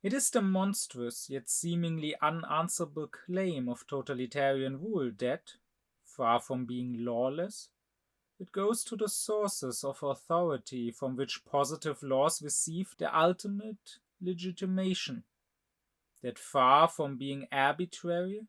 It is the monstrous yet seemingly unanswerable claim of totalitarian rule that, far from being lawless, it goes to the sources of authority from which positive laws receive their ultimate legitimation, that far from being arbitrary,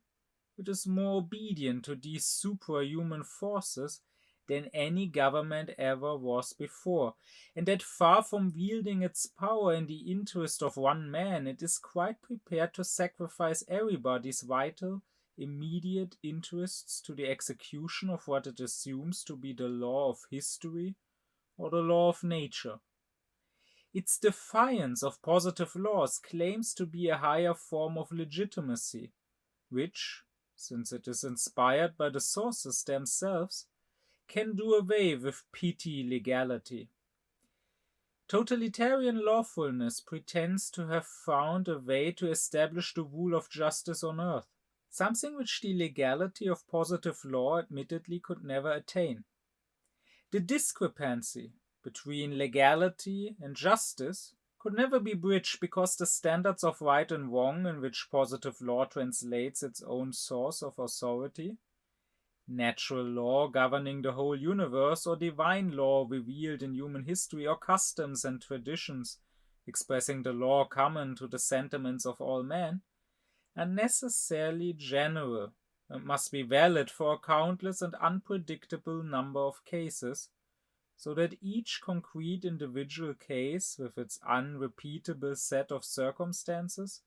it is more obedient to these superhuman forces than any government ever was before, and that far from wielding its power in the interest of one man, it is quite prepared to sacrifice everybody's vital, immediate interests to the execution of what it assumes to be the law of history or the law of nature. Its defiance of positive laws claims to be a higher form of legitimacy, which, since it is inspired by the sources themselves, can do away with petty legality. Totalitarian lawfulness pretends to have found a way to establish the rule of justice on earth, something which the legality of positive law admittedly could never attain. The discrepancy between legality and justice could never be bridged because the standards of right and wrong in which positive law translates its own source of authority, natural law governing the whole universe, or divine law revealed in human history, or customs and traditions expressing the law common to the sentiments of all men, are necessarily general and must be valid for a countless and unpredictable number of cases, so that each concrete individual case with its unrepeatable set of circumstances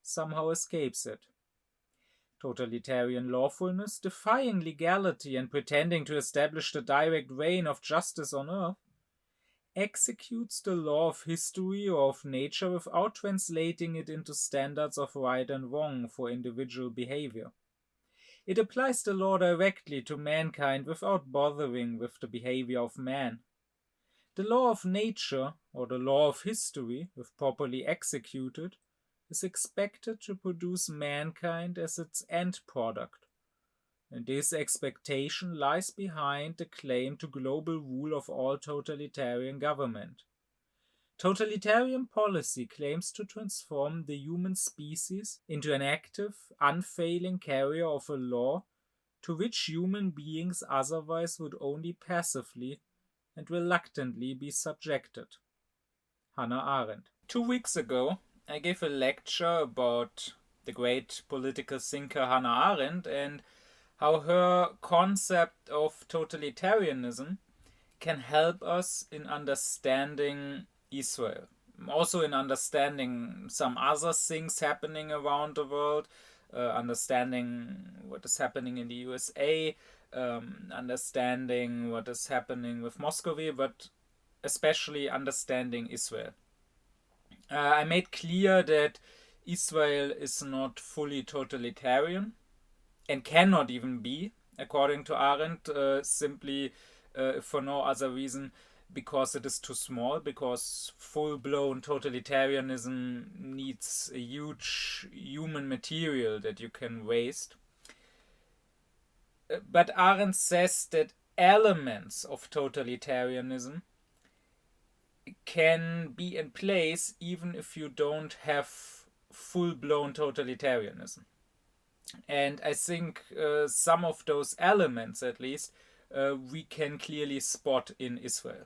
somehow escapes it. Totalitarian lawfulness, defying legality and pretending to establish the direct reign of justice on earth, executes the law of history or of nature without translating it into standards of right and wrong for individual behavior. It applies the law directly to mankind without bothering with the behavior of man. The law of nature, or the law of history, if properly executed, is expected to produce mankind as its end product, and this expectation lies behind the claim to global rule of all totalitarian government. Totalitarian policy claims to transform the human species into an active, unfailing carrier of a law to which human beings otherwise would only passively and reluctantly be subjected. Hannah Arendt. 2 weeks ago, I gave a lecture about the great political thinker Hannah Arendt and how her concept of totalitarianism can help us in understanding Israel. Also in understanding some other things happening around the world, understanding what is happening in the USA, understanding what is happening with Muscovy, but especially understanding Israel. I made clear that Israel is not fully totalitarian and cannot even be, according to Arendt, simply for no other reason because it is too small, because full-blown totalitarianism needs a huge human material that you can waste. But Arendt says that elements of totalitarianism can be in place even if you don't have full-blown totalitarianism. And I think some of those elements, at least, we can clearly spot in Israel.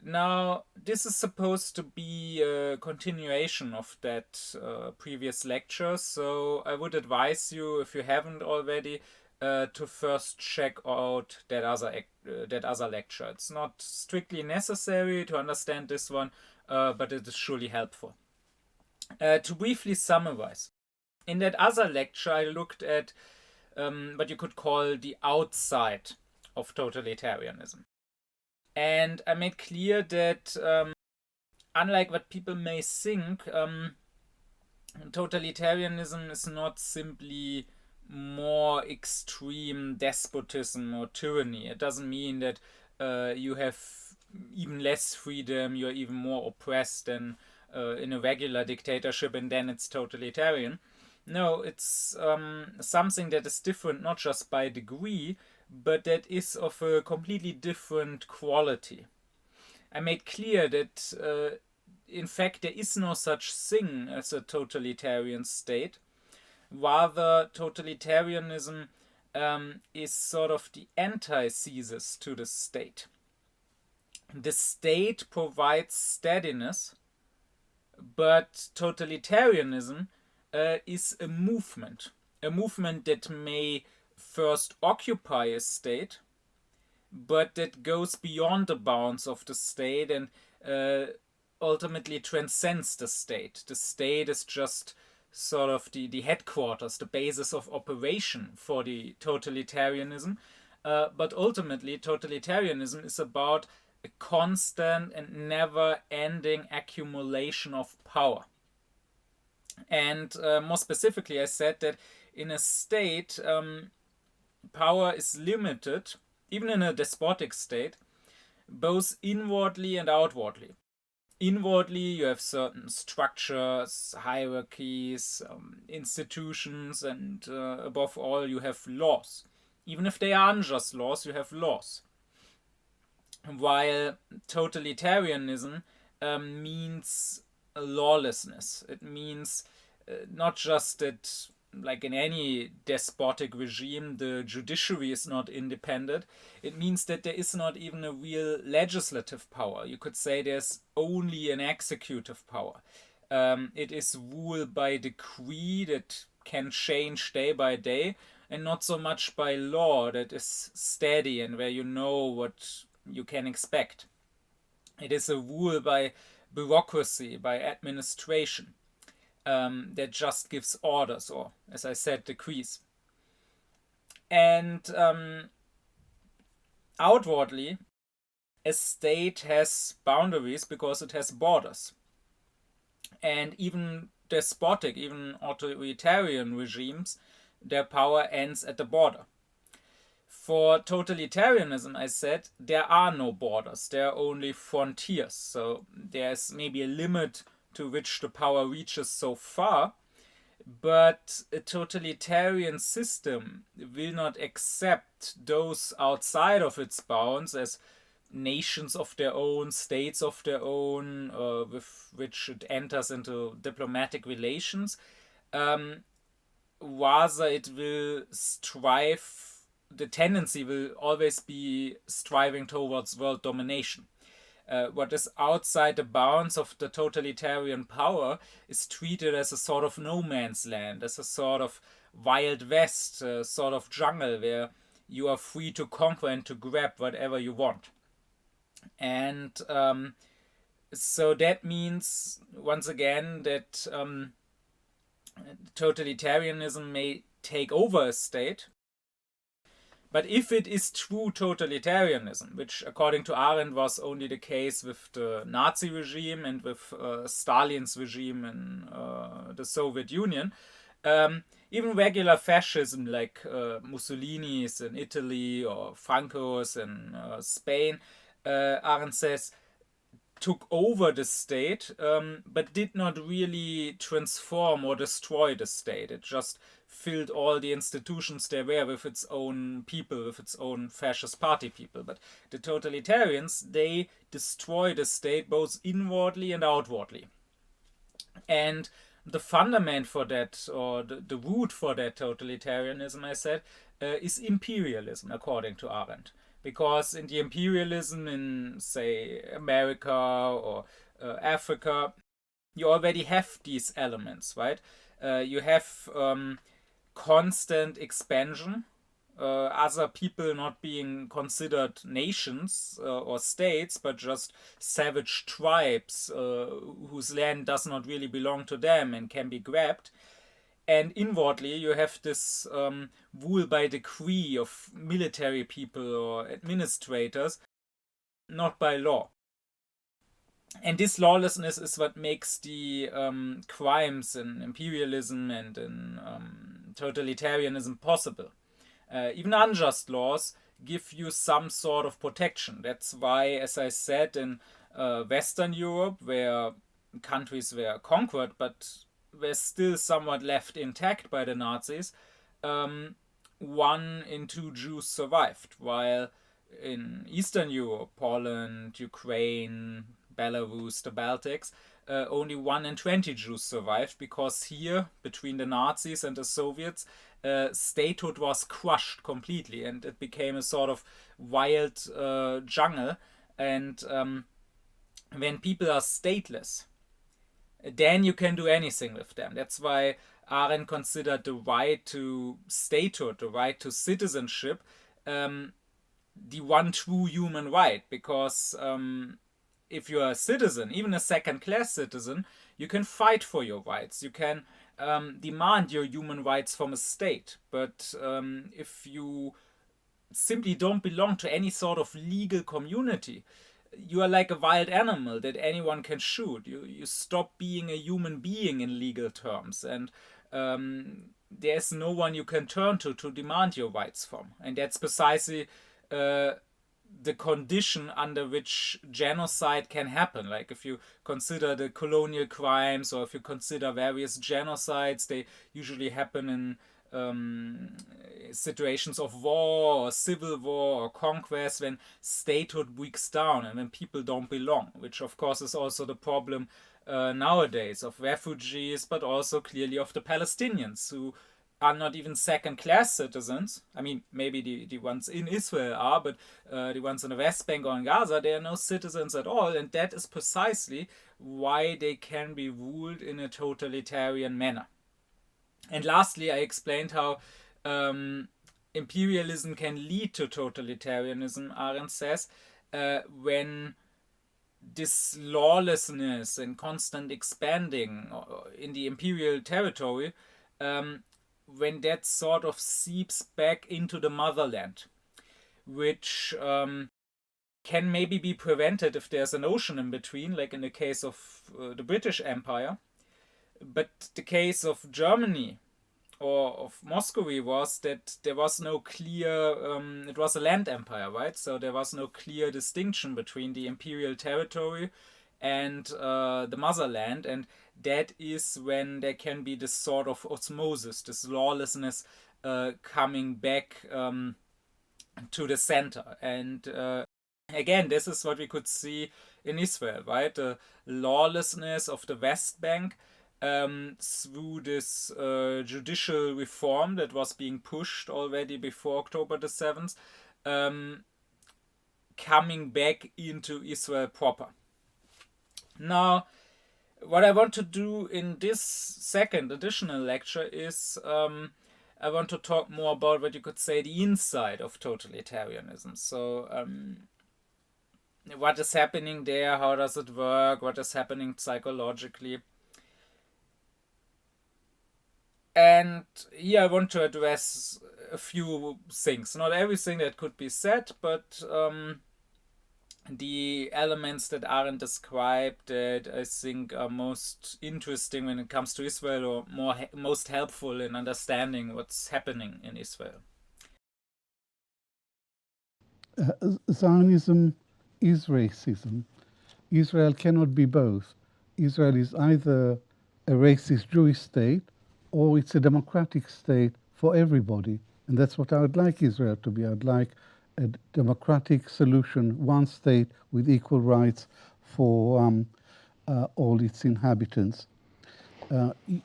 Now, this is supposed to be a continuation of that previous lecture, so I would advise you, if you haven't already, to first check out that other lecture. It's not strictly necessary to understand this one, but it is surely helpful. To briefly summarize, in that other lecture I looked at what you could call the outside of totalitarianism. And I made clear that unlike what people may think, totalitarianism is not simply more extreme despotism or tyranny. It doesn't mean that you have even less freedom, you're even more oppressed than in a regular dictatorship, and then it's totalitarian. No, it's something that is different not just by degree, but that is of a completely different quality. I made clear that in fact, there is no such thing as a totalitarian state. Rather, totalitarianism is sort of the antithesis to the state. The state provides steadiness, but totalitarianism is a movement that may first occupy a state, but that goes beyond the bounds of the state and ultimately transcends the state. The state is just sort of the headquarters, the basis of operation for the totalitarianism. But ultimately, totalitarianism is about a constant and never-ending accumulation of power. And more specifically, I said that in a state, power is limited, even in a despotic state, both inwardly and outwardly. Inwardly, you have certain structures, hierarchies, institutions, and above all, you have laws. Even if they are unjust laws, you have laws. While totalitarianism means lawlessness. It means not just that, like in any despotic regime, the judiciary is not independent. It means that there is not even a real legislative power. You could say there's only an executive power. It is ruled by decree that can change day by day, and not so much by law that is steady and where you know what you can expect. It is a rule by bureaucracy, by administration, that just gives orders, or, as I said, decrees. And outwardly, a state has boundaries because it has borders. And even despotic, even authoritarian regimes, their power ends at the border. For totalitarianism, I said, there are no borders, there are only frontiers. So there's maybe a limit to which the power reaches so far, but a totalitarian system will not accept those outside of its bounds as nations of their own, states of their own, with which it enters into diplomatic relations. Rather, it will strive, the tendency will always be striving towards world domination. What is outside the bounds of the totalitarian power is treated as a sort of no man's land, as a sort of wild west, a sort of jungle where you are free to conquer and to grab whatever you want. And so that means, once again, that totalitarianism may take over a state. But if it is true totalitarianism, which according to Arendt was only the case with the Nazi regime and with Stalin's regime in the Soviet Union, even regular fascism like Mussolini's in Italy or Franco's in Spain, Arendt says, took over the state, but did not really transform or destroy the state. It just filled all the institutions there were with its own people, with its own fascist party people. But the totalitarians, they destroy the state both inwardly and outwardly. And the fundament for that, or the root for that totalitarianism, I said, is imperialism, according to Arendt. Because in the imperialism in, say, America or Africa, you already have these elements, right? You have constant expansion, other people not being considered nations or states, but just savage tribes whose land does not really belong to them and can be grabbed. And inwardly, you have this rule by decree of military people or administrators, not by law. And this lawlessness is what makes the crimes in imperialism and in totalitarianism possible. Even unjust laws give you some sort of protection. That's why, as I said, in Western Europe, where countries were conquered, but were still somewhat left intact by the Nazis, 1 in 2 Jews survived, while in Eastern Europe, Poland, Ukraine, Belarus, the Baltics, only 1 in 20 Jews survived, because here, between the Nazis and the Soviets, statehood was crushed completely, and it became a sort of wild jungle. And when people are stateless, then you can do anything with them. That's why Arendt considered the right to statehood, the right to citizenship, the one true human right, because if you're a citizen, even a second-class citizen, you can fight for your rights. You can demand your human rights from a state. But if you simply don't belong to any sort of legal community, you are like a wild animal that anyone can shoot. You stop being a human being in legal terms, and there's no one you can turn to demand your rights from. And that's precisely the condition under which genocide can happen. Like if you consider the colonial crimes, or if you consider various genocides, they usually happen in situations of war or civil war or conquest, when statehood weaks down and when people don't belong, which of course is also the problem nowadays of refugees, but also clearly of the Palestinians, who are not even second-class citizens. I mean, maybe the ones in Israel are, but the ones in the West Bank or in Gaza, they are no citizens at all, and that is precisely why they can be ruled in a totalitarian manner. And lastly, I explained how imperialism can lead to totalitarianism, Arendt says, when this lawlessness and constant expanding in the imperial territory, when that sort of seeps back into the motherland, which can maybe be prevented if there's an ocean in between, like in the case of the British Empire. But the case of Germany or of Muscovy was that there was no clear, it was a land empire, right? So there was no clear distinction between the imperial territory and the motherland, and that is when there can be this sort of osmosis, this lawlessness coming back to the center. And again, this is what we could see in Israel, right? The lawlessness of the West Bank through this judicial reform that was being pushed already before October the 7th, coming back into Israel proper. Now, what I want to do in this second additional lecture is I want to talk more about what you could say the inside of totalitarianism. So what is happening there, how does it work, what is happening psychologically. And here I want to address a few things. Not everything that could be said, but the elements that Arendt described that I think are most interesting when it comes to Israel, or most helpful in understanding what's happening in Israel. Zionism is racism. Israel cannot be both. Israel is either a racist Jewish state, or it's a democratic state for everybody. And that's what I would like Israel to be. I'd like a democratic solution, one state with equal rights for all its inhabitants.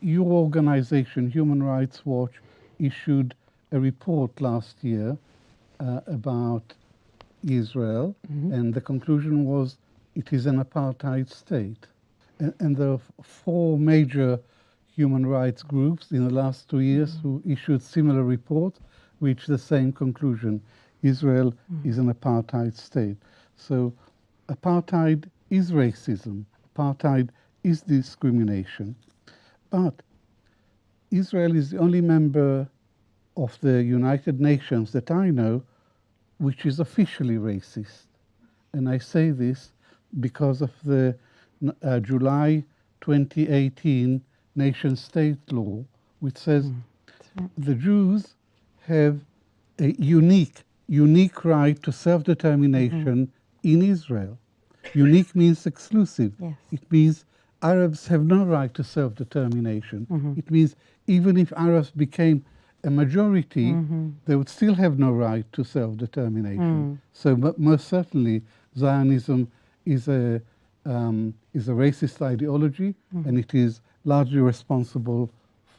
Your organization, Human Rights Watch, issued a report last year about Israel, and the conclusion was it is an apartheid state. And there are 4 major human rights groups in the last 2 years who issued similar reports, reached the same conclusion. Israel is an apartheid state. So apartheid is racism. Apartheid is discrimination. But Israel is the only member of the United Nations that I know which is officially racist. And I say this because of the July 2018 nation-state law, which says the Jews have a unique right to self-determination in Israel. Unique means exclusive. Yes. It means Arabs have no right to self-determination. It means even if Arabs became a majority, they would still have no right to self-determination. So most certainly Zionism is a is a racist ideology, and it is largely responsible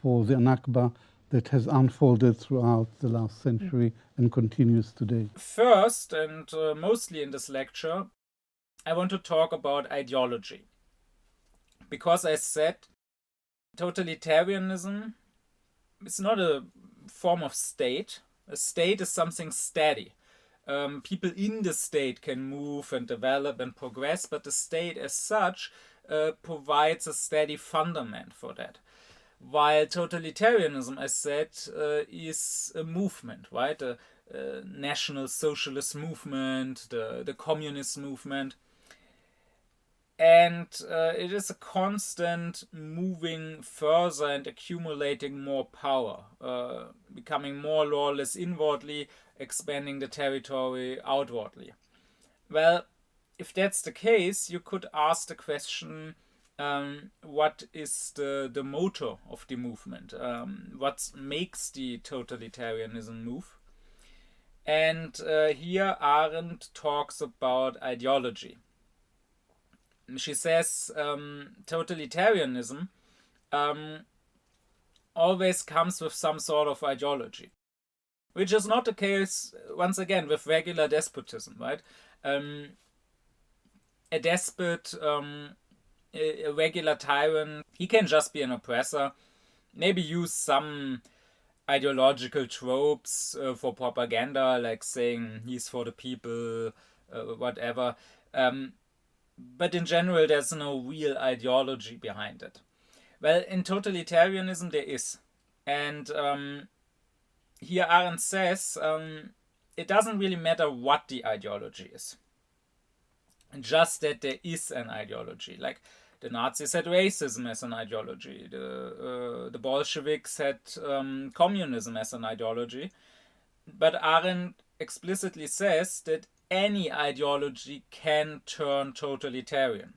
for the Nakba that has unfolded throughout the last century and continues today. First, and mostly in this lecture, I want to talk about ideology. Because I said totalitarianism is not a form of state. A state is something steady. People in the state can move and develop and progress, but the state as such provides a steady fundament for that. While totalitarianism, as said, is a movement, right? The National Socialist movement, the Communist movement. And it is a constant moving further and accumulating more power, becoming more lawless inwardly, expanding the territory outwardly. Well, if that's the case, you could ask the question, what is the motor of the movement? What makes the totalitarianism move? And here Arendt talks about ideology. She says totalitarianism always comes with some sort of ideology, which is not the case, once again, with regular despotism, right? A despot, a regular tyrant, he can just be an oppressor, maybe use some ideological tropes for propaganda, like saying he's for the people, whatever. But in general, there's no real ideology behind it. Well, in totalitarianism, there is. And here Arendt says it doesn't really matter what the ideology is. Just that there is an ideology. Like the Nazis had racism as an ideology. The Bolsheviks had communism as an ideology. But Arendt explicitly says that any ideology can turn totalitarian.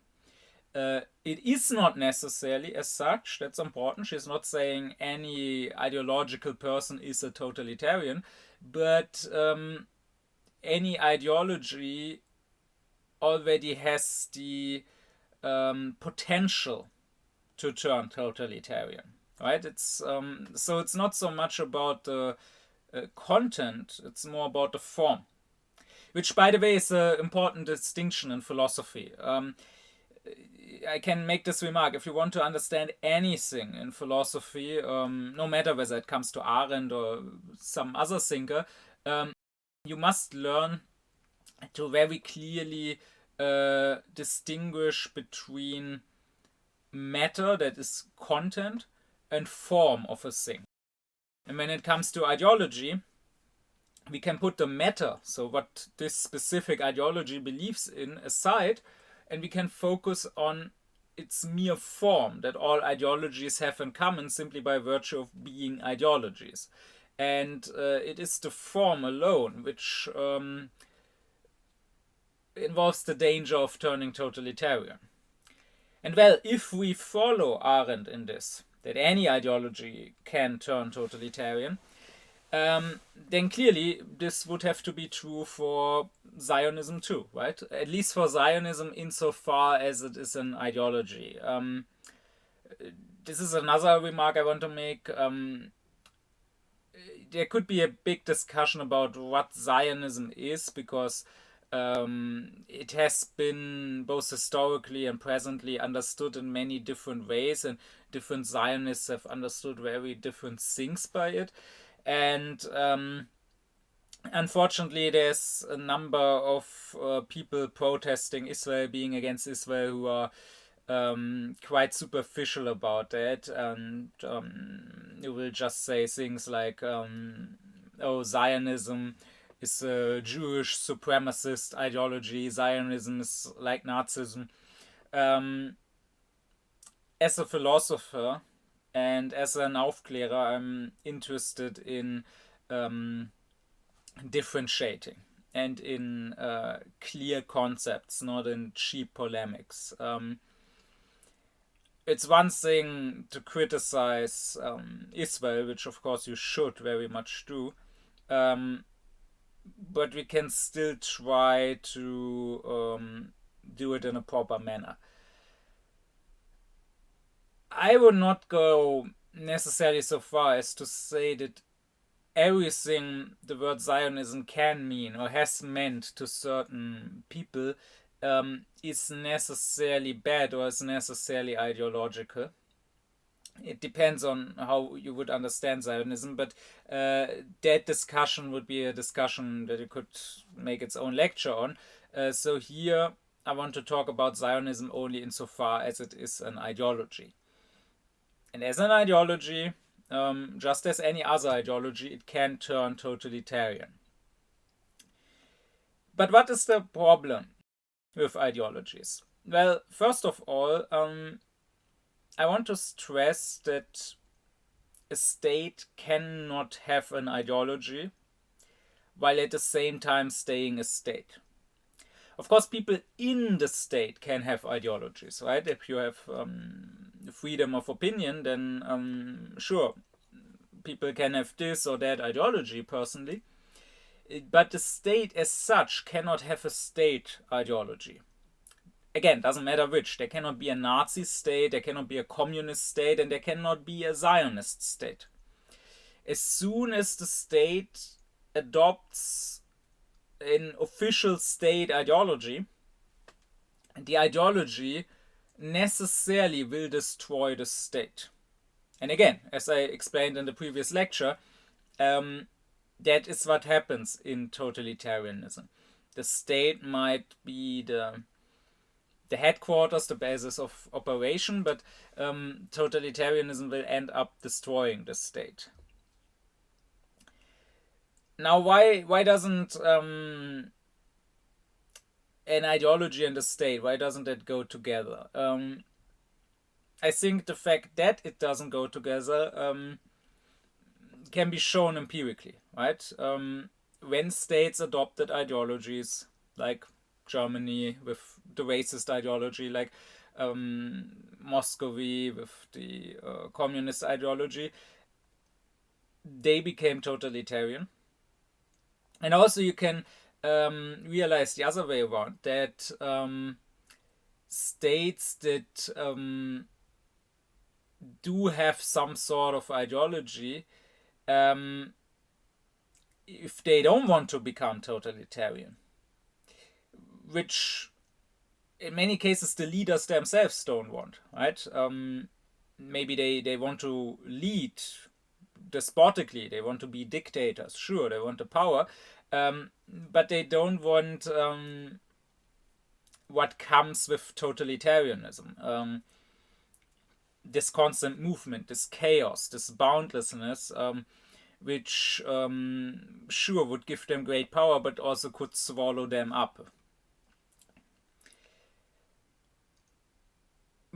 It is not necessarily as such, that's important. She's not saying any ideological person is a totalitarian, but any ideology already has the potential to turn totalitarian, right? It's so it's not so much about the content, it's more about the form. Which, by the way, is an important distinction in philosophy. I can make this remark. If you want to understand anything in philosophy, no matter whether it comes to Arendt or some other thinker, you must learn to very clearly distinguish between matter, that is content, and form of a thing. And when it comes to ideology, we can put the matter, so what this specific ideology believes in, aside, and we can focus on its mere form that all ideologies have in common simply by virtue of being ideologies. And it is the form alone which involves the danger of turning totalitarian. And well, if we follow Arendt in this, that any ideology can turn totalitarian, then clearly this would have to be true for Zionism too, right? At least for Zionism insofar as it is an ideology. This is another remark I want to make. There could be a big discussion about what Zionism is, because it has been both historically and presently understood in many different ways, and different Zionists have understood very different things by it. And unfortunately, there's a number of people protesting Israel, being against Israel, who are quite superficial about that, and you will just say things like, oh, Zionism is a Jewish supremacist ideology, Zionism is like Nazism. As a philosopher and as an Aufklärer, I'm interested in differentiating and in clear concepts, not in cheap polemics. It's one thing to criticize Israel, which of course you should very much do, but we can still try to do it in a proper manner. I would not go necessarily so far as to say that everything the word Zionism can mean or has meant to certain people is necessarily bad or is necessarily ideological. It depends on how you would understand Zionism, but that discussion would be a discussion that you could make its own lecture on. So here I want to talk about Zionism only insofar as it is an ideology. And as an ideology, just as any other ideology, it can turn totalitarian. But what is the problem with ideologies? Well, first of all, I want to stress that a state cannot have an ideology while at the same time staying a state. Of course, people in the state can have ideologies, right? If you have freedom of opinion, then sure, people can have this or that ideology personally. But the state as such cannot have a state ideology. Again, doesn't matter which. There cannot be a Nazi state, there cannot be a communist state, and there cannot be a Zionist state. As soon as the state adopts an official state ideology, the ideology necessarily will destroy the state. And again, as I explained in the previous lecture, that is what happens in totalitarianism. The state might be the headquarters, the basis of operation, but totalitarianism will end up destroying the state. Now, why doesn't an ideology and the state, why doesn't it go together? I think the fact that it doesn't go together can be shown empirically, right? When states adopted ideologies like Germany with the racist ideology, like Muscovy with the communist ideology, they became totalitarian. And also you can realize the other way around, that states that do have some sort of ideology, if they don't want to become totalitarian, which in many cases the leaders themselves don't want, right? Maybe they want to lead despotically, they want to be dictators, sure, they want the power, but they don't want what comes with totalitarianism. This constant movement, this chaos, this boundlessness, which sure would give them great power, but also could swallow them up.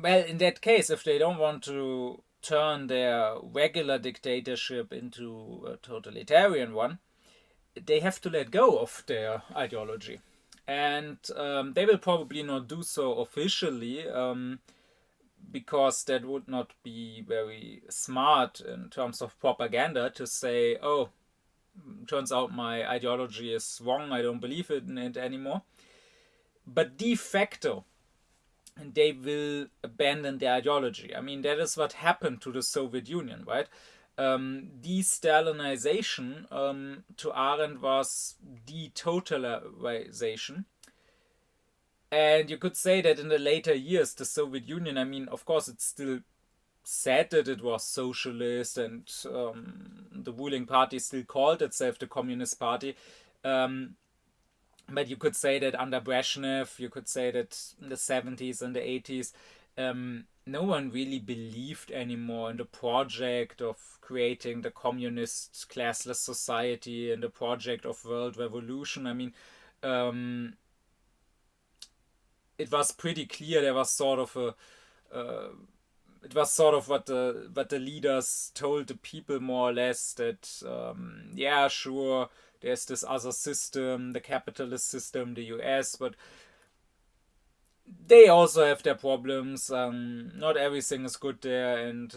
Well, in that case, if they don't want to turn their regular dictatorship into a totalitarian one, they have to let go of their ideology. And they will probably not do so officially, because that would not be very smart in terms of propaganda to say, oh, turns out my ideology is wrong, I don't believe in it anymore. But de facto, they will abandon their ideology. I mean, that is what happened to the Soviet Union, right? De-Stalinization to Arendt was de-totalization. And you could say that in the later years, the Soviet Union, I mean, of course, it's still said that it was socialist, and the ruling party still called itself the Communist Party. But you could say that under Brezhnev, you could say that in the 70s and the 80s, no one really believed anymore in the project of creating the communist classless society and the project of world revolution. I mean, it was pretty clear there was sort of a it was sort of what the leaders told the people, more or less, that yeah, sure, there's this other system, the capitalist system, the US, but they also have their problems. Not everything is good there, and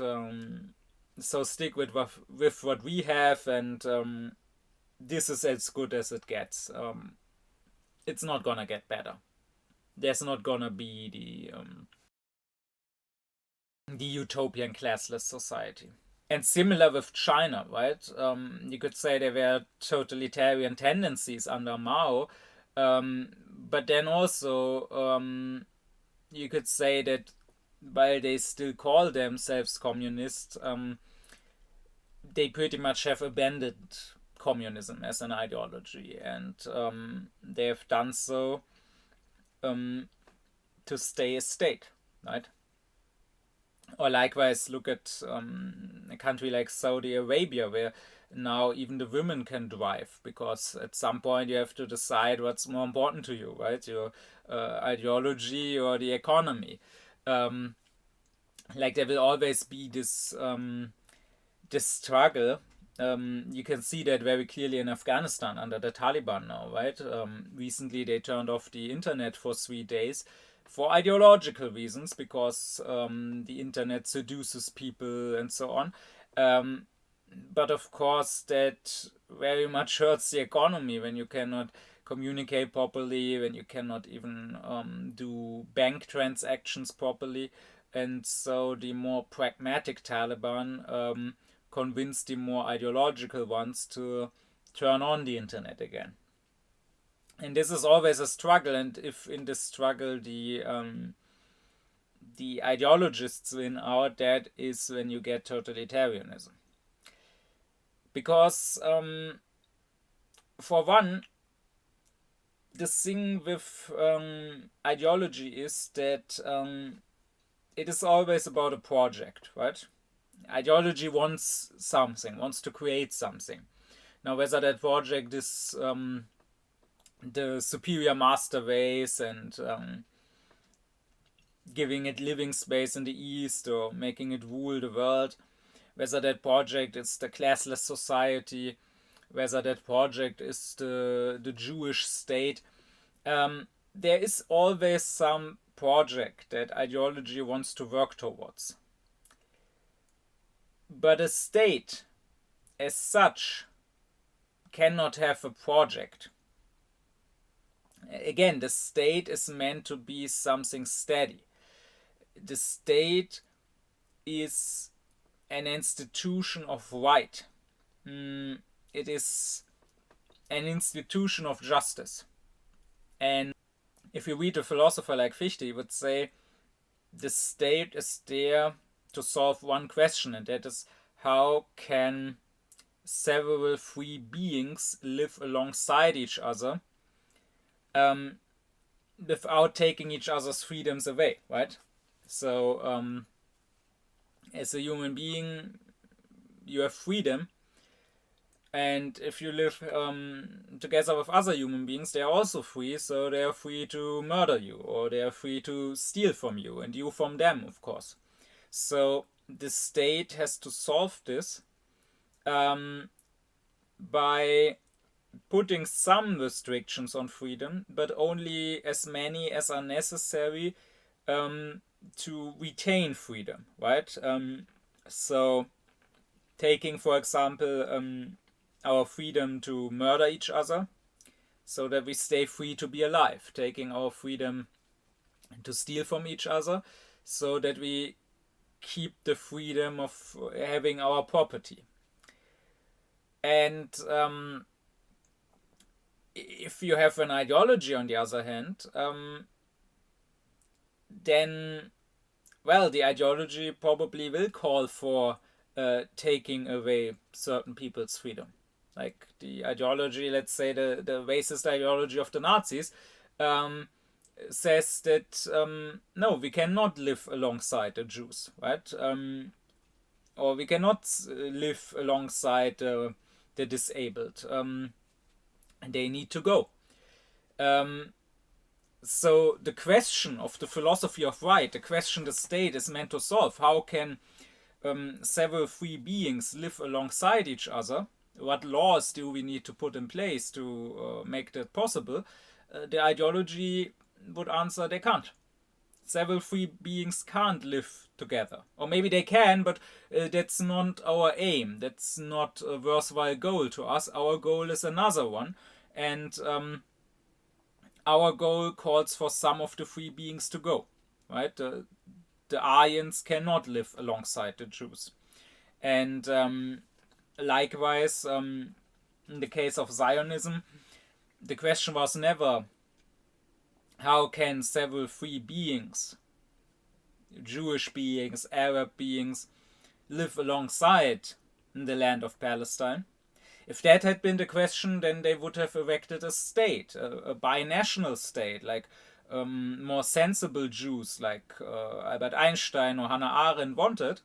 so stick with what we have, and this is as good as it gets. It's not gonna get better. There's not gonna be the the utopian classless society. And similar with China, right? You could say there were totalitarian tendencies under Mao, but then also you could say that while they still call themselves communists, they pretty much have abandoned communism as an ideology, and they have done so to stay a state, right? Or likewise, look at a country like Saudi Arabia, where now even the women can drive, because at some point you have to decide what's more important to you, right? Your ideology or the economy. Like there will always be this this struggle. You can see that very clearly in Afghanistan under the Taliban now, right? Recently they turned off the internet for 3 days for ideological reasons, because the internet seduces people and so on. But of course, that very much hurts the economy when you cannot communicate properly, when you cannot even do bank transactions properly. And so the more pragmatic Taliban convinced the more ideological ones to turn on the internet again. And this is always a struggle, and if in this struggle the ideologists win out, that is when you get totalitarianism. Because for one, the thing with ideology is that it is always about a project, right? Ideology wants something, wants to create something. Now, whether that project is the superior master race and giving it living space in the East or making it rule the world, whether that project is the classless society, whether that project is the Jewish state, there is always some project that ideology wants to work towards. But a state, as such, cannot have a project. Again, the state is meant to be something steady. The state is an institution of right. It is an institution of justice. And if you read a philosopher like Fichte, he would say the state is there to solve one question, and that is, how can several free beings live alongside each other without taking each other's freedoms away, right? So as a human being, you have freedom, and if you live together with other human beings, they are also free, so they are free to murder you, or they are free to steal from you, and you from them, of course. So the state has to solve this by putting some restrictions on freedom, but only as many as are necessary to retain freedom, right? So taking, for example, our freedom to murder each other so that we stay free to be alive, taking our freedom to steal from each other so that we keep the freedom of having our property. And if you have an ideology, on the other hand, then, well, the ideology probably will call for taking away certain people's freedom. Like the ideology, let's say the racist ideology of the Nazis, says that no, we cannot live alongside the Jews, right? Or we cannot live alongside the disabled. They need to go. So the question of the philosophy of right, the question the state is meant to solve, how can several free beings live alongside each other? What laws do we need to put in place to make that possible? The ideology would answer they can't. Several free beings can't live together. Or maybe they can, but that's not our aim. That's not a worthwhile goal to us. Our goal is another one. And our goal calls for some of the free beings to go. Right? the Aryans cannot live alongside the Jews. And likewise, in the case of Zionism, the question was never how can several free beings, Jewish beings, Arab beings, live alongside in the land of Palestine. If that had been the question, then they would have erected a state, a binational state, like more sensible Jews like Albert Einstein or Hannah Arendt wanted.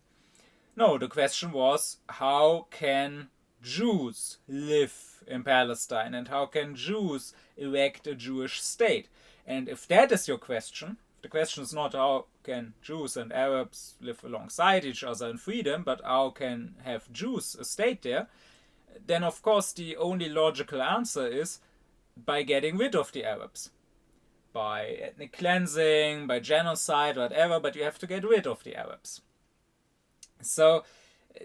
No, the question was, how can Jews live in Palestine and how can Jews erect a Jewish state? And if that is your question, the question is not how can Jews and Arabs live alongside each other in freedom, but how can have Jews a state there, then of course the only logical answer is by getting rid of the Arabs. By ethnic cleansing, by genocide, whatever, but you have to get rid of the Arabs. So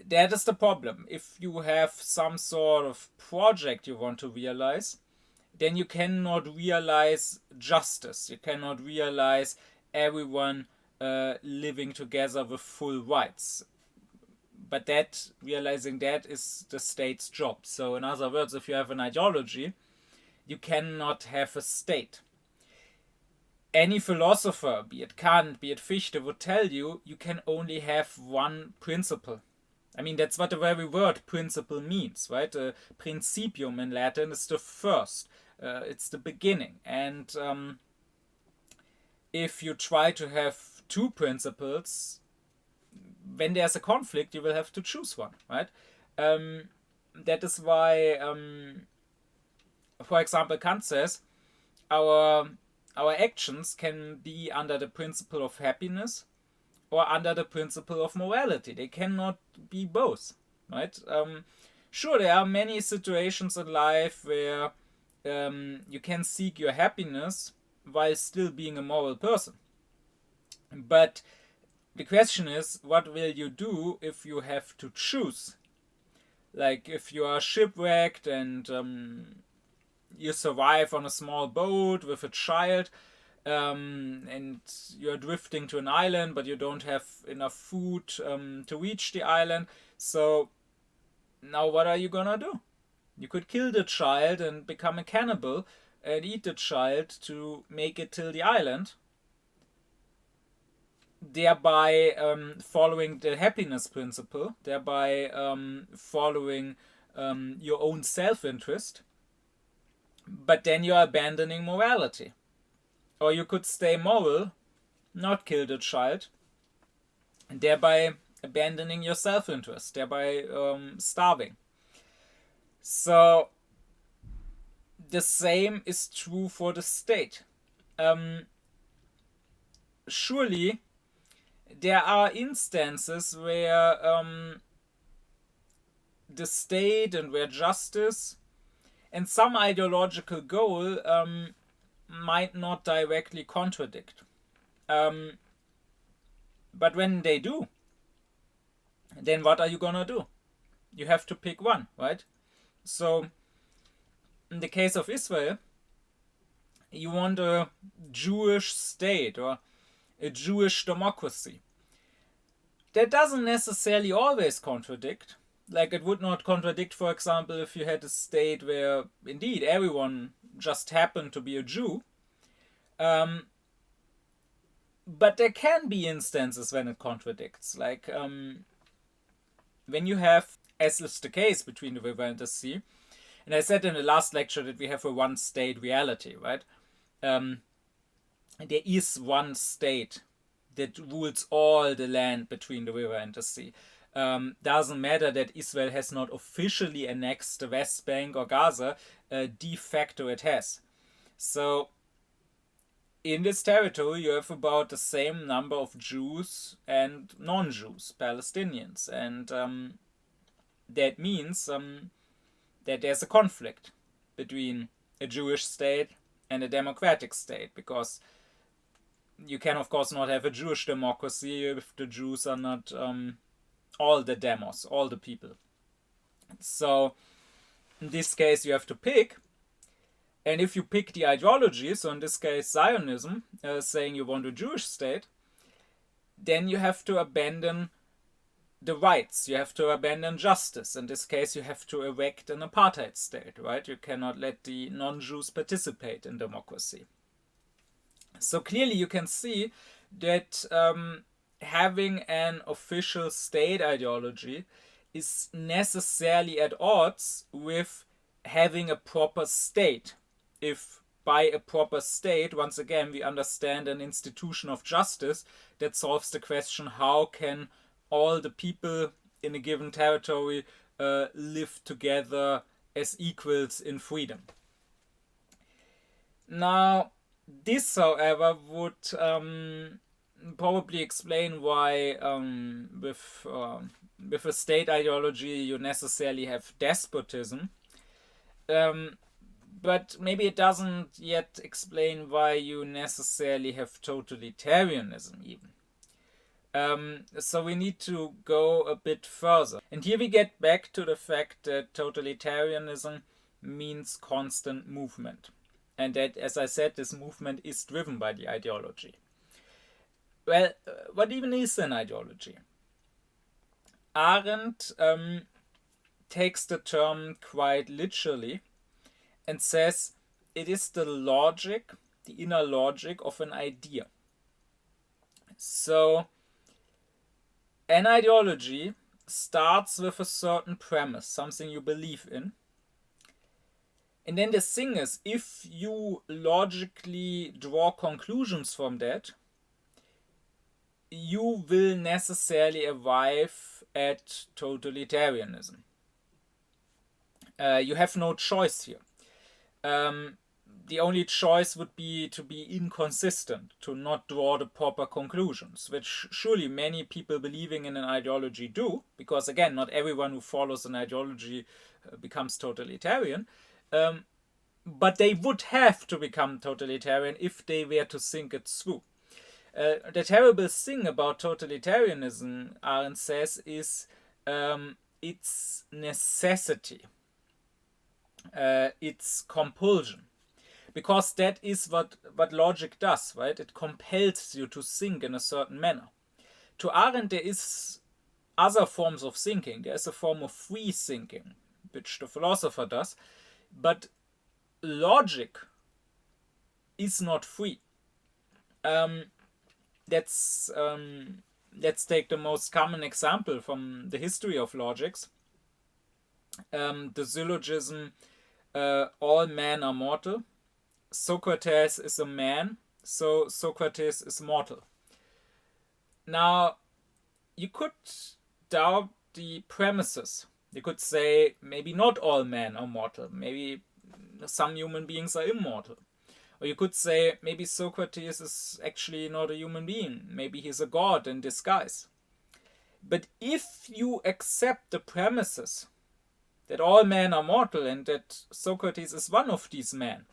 that is the problem. If you have some sort of project you want to realize, then you cannot realize justice. You cannot realize everyone living together with full rights. But that, realizing that, is the state's job. So in other words, if you have an ideology, you cannot have a state. Any philosopher, be it Kant, be it Fichte, would tell you you can only have one principle. I mean, that's what the very word principle means, right? Principium in Latin is the first. It's the beginning. And if you try to have two principles, when there's a conflict, you will have to choose one, right? That is why, for example, Kant says our actions can be under the principle of happiness or under the principle of morality. They cannot be both, right? Sure, there are many situations in life where you can seek your happiness while still being a moral person. But the question is, what will you do if you have to choose? Like if you are shipwrecked and you survive on a small boat with a child, and you're drifting to an island, but you don't have enough food to reach the island. So now what are you gonna do? You could kill the child and become a cannibal and eat the child to make it till the island, thereby following the happiness principle, thereby following your own self-interest, but then you're abandoning morality. Or you could stay moral, not kill the child, and thereby abandoning your self-interest, thereby starving. So the same is true for the state. Surely there are instances where the state and where justice and some ideological goal might not directly contradict. But when they do, then what are you gonna do? You have to pick one, right? So in the case of Israel, you want a Jewish state or a Jewish democracy. That doesn't necessarily always contradict. Like it would not contradict, for example, if you had a state where indeed everyone just happened to be a Jew. But there can be instances when it contradicts. Like when you have, as is the case between the river and the sea, and I said in the last lecture that we have a one-state reality, right? There is one state that rules all the land between the river and the sea. Doesn't matter that Israel has not officially annexed the West Bank or Gaza, de facto it has. So in this territory you have about the same number of Jews and non-Jews, Palestinians, and that means that there's a conflict between a Jewish state and a democratic state, because you can of course not have a Jewish democracy if the Jews are not all the demos, all the people. So in this case you have to pick, and if you pick the ideology, so in this case Zionism, saying you want a Jewish state, then you have to abandon the rights, you have to abandon justice. In this case, you have to erect an apartheid state, right? You cannot let the non-Jews participate in democracy. So clearly you can see that having an official state ideology is necessarily at odds with having a proper state. If by a proper state, once again, we understand an institution of justice that solves the question, how can all the people in a given territory live together as equals in freedom. Now, this, however, would probably explain why with a state ideology you necessarily have despotism. But maybe it doesn't yet explain why you necessarily have totalitarianism even. So we need to go a bit further. And here we get back to the fact that totalitarianism means constant movement. And that, as I said, this movement is driven by the ideology. Well, what even is an ideology? Arendt takes the term quite literally and says it is the logic, the inner logic of an idea. So, an ideology starts with a certain premise, something you believe in. And then the thing is, if you logically draw conclusions from that, you will necessarily arrive at totalitarianism. You have no choice here. The only choice would be to be inconsistent, to not draw the proper conclusions, which surely many people believing in an ideology do, because again, not everyone who follows an ideology becomes totalitarian. But they would have to become totalitarian if they were to think it through. The terrible thing about totalitarianism, Arendt says, is its necessity, its compulsion. Because that is what logic does, right? It compels you to think in a certain manner. To Arendt, there is other forms of thinking. There is a form of free thinking, which the philosopher does. But logic is not free. Let's take the most common example from the history of logics. The syllogism, all men are mortal. Socrates is a man, so Socrates is mortal. Now, you could doubt the premises. You could say maybe not all men are mortal. Maybe some human beings are immortal. Or you could say maybe Socrates is actually not a human being. Maybe he's a god in disguise. But if you accept the premises that all men are mortal and that Socrates is one of these men,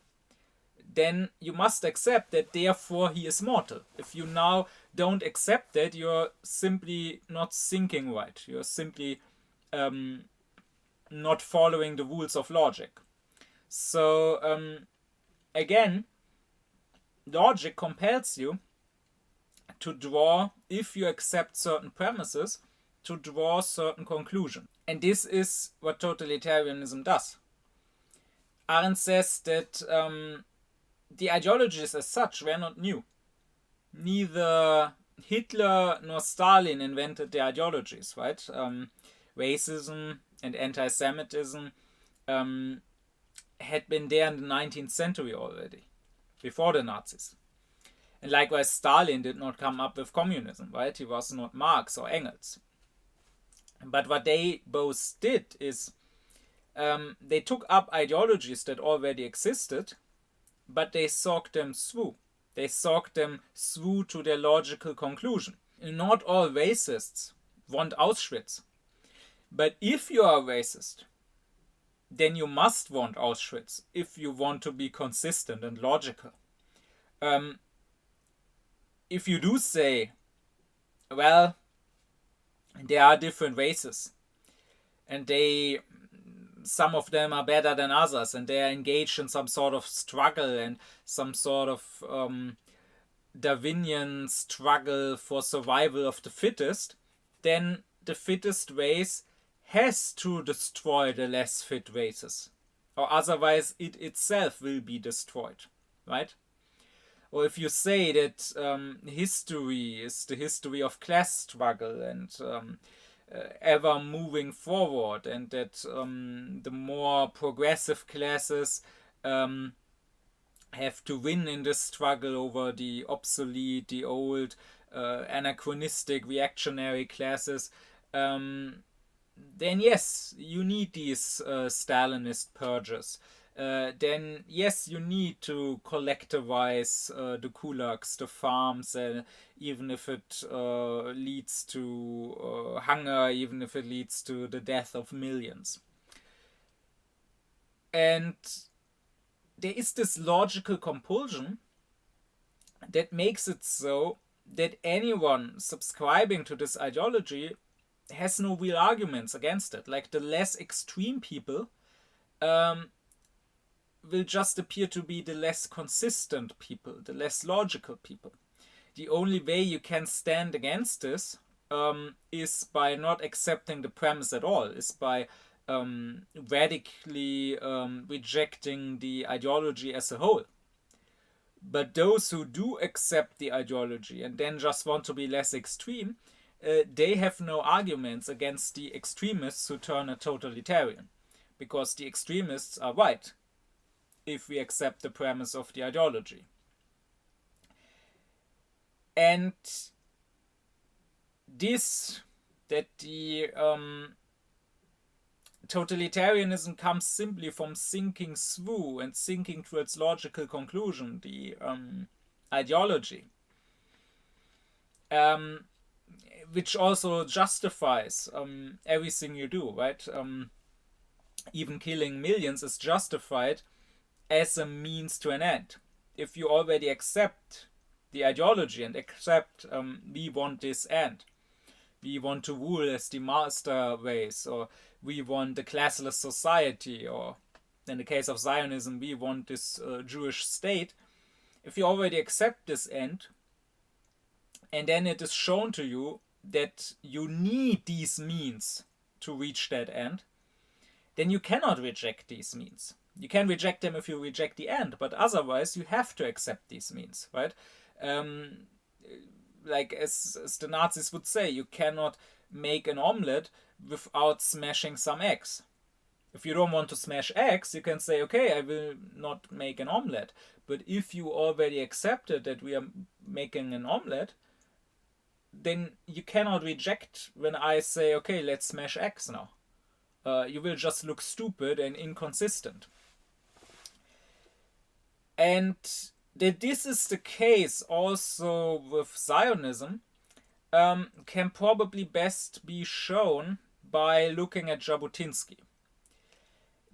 then you must accept that therefore he is mortal. If you now don't accept that, you're simply not thinking right. You're simply not following the rules of logic. So again, logic compels you to draw, if you accept certain premises, to draw certain conclusions. And this is what totalitarianism does. Arendt says that the ideologies as such were not new. Neither Hitler nor Stalin invented the ideologies, right? Racism and anti-Semitism had been there in the 19th century already, before the Nazis. And likewise, Stalin did not come up with communism, right? He was not Marx or Engels. But what they both did is they took up ideologies that already existed, but they thought them through. They thought them through to their logical conclusion. Not all racists want Auschwitz. But if you are a racist, then you must want Auschwitz if you want to be consistent and logical. If you do say, well, there are different races, and some of them are better than others, and they are engaged in some sort of struggle and some sort of Darwinian struggle for survival of the fittest, then the fittest race has to destroy the less fit races, or otherwise it itself will be destroyed, right? Or if you say that history is the history of class struggle and ever moving forward, and that the more progressive classes have to win in this struggle over the obsolete, the old, anachronistic, reactionary classes, then yes, you need these Stalinist purges. Then yes, you need to collectivize the kulaks, the farms, even if it leads to hunger, even if it leads to the death of millions. And there is this logical compulsion that makes it so that anyone subscribing to this ideology has no real arguments against it. Like the less extreme people will just appear to be the less consistent people, the less logical people. The only way you can stand against this is by not accepting the premise at all, is by radically rejecting the ideology as a whole. But those who do accept the ideology and then just want to be less extreme, they have no arguments against the extremists who turn a totalitarian, because the extremists are right if we accept the premise of the ideology. And this, that the totalitarianism comes simply from thinking through and thinking to its logical conclusion, the ideology, which also justifies everything you do, right? Even killing millions is justified as a means to an end. If you already accept the ideology and accept we want this end, we want to rule as the master race, or we want a classless society, or in the case of Zionism, we want this Jewish state. If you already accept this end, and then it is shown to you that you need these means to reach that end, then you cannot reject these means. You can reject them if you reject the end, but otherwise you have to accept these means, right? Like as the Nazis would say, you cannot make an omelette without smashing some eggs. If you don't want to smash eggs, you can say, okay, I will not make an omelette. But if you already accepted that we are making an omelette, then you cannot reject when I say, okay, let's smash eggs now. You will just look stupid and inconsistent. And that this is the case also with Zionism can probably best be shown by looking at Jabotinsky.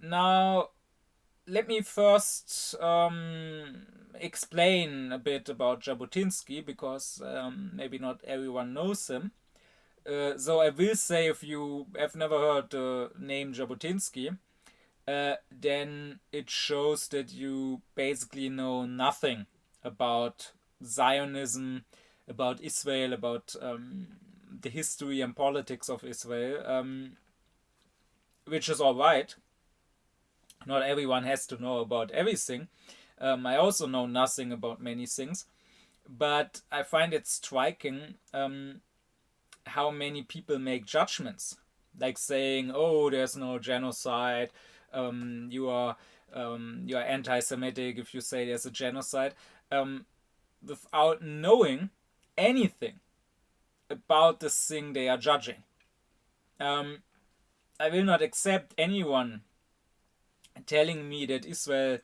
Now, let me first explain a bit about Jabotinsky, because maybe not everyone knows him. So I will say, if you have never heard the name Jabotinsky, then it shows that you basically know nothing about Zionism, about Israel, about the history and politics of Israel, which is all right. Not everyone has to know about everything. I also know nothing about many things, but I find it striking how many people make judgments, like saying, "Oh, there's no genocide. You are anti-Semitic if you say there's a genocide," without knowing anything about the thing they are judging. I will not accept anyone telling me that Israel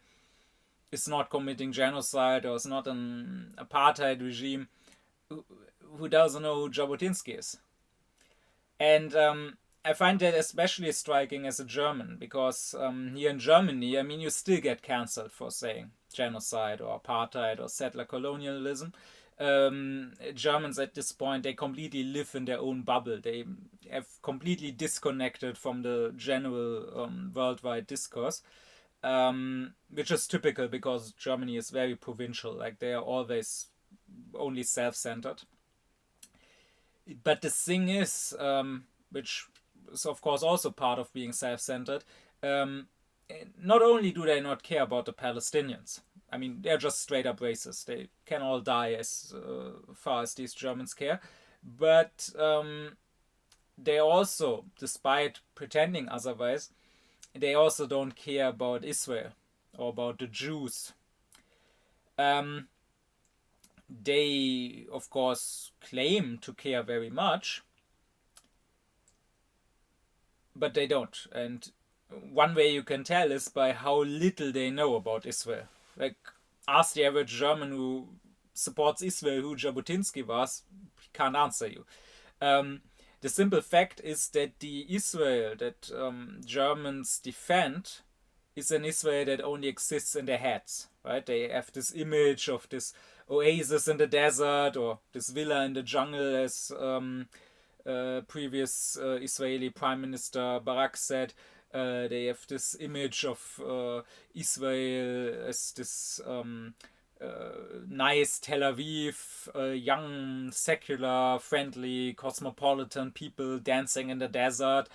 is not committing genocide or is not an apartheid regime who doesn't know who Jabotinsky is. And I find that especially striking as a German, because here in Germany, I mean, you still get cancelled for saying genocide or apartheid or settler colonialism. Germans at this point, they completely live in their own bubble. They have completely disconnected from the general worldwide discourse, which is typical because Germany is very provincial. Like, they are always only self-centered. But the thing is, which is of course also part of being self-centered, not only do they not care about the Palestinians, I mean, they're just straight up racist. They can all die as far as these Germans care. But they also, despite pretending otherwise, they also don't care about Israel or about the Jews. They, of course, claim to care very much, but they don't. And one way you can tell is by how little they know about Israel. Like, ask the average German who supports Israel who Jabotinsky was, he can't answer you. The simple fact is that the Israel that Germans defend is an Israel that only exists in their heads, right? They have this image of this oasis in the desert or this villa in the jungle, as previous Israeli Prime Minister Barak said. They have this image of Israel as this nice Tel Aviv, young, secular, friendly, cosmopolitan people dancing in the desert.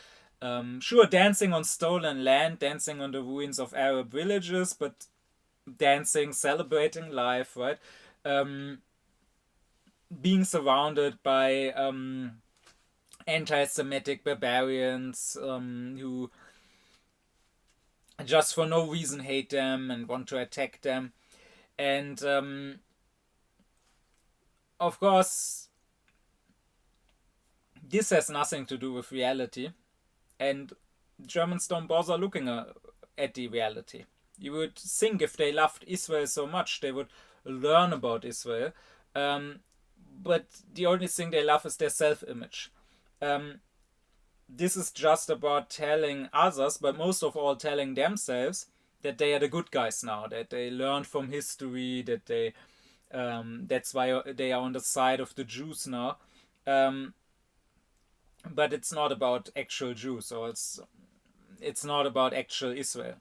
Sure, dancing on stolen land, dancing on the ruins of Arab villages, but dancing, celebrating life, right? Being surrounded by anti-Semitic barbarians who just for no reason hate them and want to attack them. And of course, this has nothing to do with reality. And Germans don't bother looking at the reality. You would think if they loved Israel so much, they would learn about Israel. But the only thing they love is their self-image. This is just about telling others, but most of all telling themselves, that they are the good guys now, that they learned from history, that they that's why they are on the side of the Jews now. But it's not about actual Jews, or it's not about actual Israel.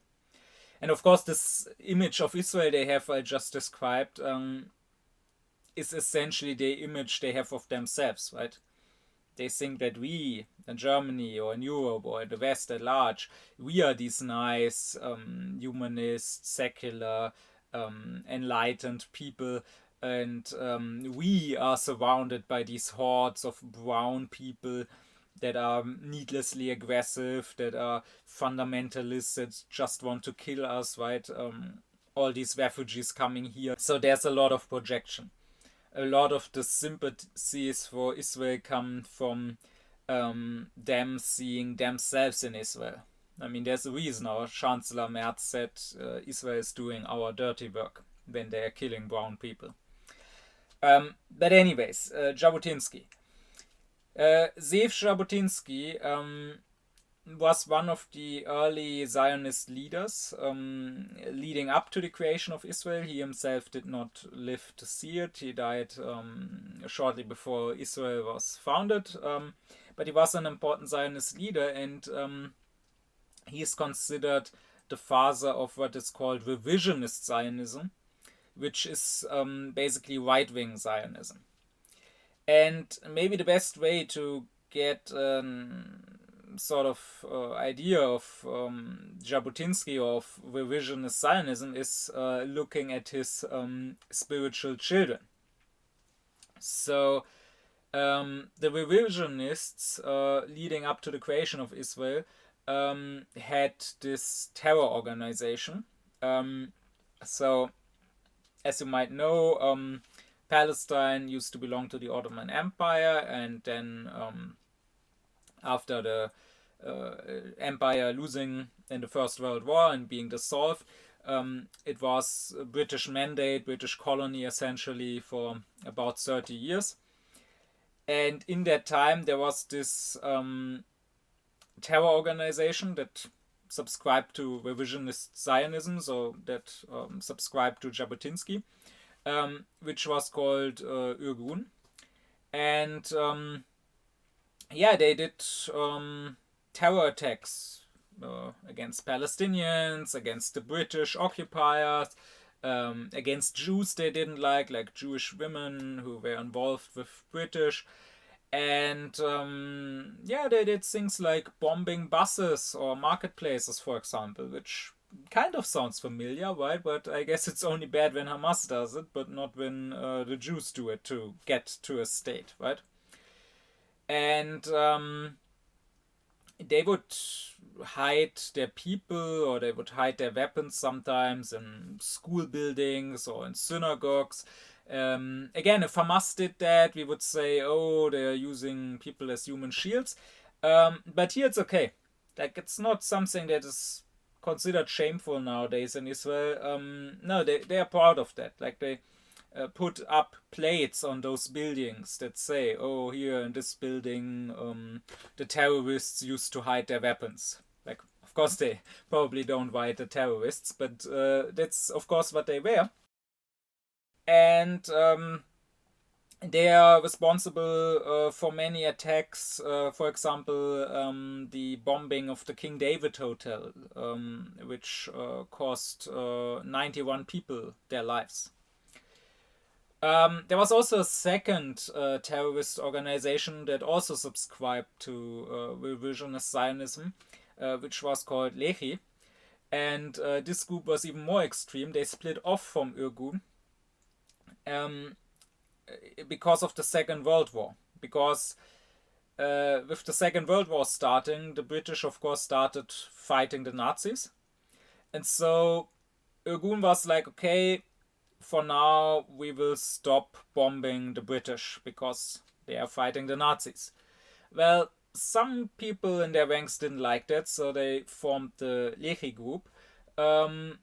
And of course, this image of Israel they have, I just described, is essentially the image they have of themselves, right? They think that we, in Germany or in Europe or in the West at large, we are these nice, humanist, secular, enlightened people, and we are surrounded by these hordes of brown people that are needlessly aggressive, that are fundamentalists, that just want to kill us, right? All these refugees coming here. So there's a lot of projection. A lot of the sympathies for Israel come from them seeing themselves in Israel. I mean, there's a reason our Chancellor Merz said Israel is doing our dirty work when they are killing brown people. But anyways, Jabotinsky. Zev Jabotinsky was one of the early Zionist leaders leading up to the creation of Israel. He himself did not live to see it. He died shortly before Israel was founded. But he was an important Zionist leader, and he is considered the father of what is called revisionist Zionism, which is basically right-wing Zionism. And maybe the best way to get sort of idea of Jabotinsky or of revisionist Zionism is looking at his spiritual children. So the revisionists leading up to the creation of Israel had this terror organization. So as you might know, Palestine used to belong to the Ottoman Empire, and then after the empire losing in the First World War and being dissolved, it was a British mandate, British colony essentially for about 30 years. And in that time there was this terror organization that subscribed to revisionist Zionism, so that subscribed to Jabotinsky, which was called Irgun. And they did terror attacks against Palestinians, against the British occupiers, Against Jews they didn't like Jewish women who were involved with British. And they did things like bombing buses or marketplaces, for example, which kind of sounds familiar, right? But I guess it's only bad when Hamas does it, but not when the Jews do it to get to a state, right? And they would hide their people, or they would hide their weapons sometimes in school buildings or in synagogues. Again, if Hamas did that, we would say, oh, they're using people as human shields. But here it's okay. Like, it's not something that is considered shameful nowadays in Israel. No, they are proud of that. Like, they put up plates on those buildings that say, oh, here in this building, the terrorists used to hide their weapons. Like, of course, they probably don't hide the terrorists, but that's, of course, what they were. And they are responsible for many attacks. For example, the bombing of the King David Hotel, which cost 91 people their lives. There was also a second terrorist organization that also subscribed to revisionist Zionism, which was called Lehi. And this group was even more extreme. They split off from Irgun because of the Second World War. Because with the Second World War starting, the British, of course, started fighting the Nazis. And so Irgun was like, okay, for now we will stop bombing the British because they are fighting the Nazis. Well, some people in their ranks didn't like that, so they formed the Lehi group. And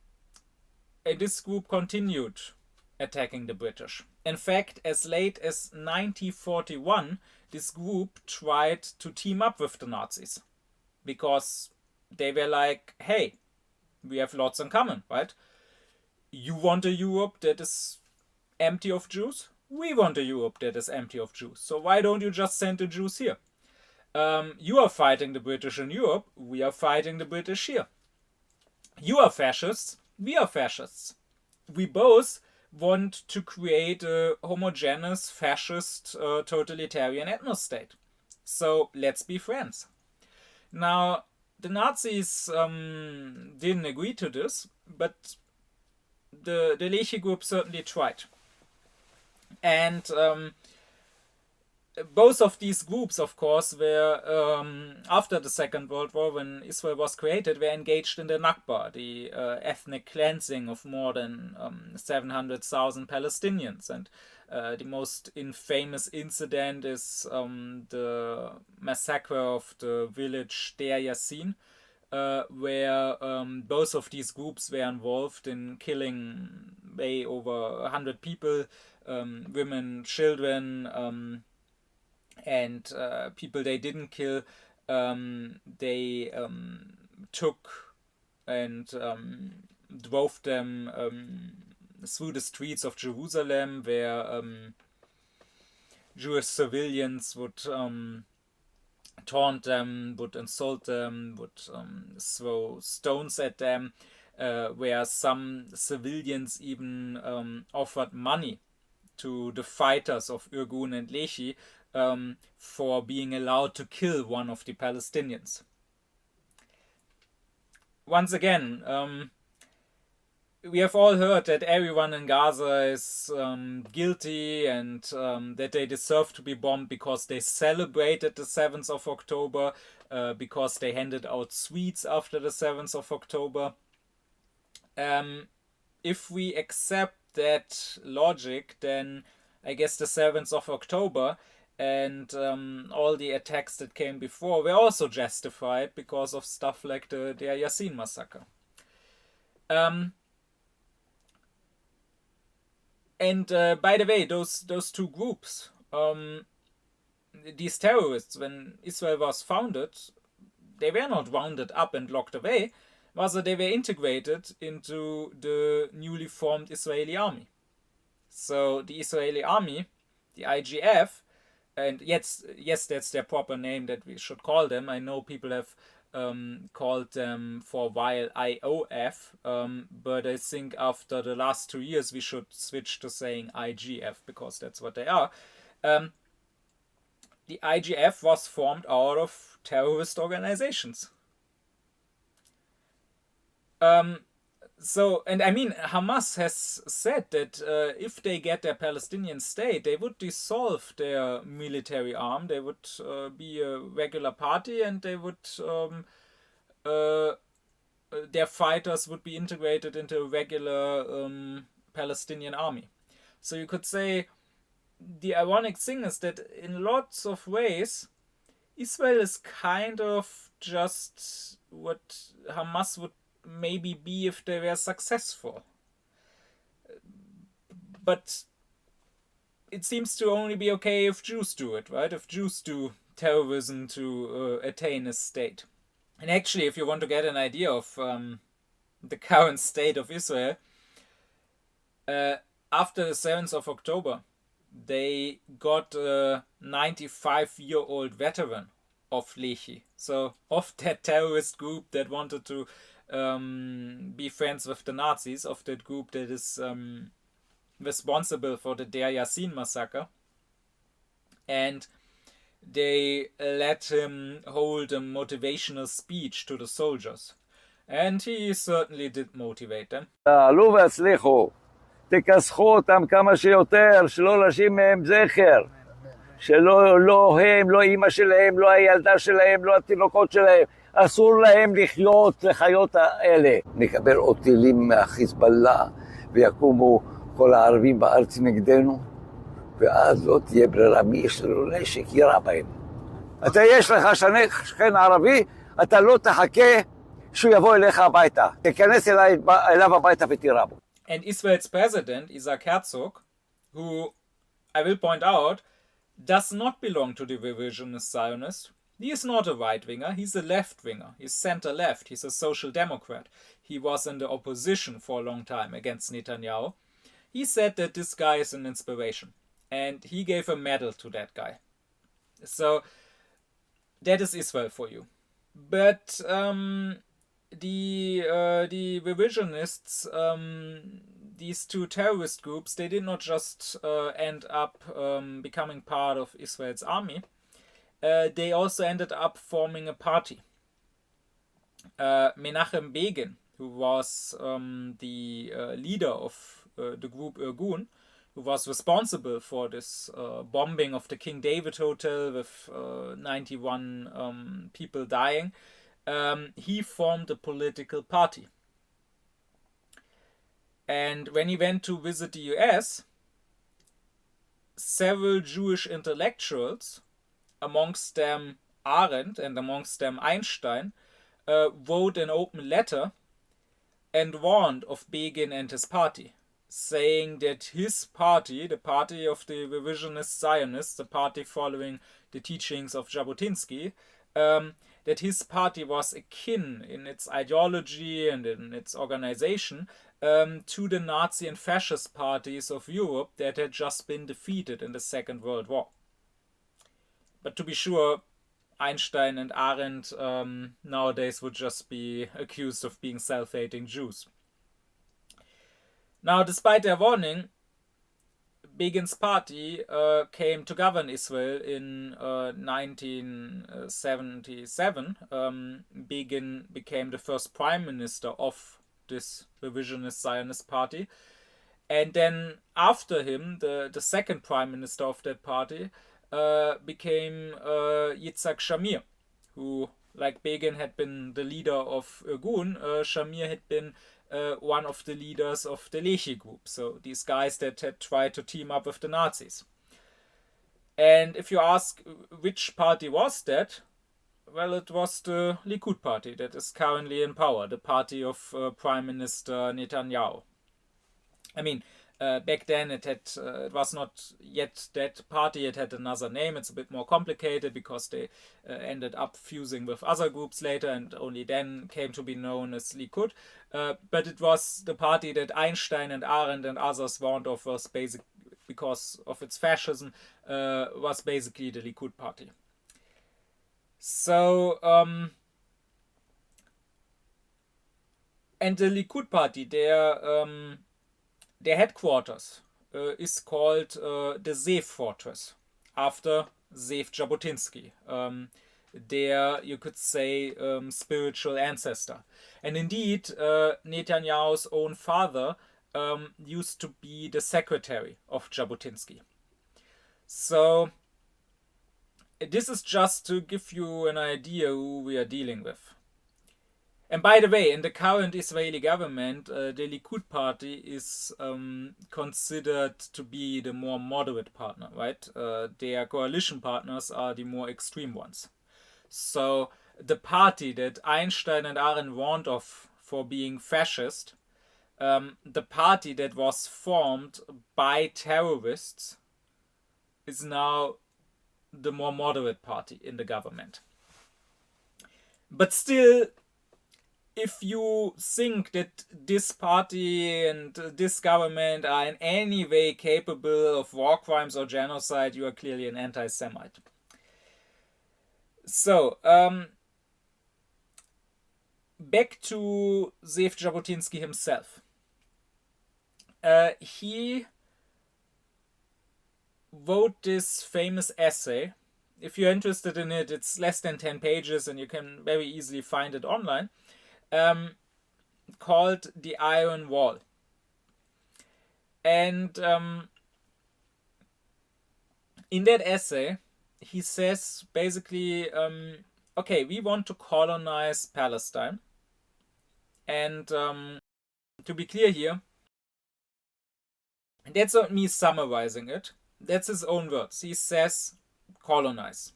this group continued attacking the British. In fact, as late as 1941, this group tried to team up with the Nazis because they were like, hey, we have lots in common, right? You want a Europe that is empty of Jews? We want a Europe that is empty of Jews. So why don't you just send the Jews here? You are fighting the British in Europe. We are fighting the British here. You are fascists. We are fascists. We both want to create a homogeneous, fascist, totalitarian ethno-state. So let's be friends. Now, the Nazis didn't agree to this, but the Lehi group certainly tried. And both of these groups, of course, were, after the Second World War, when Israel was created, were engaged in the Nakba, the ethnic cleansing of more than 700,000 Palestinians. And the most infamous incident is the massacre of the village Deir Yassin, where both of these groups were involved in killing way over 100 people, women, children, and people they didn't kill. They took and drove them through the streets of Jerusalem, where Jewish civilians would taunt them, would insult them, would throw stones at them, where some civilians even offered money to the fighters of Irgun and Lehi for being allowed to kill one of the Palestinians. Once again, we have all heard that everyone in Gaza is guilty and that they deserve to be bombed because they celebrated the 7th of October, because they handed out sweets after the 7th of October. If we accept that logic, then I guess the 7th of October and all the attacks that came before were also justified because of stuff like the Deir Yassin massacre. And by the way, those two groups, these terrorists, when Israel was founded, they were not rounded up and locked away. Rather, they were integrated into the newly formed Israeli army. So the Israeli army, the IGF, and yes, that's their proper name that we should call them. I know people have called them for a while IOF, but I think after the last 2 years we should switch to saying IGF, because that's what they are. The IGF was formed out of terrorist organizations. So, and I mean, Hamas has said that if they get their Palestinian state, they would dissolve their military arm, they would be a regular party, and they would their fighters would be integrated into a regular Palestinian army. So you could say the ironic thing is that in lots of ways, Israel is kind of just what Hamas would maybe be if they were successful. But it seems to only be okay if Jews do it, right? If Jews do terrorism to attain a state. And actually, if you want to get an idea of the current state of Israel, after the 7th of October, they got a 95-year-old veteran of Lehi. So, of that terrorist group that wanted to be friends with the Nazis, of that group that is responsible for the Deir Yassin massacre. And they let him hold a motivational speech to the soldiers. And he certainly did motivate them. תעלו והצליחו, תכסחו אותם כמה שיותר, שלא להשאיר מהם זכר. שלא לא הם, לא אמא שלהם, לא הילדה שלהם, לא התינוקות שלהם. אסור להם לחיות האלה. נקבל עוד טילים מהחיזבאללה, ויקומו כל הערבים בארץ נגדנו, ואז לא תהיה ברירה, מי יש לו נשק יירה בהם. אתה יש לך שכן ערבי, אתה לא תחכה שהוא יבוא אליך הביתה. תיכנס אליו הביתה ותירה בו. And Israel's president, Isaac Herzog, who, I will point out, does not belong to the revisionist Zionist. He is not a right-winger, he's a left-winger. He's center-left, he's a social democrat. He was in the opposition for a long time against Netanyahu. He said that this guy is an inspiration. And he gave a medal to that guy. So, that is Israel for you. But the revisionists, these two terrorist groups, they did not just end up becoming part of Israel's army. They also ended up forming a party. Menachem Begin, who was the leader of the group Irgun, who was responsible for this bombing of the King David Hotel with 91 people dying, he formed a political party. And when he went to visit the US, several Jewish intellectuals, amongst them Arendt and amongst them Einstein, wrote an open letter and warned of Begin and his party, saying that his party, the party of the revisionist Zionists, the party following the teachings of Jabotinsky, that his party was akin in its ideology and in its organization to the Nazi and fascist parties of Europe that had just been defeated in the Second World War. But to be sure, Einstein and Arendt nowadays would just be accused of being self-hating Jews. Now, despite their warning, Begin's party came to govern Israel in 1977. Begin became the first prime minister of this revisionist Zionist party. And then after him, the second prime minister of that party became Yitzhak Shamir, who, like Begin, had been the leader of Irgun. Shamir had been one of the leaders of the Lehi group, so these guys that had tried to team up with the Nazis. And if you ask which party was that, well, it was the Likud party that is currently in power, the party of Prime Minister Netanyahu. I mean, back then it was not yet that party, it had another name. It's a bit more complicated because they ended up fusing with other groups later and only then came to be known as Likud. But it was the party that Einstein and Arendt and others warned of was basic because of its fascism, was basically the Likud party. So And the Likud party, their headquarters is called the Zev Fortress, after Zev Jabotinsky, their, you could say, spiritual ancestor. And indeed, Netanyahu's own father used to be the secretary of Jabotinsky. So this is just to give you an idea who we are dealing with. And by the way, in the current Israeli government, the Likud party is considered to be the more moderate partner, right? Their coalition partners are the more extreme ones. So the party that Einstein and Arendt warned of for being fascist, the party that was formed by terrorists, is now the more moderate party in the government. But still, if you think that this party and this government are in any way capable of war crimes or genocide, you are clearly an anti-Semite. So, back to Zev Jabotinsky himself. He wrote this famous essay. If you're interested in it, it's less than 10 pages and you can very easily find it online. Called The Iron Wall. And in that essay, he says basically, okay, we want to colonize Palestine. And to be clear here, that's not me summarizing it. That's his own words. He says colonize.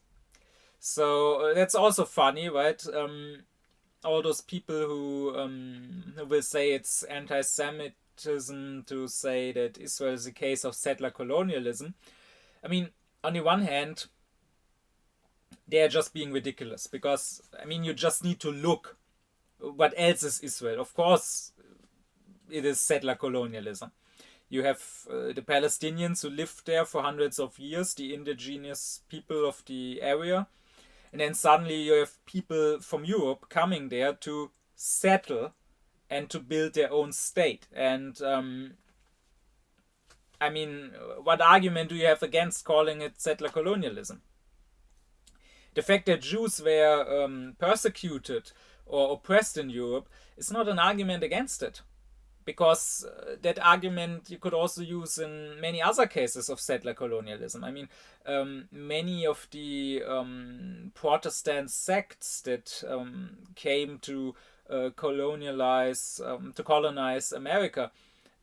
So that's also funny, right? All those people who will say it's anti-Semitism to say that Israel is a case of settler colonialism. I mean, on the one hand, they are just being ridiculous because, I mean, you just need to look. What else is Israel? Of course, it is settler colonialism. You have the Palestinians who lived there for hundreds of years, the indigenous people of the area. And then suddenly you have people from Europe coming there to settle and to build their own state. And I mean, what argument do you have against calling it settler colonialism? The fact that Jews were persecuted or oppressed in Europe is not an argument against it. Because that argument you could also use in many other cases of settler colonialism. I mean, many of the Protestant sects that came to colonize America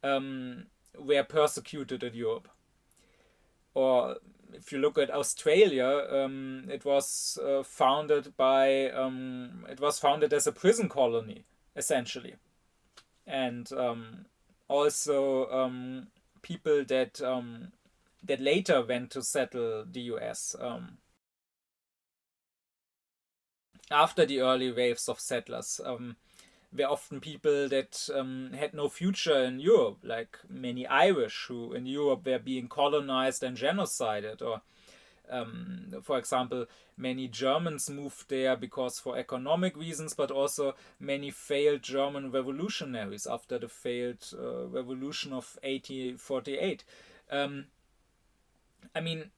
were persecuted in Europe. Or if you look at Australia, it was founded as a prison colony, essentially. And also people that later went to settle the US after the early waves of settlers were often people that had no future in Europe, like many Irish who in Europe were being colonized and genocided, or for example, many Germans moved there because for economic reasons, but also many failed German revolutionaries after the failed revolution of 1848. I mean,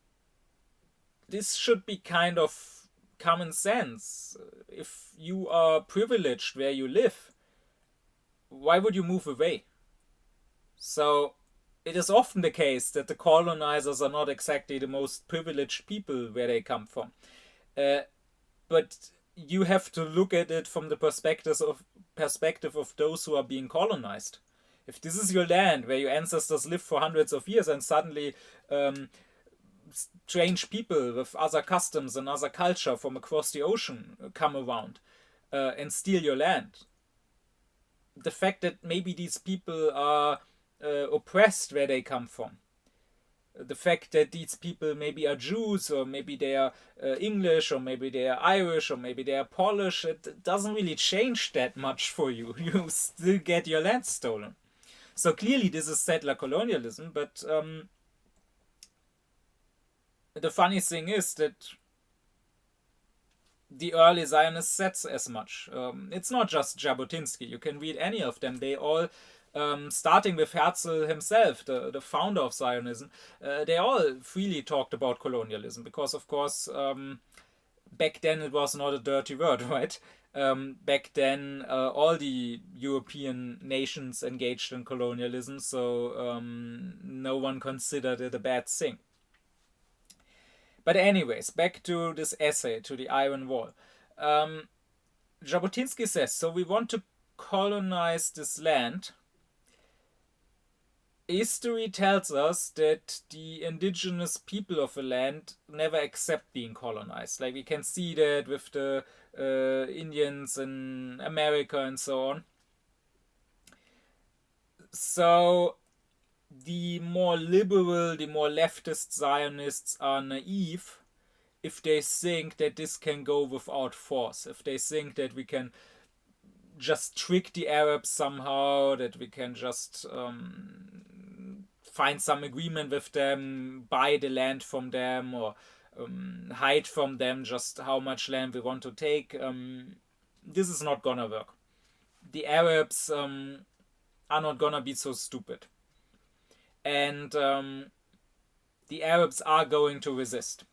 this should be kind of common sense. If you are privileged where you live, why would you move away? So it is often the case that the colonizers are not exactly the most privileged people where they come from. But you have to look at it from the perspective of those who are being colonized. If this is your land where your ancestors lived for hundreds of years and suddenly strange people with other customs and other culture from across the ocean come around and steal your land, the fact that maybe these people are oppressed where they come from, the fact that these people maybe are Jews or maybe they are English or maybe they are Irish or maybe they are Polish, it doesn't really change that much for you. You still get your land stolen. So clearly this is settler colonialism, but the funny thing is that the early Zionists said as much. It's not just Jabotinsky. You can read any of them. They all, starting with Herzl himself, the founder of Zionism, they all freely talked about colonialism because, of course, back then it was not a dirty word, right? Back then, all the European nations engaged in colonialism, so no one considered it a bad thing. But anyways, back to this essay, to the Iron Wall. Jabotinsky says, so we want to colonize this land. History tells us that the indigenous people of the land never accept being colonized. Like we can see that with the Indians in America and so on. So the more liberal, the more leftist Zionists are naive if they think that this can go without force, if they think that we can just trick the Arabs somehow, that we can just find some agreement with them, buy the land from them, or hide from them just how much land we want to take. This is not gonna work. The Arabs are not gonna be so stupid. And the Arabs are going to resist.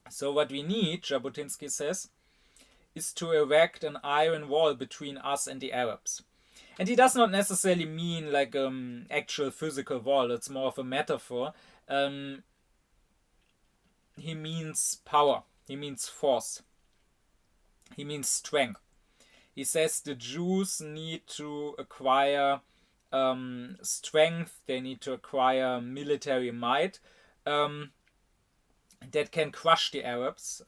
So what we need, Jabotinsky says, is to erect an iron wall between us and the Arabs. And he does not necessarily mean like actual physical wall, it's more of a metaphor. He means power, he means force, he means strength. He says the Jews need to acquire strength, they need to acquire military might that can crush the Arabs,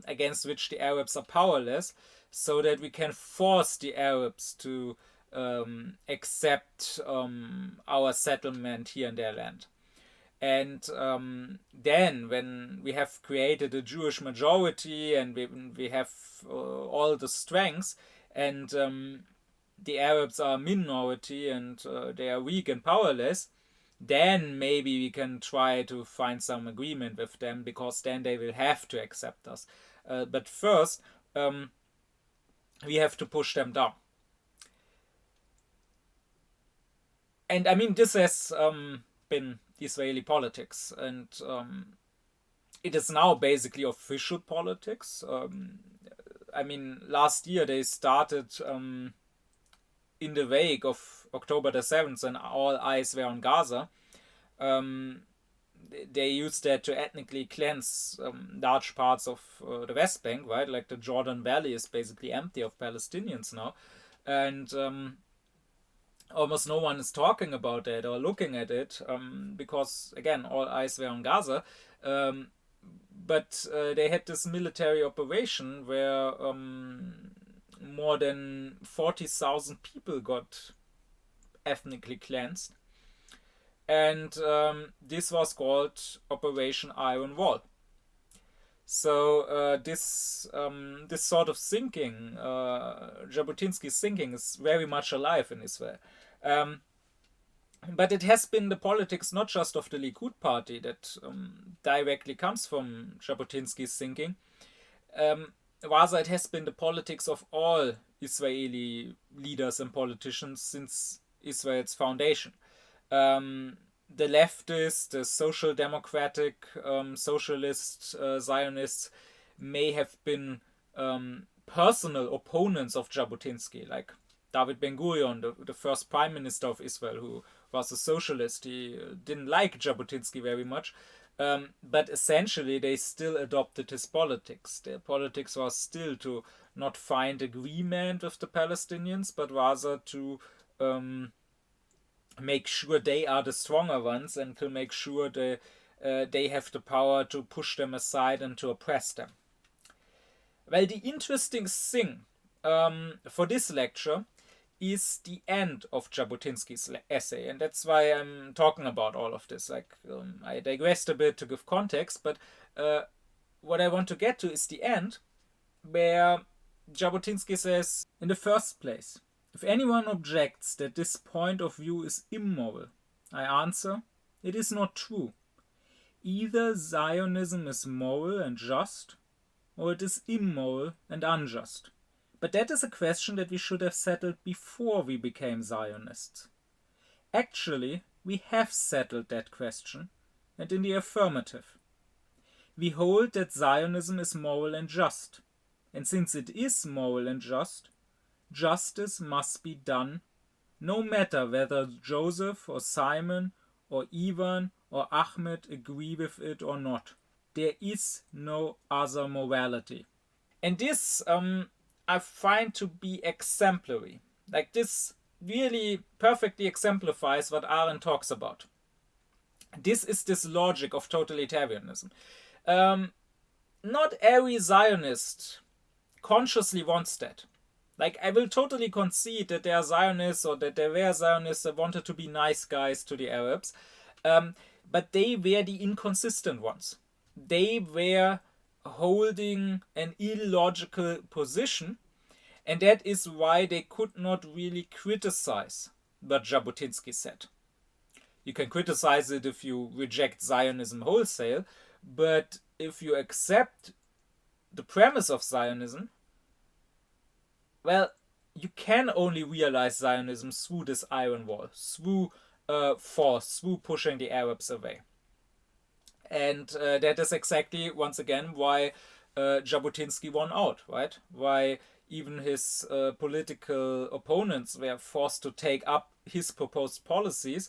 against which the Arabs are powerless, so that we can force the Arabs to accept our settlement here in their land. And then when we have created a Jewish majority and we have all the strengths, and the Arabs are a minority and they are weak and powerless, then maybe we can try to find some agreement with them, because then they will have to accept us. But first, we have to push them down. And I mean, this has been Israeli politics, and it is now basically official politics. I mean, last year they started in the wake of October the 7th, and all eyes were on Gaza. They used that to ethnically cleanse large parts of the West Bank, right? Like the Jordan Valley is basically empty of Palestinians now. And almost no one is talking about that or looking at it, because, again, all eyes were on Gaza. But they had this military operation where more than 40,000 people got ethnically cleansed. And this was called Operation Iron Wall. So this sort of thinking, Jabotinsky's thinking, is very much alive in Israel. But it has been the politics not just of the Likud party that directly comes from Jabotinsky's thinking. Rather, it has been the politics of all Israeli leaders and politicians since Israel's foundation. The leftists, the social democratic, socialist Zionists may have been personal opponents of Jabotinsky, like David Ben-Gurion, the first prime minister of Israel, who was a socialist. He didn't like Jabotinsky very much, but essentially they still adopted his politics. Their politics was still to not find agreement with the Palestinians, but rather to make sure they are the stronger ones, and to make sure they have the power to push them aside and to oppress them. Well, the interesting thing for this lecture is the end of Jabotinsky's essay, and that's why I'm talking about all of this. Like, I digressed a bit to give context, but what I want to get to is the end, where Jabotinsky says, in the first place, if anyone objects that this point of view is immoral, I answer, it is not true. Either Zionism is moral and just, or it is immoral and unjust. But that is a question that we should have settled before we became Zionists. Actually, we have settled that question, and in the affirmative. We hold that Zionism is moral and just, and since it is moral and just, justice must be done, no matter whether Joseph or Simon or Ivan or Ahmed agree with it or not. There is no other morality. And this I find to be exemplary. Like, this really perfectly exemplifies what Arendt talks about. This is this logic of totalitarianism. Not every Zionist consciously wants that. Like, I will totally concede that there are Zionists, or that there were Zionists that wanted to be nice guys to the Arabs, but they were the inconsistent ones. They were holding an illogical position, and that is why they could not really criticize what Jabotinsky said. You can criticize it if you reject Zionism wholesale, but if you accept the premise of Zionism, well, you can only realize Zionism through this iron wall, through force, through pushing the Arabs away. And that is exactly, once again, why Jabotinsky won out, right? Why even his political opponents were forced to take up his proposed policies,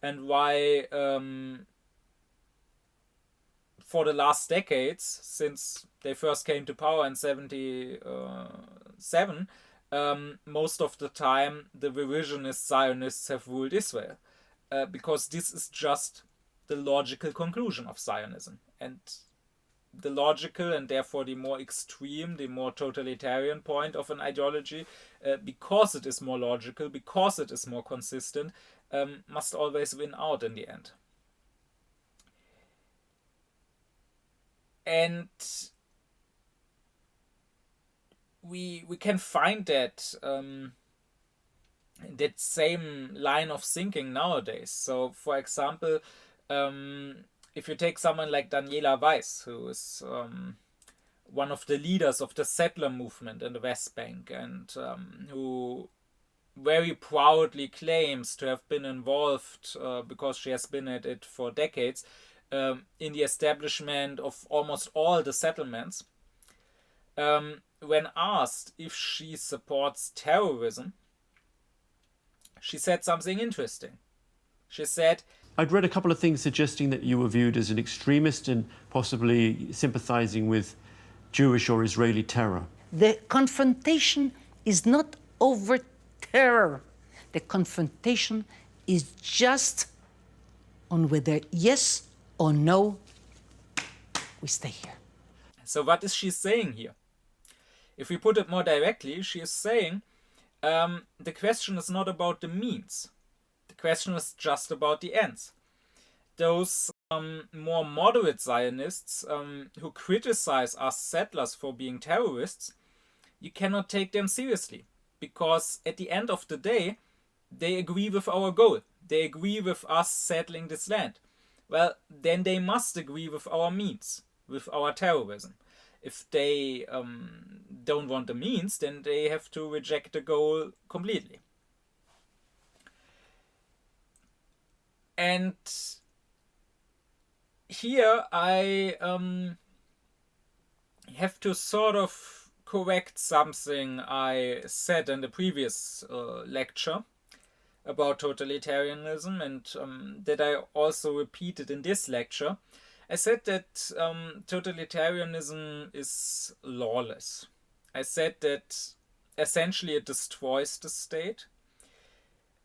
and why for the last decades, since they first came to power in 1977, most of the time the revisionist Zionists have ruled Israel, because this is just the logical conclusion of Zionism. And the logical, and therefore the more extreme, the more totalitarian point of an ideology, because it is more logical, because it is more consistent, must always win out in the end. And we can find that that same line of thinking nowadays. So, for example, if you take someone like Daniela Weiss, who is one of the leaders of the settler movement in the West Bank, and who very proudly claims to have been involved, because she has been at it for decades, in the establishment of almost all the settlements, when asked if she supports terrorism, she said something interesting. She said, I'd read a couple of things suggesting that you were viewed as an extremist and possibly sympathizing with Jewish or Israeli terror. The confrontation is not over terror. The confrontation is just on whether yes or no, we stay here. So what is she saying here? If we put it more directly, she is saying the question is not about the means. The question is just about the ends. Those more moderate Zionists who criticize us settlers for being terrorists, you cannot take them seriously, because at the end of the day, they agree with our goal. They agree with us settling this land. Well, then they must agree with our means, with our terrorism. If they don't want the means, then they have to reject the goal completely. And here I have to sort of correct something I said in the previous lecture about totalitarianism, and that I also repeated in this lecture. I said that totalitarianism is lawless. I said that essentially it destroys the state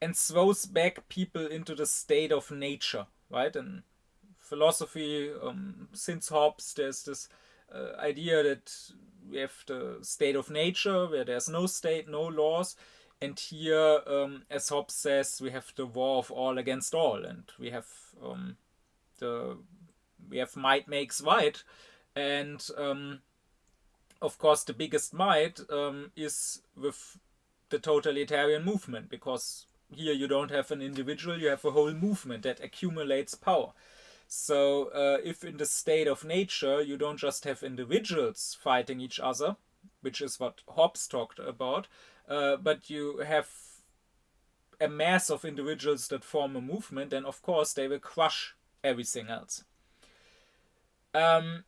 and throws back people into the state of nature, right? In philosophy, since Hobbes, there's this idea that we have the state of nature where there's no state, no laws. And here, as Hobbes says, we have the war of all against all, and we have might makes right, and of course the biggest might is with the totalitarian movement, because here you don't have an individual, you have a whole movement that accumulates power. So if in the state of nature you don't just have individuals fighting each other, which is what Hobbes talked about, but you have a mass of individuals that form a movement, then of course they will crush everything else. And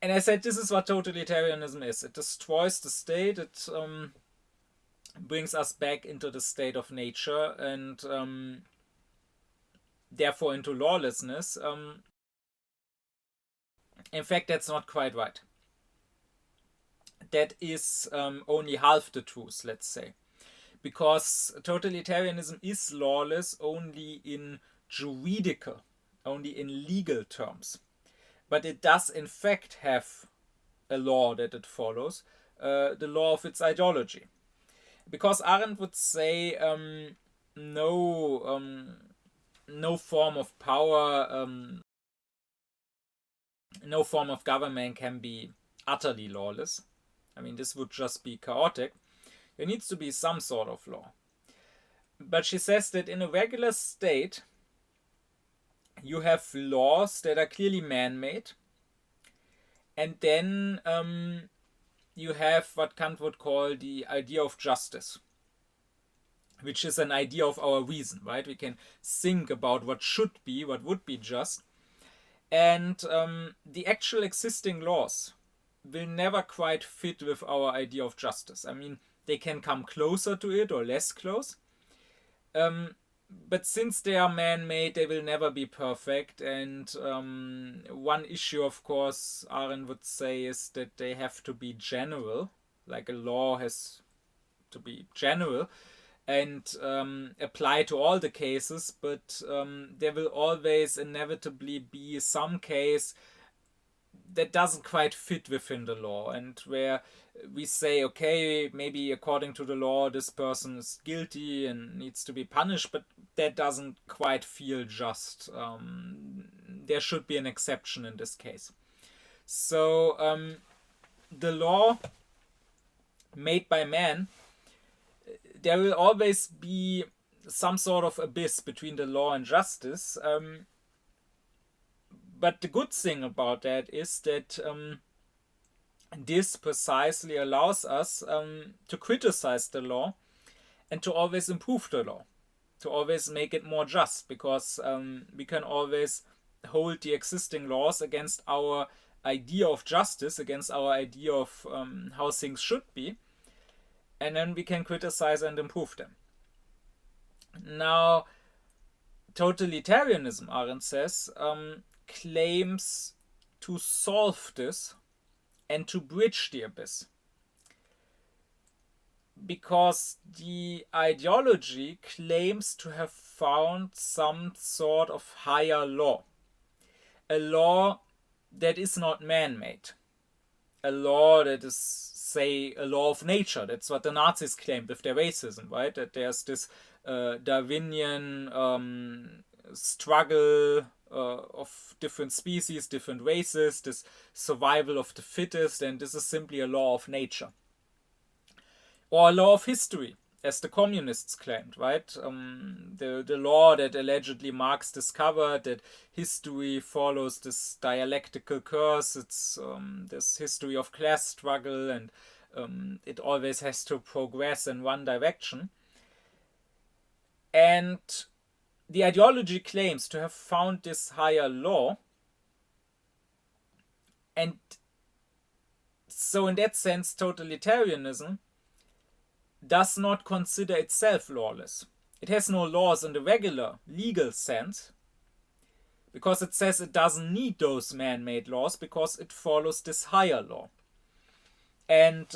I said this is what totalitarianism is. It destroys the state. It brings us back into the state of nature and therefore into lawlessness. In fact, that's not quite right. That is only half the truth, let's say. Because totalitarianism is lawless only in juridical, only in legal terms. But it does in fact have a law that it follows, the law of its ideology. Because Arendt would say no form of power, no form of government can be utterly lawless. I mean, this would just be chaotic. There needs to be some sort of law. But she says that in a regular state, you have laws that are clearly man-made. And then you have what Kant would call the idea of justice, which is an idea of our reason, right? We can think about what should be, what would be just. And the actual existing laws will never quite fit with our idea of justice. I mean, they can come closer to it or less close. But since they are man-made, they will never be perfect. And one issue, of course, Arendt would say is that they have to be general. Like a law has to be general and apply to all the cases. But there will always inevitably be some case that doesn't quite fit within the law, and where we say, okay, maybe according to the law this person is guilty and needs to be punished, but that doesn't quite feel just. There should be an exception in this case. So the law made by man, there will always be some sort of abyss between the law and justice. But the good thing about that is that this precisely allows us to criticize the law and to always improve the law, to always make it more just, because we can always hold the existing laws against our idea of justice, against our idea of how things should be, and then we can criticize and improve them. Now, totalitarianism, Arendt says, claims to solve this and to bridge the abyss, because the ideology claims to have found some sort of higher law, a law that is not man-made, a law that is, say, a law of nature. That's what the Nazis claimed with their racism, right? That there's this Darwinian struggle of different species, different races, this survival of the fittest, and this is simply a law of nature. Or a law of history, as the communists claimed, right? The law that allegedly Marx discovered, that history follows this dialectical curse, it's this history of class struggle, and it always has to progress in one direction. And the ideology claims to have found this higher law, and so in that sense totalitarianism does not consider itself lawless. It has no laws in the regular legal sense, because it says it doesn't need those man-made laws because it follows this higher law. And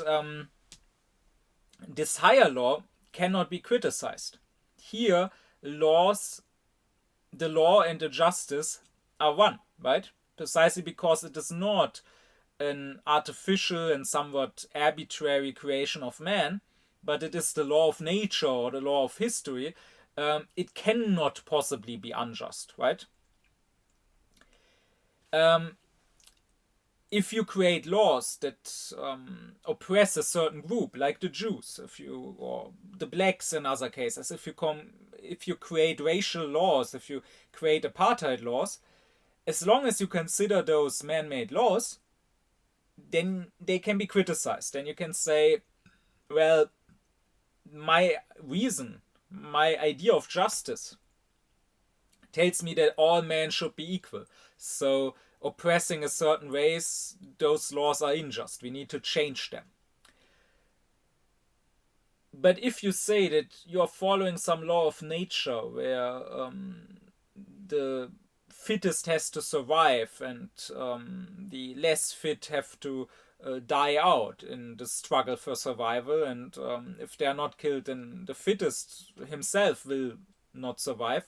this higher law cannot be criticized. Here, the law and the justice are one, right? Precisely because it is not an artificial and somewhat arbitrary creation of man, but it is the law of nature or the law of history. It cannot possibly be unjust, right? If you create laws that oppress a certain group, like the Jews, or the blacks in other cases, if you come if you create racial laws, if you create apartheid laws, as long as you consider those man-made laws, then they can be criticized. Then you can say, well, my reason, my idea of justice tells me that all men should be equal. So oppressing a certain race, those laws are unjust. We need to change them. But if you say that you're following some law of nature where the fittest has to survive and the less fit have to die out in the struggle for survival, and if they're not killed, then the fittest himself will not survive.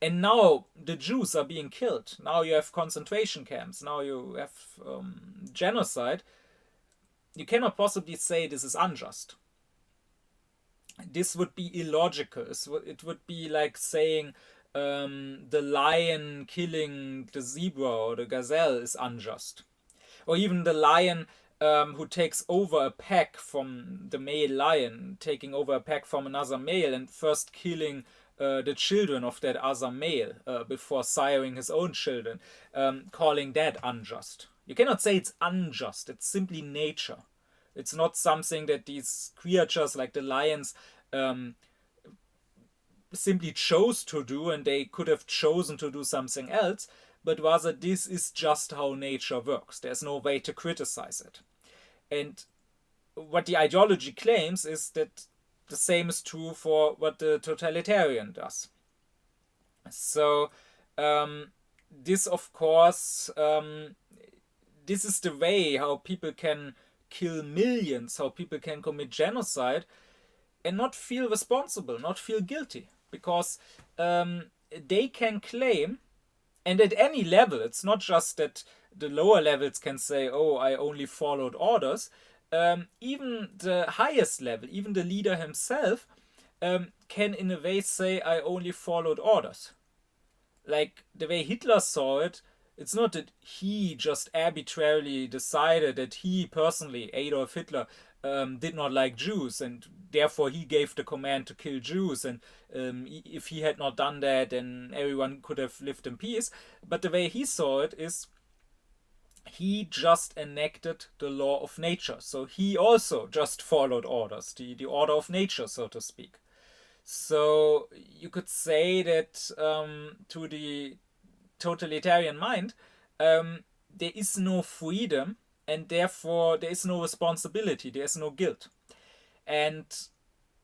And now the Jews are being killed. Now you have concentration camps. Now you have genocide. You cannot possibly say this is unjust. This would be illogical. It would be like saying the lion killing the zebra or the gazelle is unjust. Or even the lion who takes over a pack from the male lion, taking over a pack from another male and first killing the children of that other male before siring his own children, calling that unjust. You cannot say it's unjust. It's simply nature. It's not something that these creatures like the lions simply chose to do, and they could have chosen to do something else, but rather this is just how nature works. There's no way to criticize it. And what the ideology claims is that the same is true for what the totalitarian does. So this, of course, this is the way how people can kill millions, how people can commit genocide and not feel responsible, not feel guilty, because they can claim, and at any level, it's not just that the lower levels can say, oh, I only followed orders. Even the highest level, even the leader himself, can in a way say, I only followed orders. Like the way Hitler saw it, it's not that he just arbitrarily decided that he personally, Adolf Hitler, did not like Jews, and therefore he gave the command to kill Jews, and if he had not done that, then everyone could have lived in peace. But the way he saw it is, he just enacted the law of nature. So he also just followed orders, the order of nature, so to speak. So you could say that to the totalitarian mind, there is no freedom, and therefore there is no responsibility, there is no guilt. And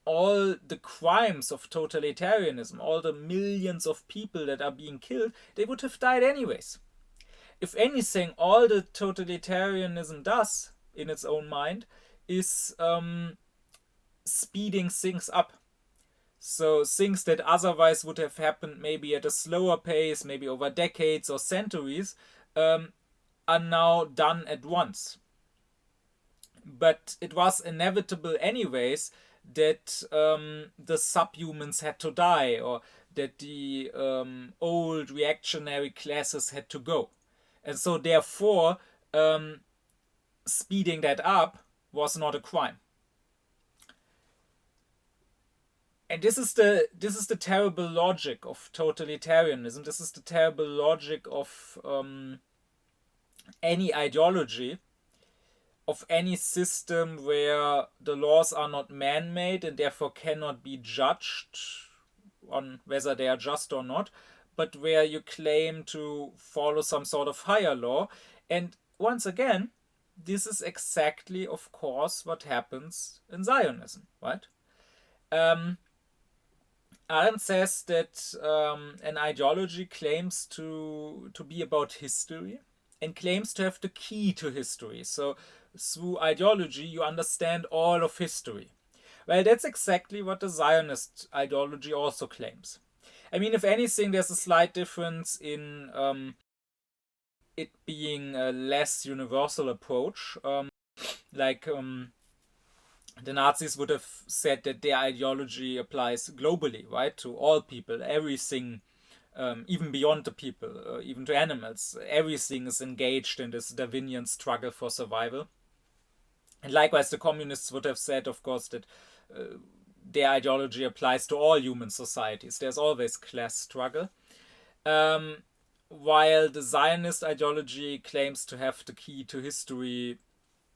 all the crimes of totalitarianism, all the millions of people that are being killed, they would have died anyways. If anything, all the totalitarianism does in its own mind is speeding things up. So things that otherwise would have happened maybe at a slower pace, maybe over decades or centuries, are now done at once. But it was inevitable anyways that the subhumans had to die, or that the old reactionary classes had to go. And so therefore, speeding that up was not a crime. And this is the terrible logic of totalitarianism. This is the terrible logic of any ideology, of any system where the laws are not man-made and therefore cannot be judged on whether they are just or not, but where you claim to follow some sort of higher law. And once again, this is exactly, of course, what happens in Zionism, right? Arendt says that an ideology claims to be about history and claims to have the key to history. So through ideology, you understand all of history. Well, that's exactly what the Zionist ideology also claims. I mean, if anything, there's a slight difference in it being a less universal approach. The Nazis would have said that their ideology applies globally, right, to all people, everything, even beyond the people, even to animals. Everything is engaged in this Darwinian struggle for survival. And likewise, the communists would have said, of course, that their ideology applies to all human societies. There's always class struggle. While the Zionist ideology claims to have the key to history,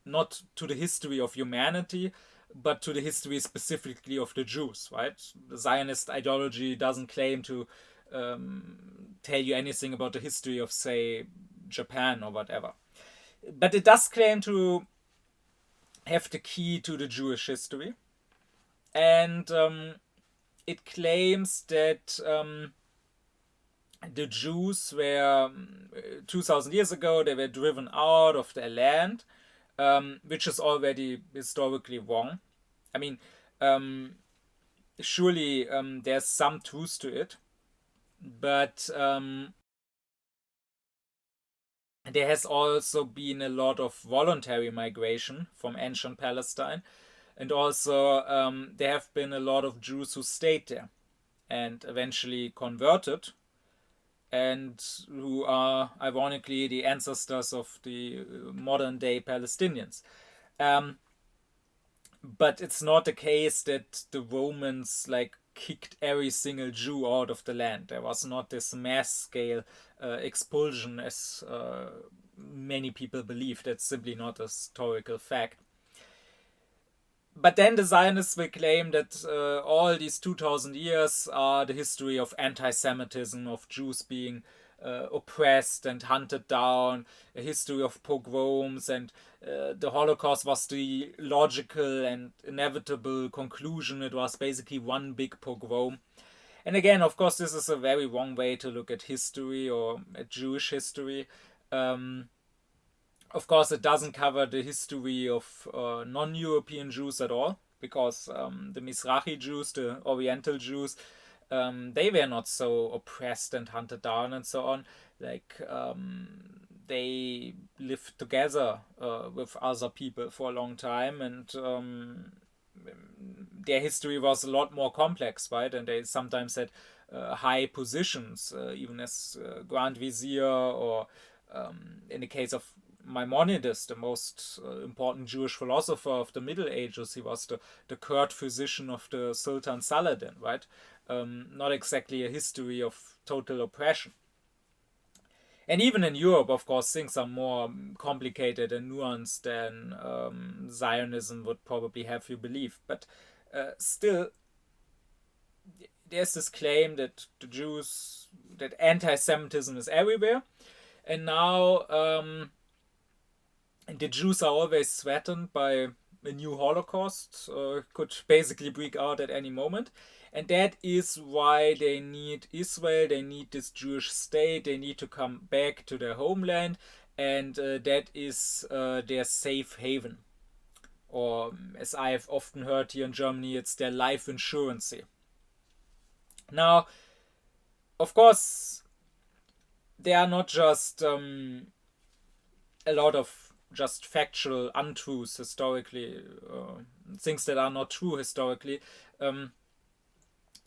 not to the history of humanity, but to the history specifically of the Jews, right? The Zionist ideology doesn't claim to tell you anything about the history of, say, Japan or whatever. But it does claim to have the key to the Jewish history. And it claims that the Jews were, 2,000 years ago, they were driven out of their land, which is already historically wrong. I mean, surely there's some truth to it, but there has also been a lot of voluntary migration from ancient Palestine, and also there have been a lot of Jews who stayed there and eventually converted, and who are ironically the ancestors of the modern day Palestinians. But it's not the case that the Romans kicked every single Jew out of the land. There was not this mass scale expulsion as many people believe. That's simply not a historical fact. But then the Zionists will claim that all these 2,000 years are the history of anti-Semitism, of Jews being oppressed and hunted down, a history of pogroms, and the Holocaust was the logical and inevitable conclusion. It was basically one big pogrom. And again, of course, this is a very wrong way to look at history or at Jewish history. Of course, it doesn't cover the history of non-European Jews at all, because the Mizrahi Jews, the Oriental Jews, they were not so oppressed and hunted down and so on. They lived together with other people for a long time, and their history was a lot more complex, right? And they sometimes had high positions, even as Grand Vizier, or in the case of Maimonides, the most important Jewish philosopher of the Middle Ages, he was the court physician of the Sultan Saladin, right? Not exactly a history of total oppression. And even in Europe, of course, things are more complicated and nuanced than Zionism would probably have you believe. But still, there's this claim that that anti-Semitism is everywhere. And now the Jews are always threatened by a new Holocaust, could basically break out at any moment. And that is why they need Israel, they need this Jewish state, they need to come back to their homeland, and that is their safe haven. Or, as I have often heard here in Germany, it's their life insurance. Now, of course, there are not just a lot of just factual untruths historically, things that are not true historically.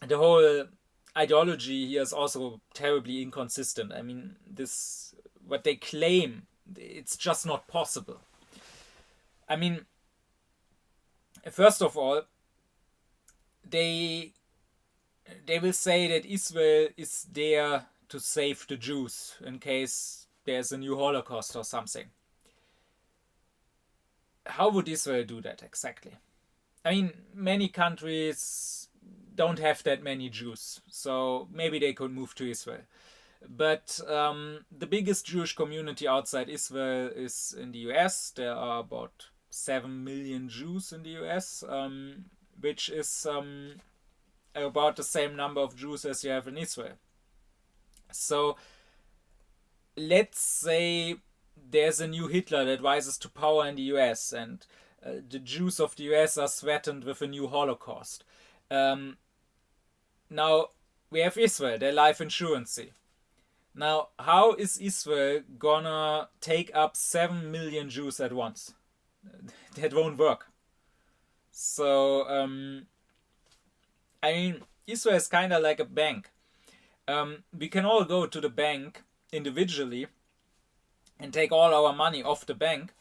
The whole ideology here is also terribly inconsistent. I mean, what they claim, it's just not possible. I mean, first of all, they will say that Israel is there to save the Jews in case there's a new Holocaust or something. How would Israel do that exactly? I mean, many countries don't have that many Jews, so maybe they could move to Israel. But the biggest Jewish community outside Israel is in the US. There are about 7 million Jews in the US, which is about the same number of Jews as you have in Israel. So let's say there's a new Hitler that rises to power in the US, and the Jews of the US are threatened with a new Holocaust. Now we have Israel, their life insurance. Now, how is Israel gonna take up 7 million Jews at once? That won't work. So, I mean, Israel is kind of like a bank. We can all go to the bank individually and take all our money off the bank.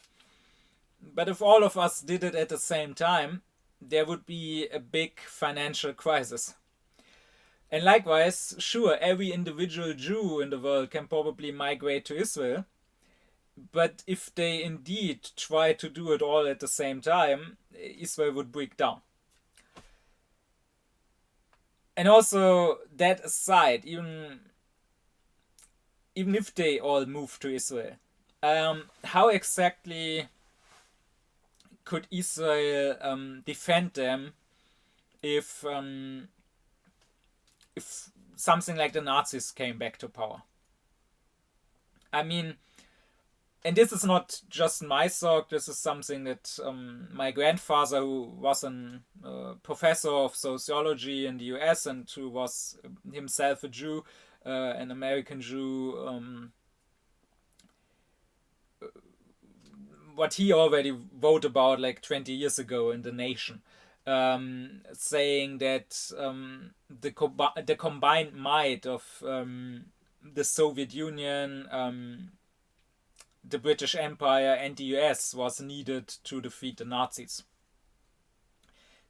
But if all of us did it at the same time, there would be a big financial crisis. And likewise, sure, every individual Jew in the world can probably migrate to Israel, but if they indeed try to do it all at the same time, Israel would break down. And also, that aside, even if they all move to Israel, how exactly could Israel defend them if something like the Nazis came back to power? I mean, and this is not just my thought, this is something that my grandfather, who was a professor of sociology in the US and who was himself a Jew, an American Jew, what he already wrote about like 20 years ago in The Nation, saying that the combined might of the Soviet Union, the British Empire and the US was needed to defeat the Nazis.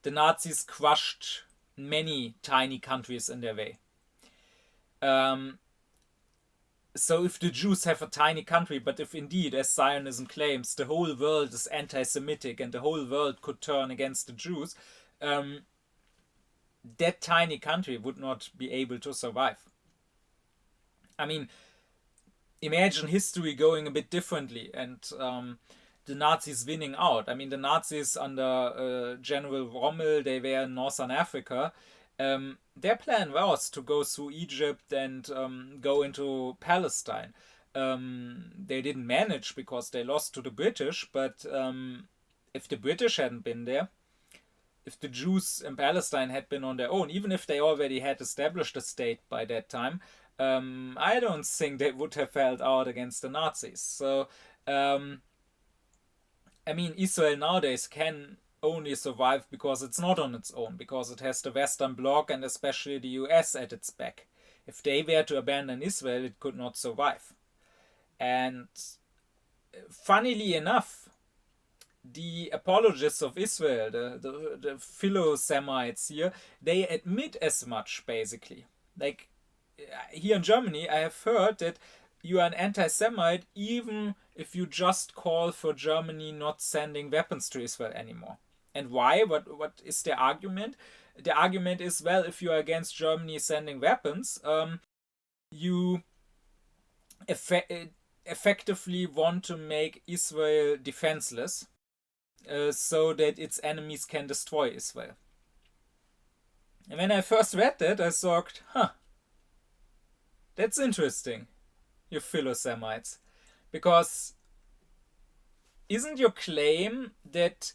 The Nazis crushed many tiny countries in their way. So if the Jews have a tiny country, but if indeed, as Zionism claims, the whole world is anti-Semitic and the whole world could turn against the Jews, that tiny country would not be able to survive. I mean, imagine history going a bit differently and the Nazis winning out. I mean, the Nazis under General Rommel, they were in Northern Africa. Their plan was to go through Egypt and go into Palestine. They didn't manage because they lost to the British, but if the British hadn't been there, if the Jews in Palestine had been on their own, even if they already had established a state by that time, I don't think they would have held out against the Nazis. So, I mean, Israel nowadays can only survive because it's not on its own, because it has the Western Bloc and especially the US at its back. If they were to abandon Israel, it could not survive. And funnily enough, the apologists of Israel, the philo-Semites here, they admit as much, basically. Like, here in Germany, I have heard that you are an anti-Semite even if you just call for Germany not sending weapons to Israel anymore. And why? What is the argument? The argument is, well, if you are against Germany sending weapons, you effectively want to make Israel defenseless so that its enemies can destroy Israel. And when I first read that, I thought, that's interesting, you philo-Semites. Because isn't your claim that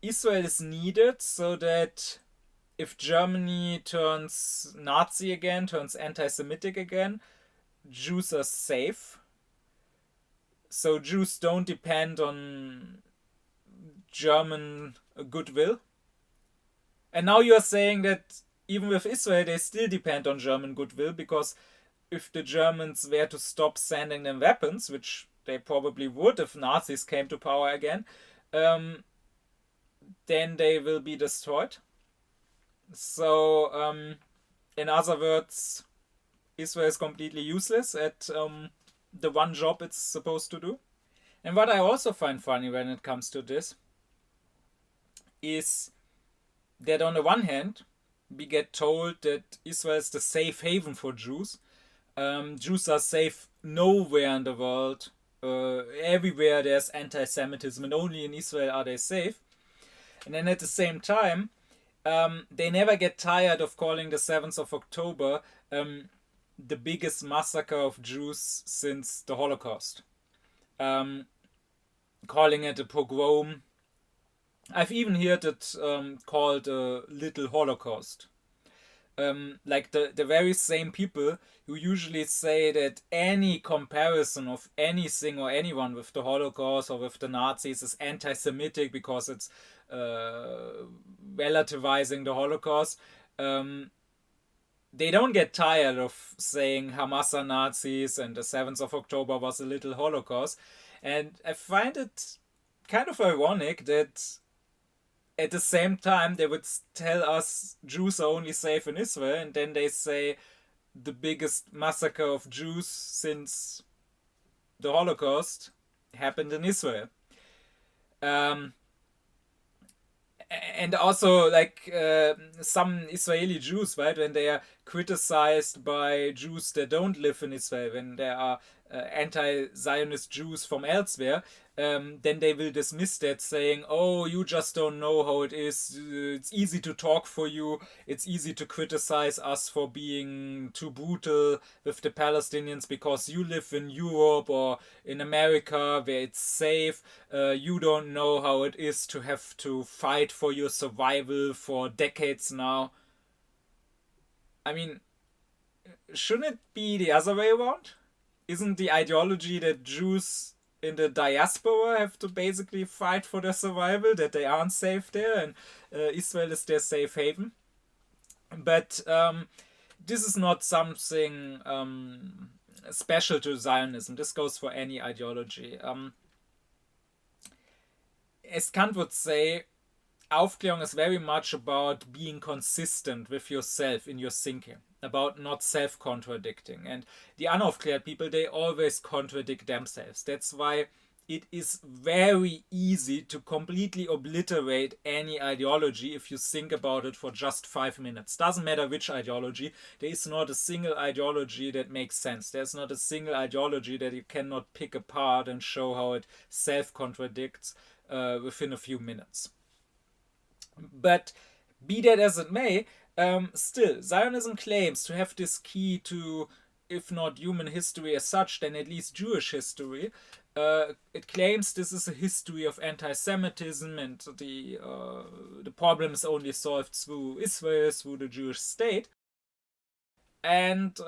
Israel is needed so that if Germany turns Nazi again, turns anti-Semitic again, Jews are safe? So Jews don't depend on German goodwill? And now you're saying that even with Israel, they still depend on German goodwill, because if the Germans were to stop sending them weapons, which they probably would if Nazis came to power again, then they will be destroyed. So, in other words, Israel is completely useless at the one job it's supposed to do. And what I also find funny when it comes to this is that on the one hand, we get told that Israel is the safe haven for Jews. Jews are safe nowhere in the world. Everywhere there's anti-Semitism, and only in Israel are they safe. And then at the same time, they never get tired of calling the 7th of October the biggest massacre of Jews since the Holocaust. Calling it a pogrom. I've even heard it called a little Holocaust. Like the very same people who usually say that any comparison of anything or anyone with the Holocaust or with the Nazis is anti-Semitic because it's relativizing the Holocaust, they don't get tired of saying Hamas are Nazis and the 7th of October was a little Holocaust. And I find it kind of ironic that at the same time, they would tell us Jews are only safe in Israel, and then they say the biggest massacre of Jews since the Holocaust happened in Israel. And also, like, some Israeli Jews, right, when they are criticized by Jews that don't live in Israel, when there are anti-Zionist Jews from elsewhere, then they will dismiss that, saying, oh, you just don't know how it is, it's easy to talk for you, it's easy to criticize us for being too brutal with the Palestinians because you live in Europe or in America where it's safe, you don't know how it is to have to fight for your survival for decades now. I mean, shouldn't it be the other way around? Isn't the ideology that Jews in the diaspora have to basically fight for their survival, that they aren't safe there, and Israel is their safe haven? But this is not something special to Zionism. This goes for any ideology. As Kant would say, Aufklärung is very much about being consistent with yourself in your thinking, about not self-contradicting. And the unaufklärt people, they always contradict themselves. That's why it is very easy to completely obliterate any ideology if you think about it for just 5 minutes. Doesn't matter which ideology, there is not a single ideology that makes sense. There's not a single ideology that you cannot pick apart and show how it self-contradicts within a few minutes. But be that as it may, still, Zionism claims to have this key to, if not human history as such, then at least Jewish history. It claims this is a history of anti-Semitism, and the problem is only solved through Israel, through the Jewish state. And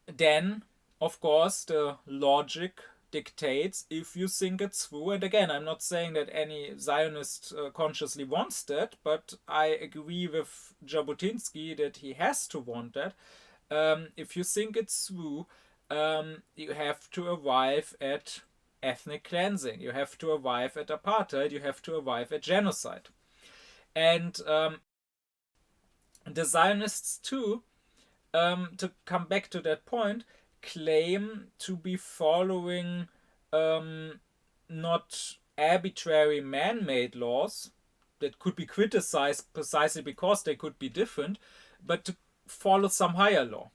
then, of course, the logic dictates if you think it through. And again, I'm not saying that any Zionist consciously wants that, but I agree with Jabotinsky that he has to want that. If you think it through, you have to arrive at ethnic cleansing, you have to arrive at apartheid, you have to arrive at genocide. And the Zionists too, to come back to that point, claim to be following not arbitrary man-made laws that could be criticized precisely because they could be different, but to follow some higher law.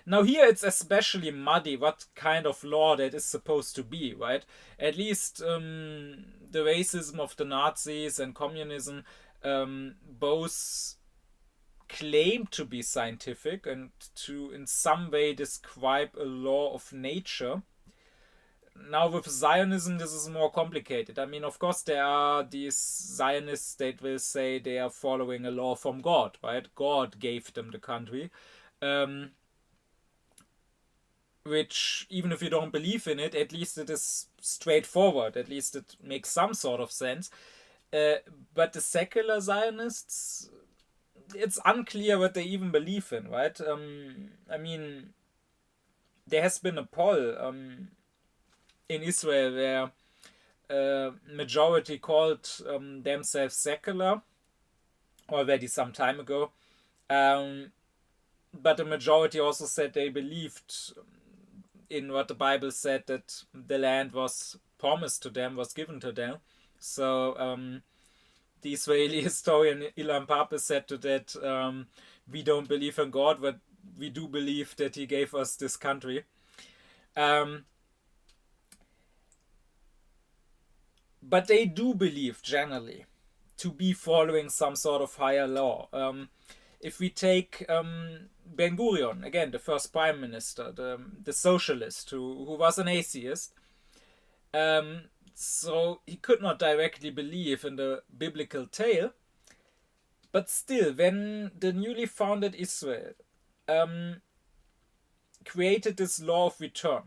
Now here it's especially muddy what kind of law that is supposed to be, right? At least the racism of the Nazis and communism both claim to be scientific and to in some way describe a law of nature. Now with Zionism this is more complicated. I mean, of course there are these Zionists that will say they are following a law from God, right? God gave them the country. Which, even if you don't believe in it, at least it is straightforward, at least it makes some sort of sense. But the secular Zionists, it's unclear what they even believe in, right? I mean, there has been a poll in Israel where majority called themselves secular already some time ago, but the majority also said they believed in what the Bible said, that the land was promised to them, was given to them. So the Israeli historian Ilan Pape said to that, we don't believe in God, but we do believe that he gave us this country. But they do believe generally to be following some sort of higher law. If we take Ben Gurion, again, the first prime minister, the socialist who was an atheist, so he could not directly believe in the biblical tale, but still, when the newly founded Israel created this law of return,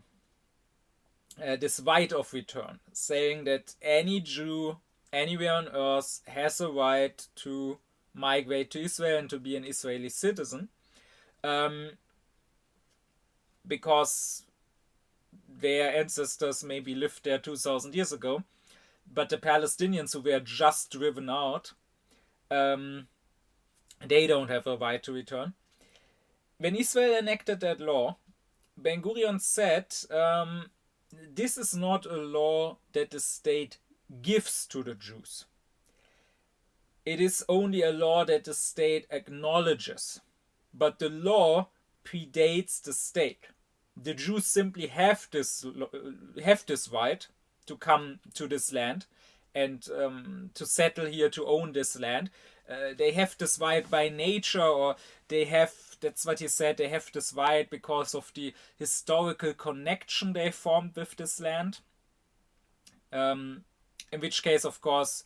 this right of return, saying that any Jew anywhere on earth has a right to migrate to Israel and to be an Israeli citizen, because their ancestors maybe lived there 2000 years ago, but the Palestinians who were just driven out, they don't have a right to return. When Israel enacted that law, Ben-Gurion said, this is not a law that the state gives to the Jews. It is only a law that the state acknowledges. But the law predates the state. The Jews simply have this right to come to this land and to settle here, to own this land. They have this right by nature, or they have, that's what he said, they have this right because of the historical connection they formed with this land. In which case, of course,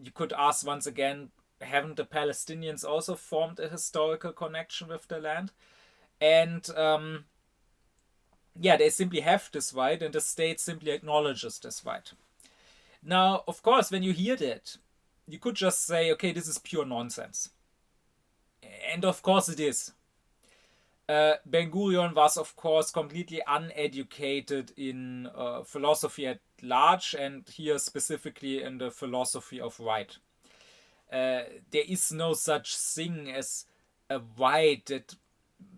you could ask once again, haven't the Palestinians also formed a historical connection with the land? And they simply have this right, and the state simply acknowledges this right. Now, of course, when you hear that, you could just say, okay, this is pure nonsense. And of course it is. Ben-Gurion was, of course, completely uneducated in philosophy at large, and here specifically in the philosophy of right. There is no such thing as a right that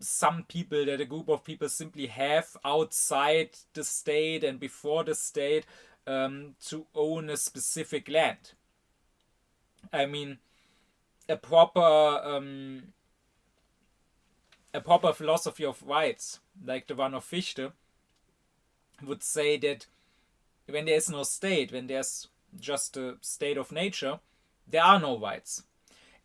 that a group of people simply have outside the state and before the state to own a specific land. I mean, a proper philosophy of rights, like the one of Fichte, would say that when there is no state, when there's just a state of nature, there are no rights.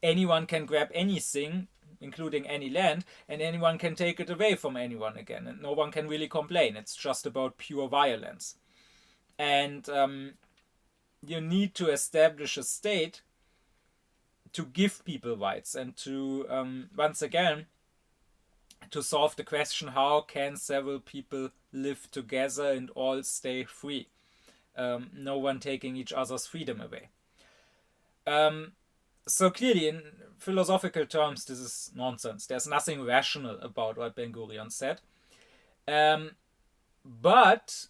Anyone can grab anything, including any land, and anyone can take it away from anyone again, and no one can really complain. It's just about pure violence. And you need to establish a state to give people rights and to, once again, to solve the question, how can several people live together and all stay free? No one taking each other's freedom away. So clearly, in philosophical terms, this is nonsense. There's nothing rational about what Ben-Gurion said. But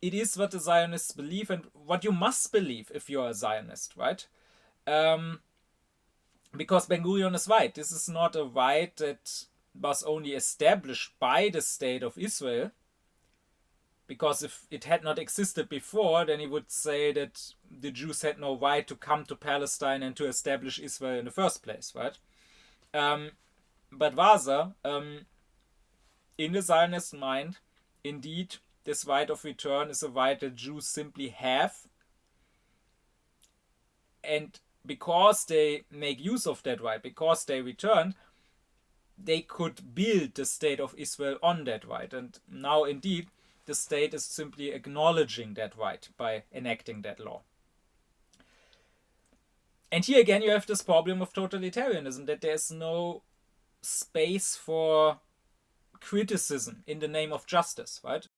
it is what the Zionists believe and what you must believe if you're a Zionist, right? Because Ben-Gurion is right. This is not a right that was only established by the state of Israel. Because if it had not existed before, then he would say that the Jews had no right to come to Palestine and to establish Israel in the first place, right? But rather, in the Zionist mind, indeed, this right of return is a right that Jews simply have. And because they make use of that right, because they returned, they could build the state of Israel on that right. And now, indeed, the state is simply acknowledging that right by enacting that law. And here again you have this problem of totalitarianism, that there's no space for criticism in the name of justice, right?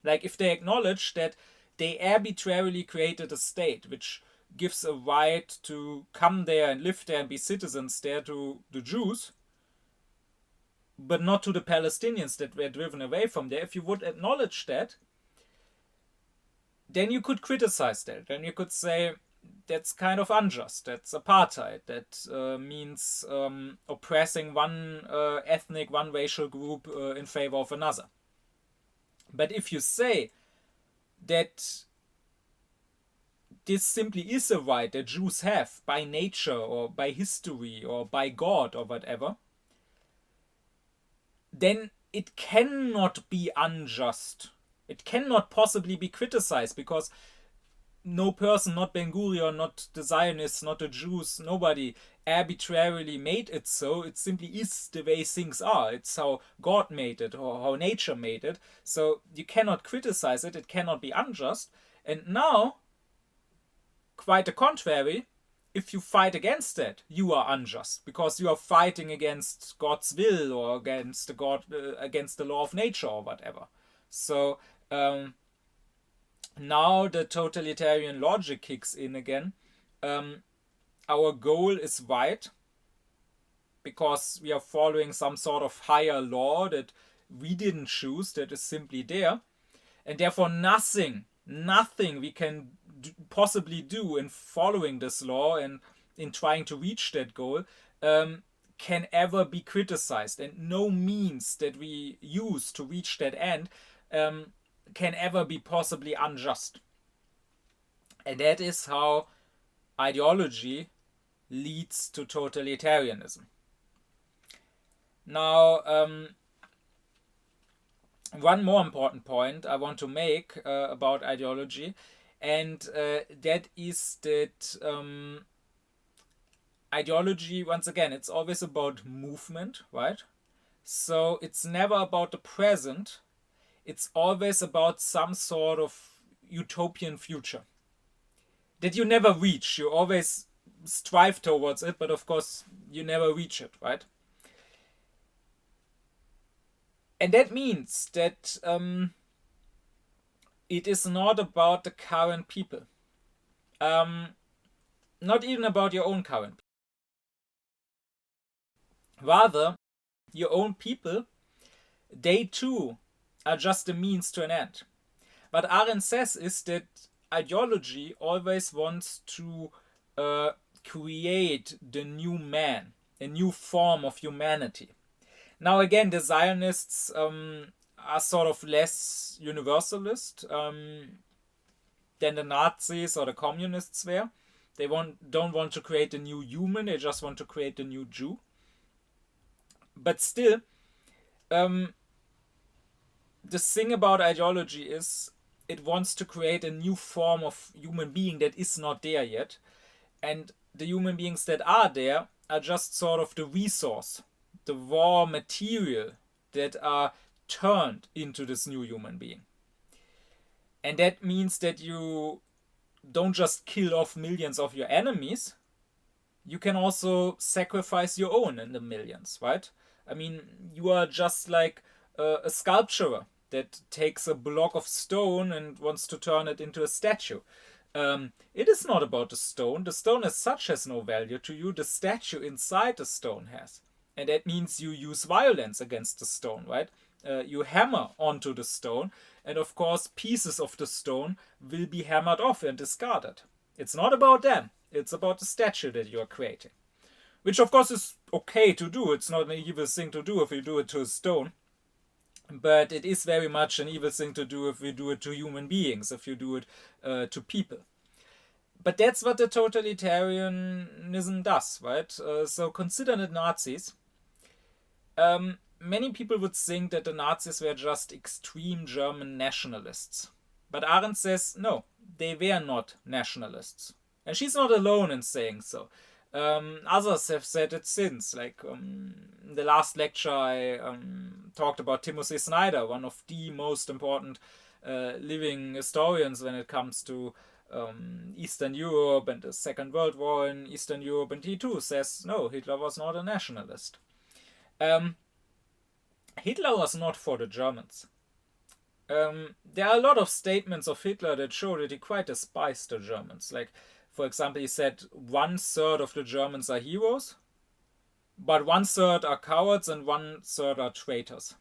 Like if they acknowledge that they arbitrarily created a state which gives a right to come there and live there and be citizens there to the Jews, but not to the Palestinians that were driven away from there, if you would acknowledge that, then you could criticize that. Then you could say that's kind of unjust, that's apartheid, that means oppressing one ethnic, one racial group in favor of another. But if you say that this simply is a right that Jews have by nature or by history or by God or whatever, then it cannot be unjust. It cannot possibly be criticized, because no person, not Ben-Gurion, not the Zionists, not the Jews, nobody arbitrarily made it so. It simply is the way things are. It's how God made it or how nature made it. So you cannot criticize it. It cannot be unjust. And now, quite the contrary, if you fight against that, you are unjust, because you are fighting against God's will or against the law of nature or whatever. So now the totalitarian logic kicks in again. Our goal is right, because we are following some sort of higher law that we didn't choose, that is simply there, and therefore nothing nothing we can possibly do in following this law and in trying to reach that goal can ever be criticized, and no means that we use to reach that end can ever be possibly unjust. And that is how ideology leads to totalitarianism. Now, one more important point I want to make about ideology, and that is that ideology, once again, it's always about movement, right? So it's never about the present, it's always about some sort of utopian future that you never reach. You always strive towards it, but of course you never reach it, right? And that means that it is not about the current people. Not even about your own current people. Rather, your own people, they too are just a means to an end. What Arendt says is that ideology always wants to create the new man, a new form of humanity. Now again, the Zionists are sort of less universalist than the Nazis or the communists were. They don't want to create a new human, they just want to create a new Jew. But still, the thing about ideology is it wants to create a new form of human being that is not there yet. And the human beings that are there are just sort of the resource, the raw material that are turned into this new human being. And that means that you don't just kill off millions of your enemies, you can also sacrifice your own in the millions, right? I mean, you are just like a sculptor that takes a block of stone and wants to turn it into a statue. It is not about the stone. The stone as such has no value to you. The statue inside the stone has. And that means you use violence against the stone, right? You hammer onto the stone, and of course pieces of the stone will be hammered off and discarded. It's not about them. It's about the statue that you are creating. Which of course is okay to do. It's not an evil thing to do if you do it to a stone. But it is very much an evil thing to do if you do it to human beings, if you do it to people. But that's what the totalitarianism does, right? So consider the Nazis. Many people would think that the Nazis were just extreme German nationalists. But Arendt says, no, they were not nationalists. And she's not alone in saying so. Others have said it since. Like in the last lecture I talked about Timothy Snyder, one of the most important living historians when it comes to Eastern Europe and the Second World War in Eastern Europe. And he too says, no, Hitler was not a nationalist. Hitler was not for the Germans. There are a lot of statements of Hitler that show that he quite despised the Germans. Like, for example, he said 1/3 of the Germans are heroes, but 1/3 are cowards and 1/3 are traitors.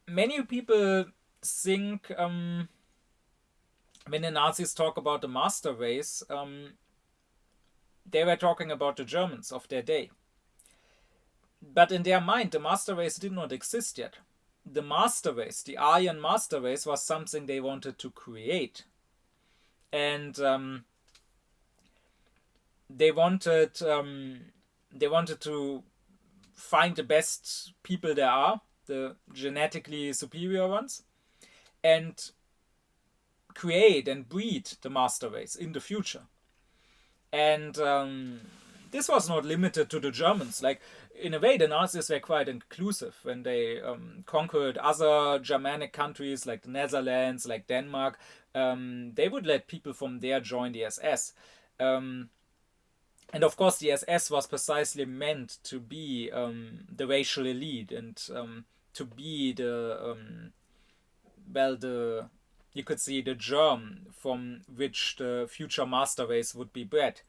Many people think when the Nazis talk about the master race, they were talking about the Germans of their day. But in their mind, the master race did not exist yet. The master race, the Aryan master race, was something they wanted to create. And they wanted to find the best people there are, the genetically superior ones, and create and breed the master race in the future. And this was not limited to the Germans. Like, in a way, the Nazis were quite inclusive when they conquered other Germanic countries like the Netherlands, like Denmark. They would let people from there join the SS. And of course, the SS was precisely meant to be the racial elite and to be you could see the germ from which the future master race would be bred.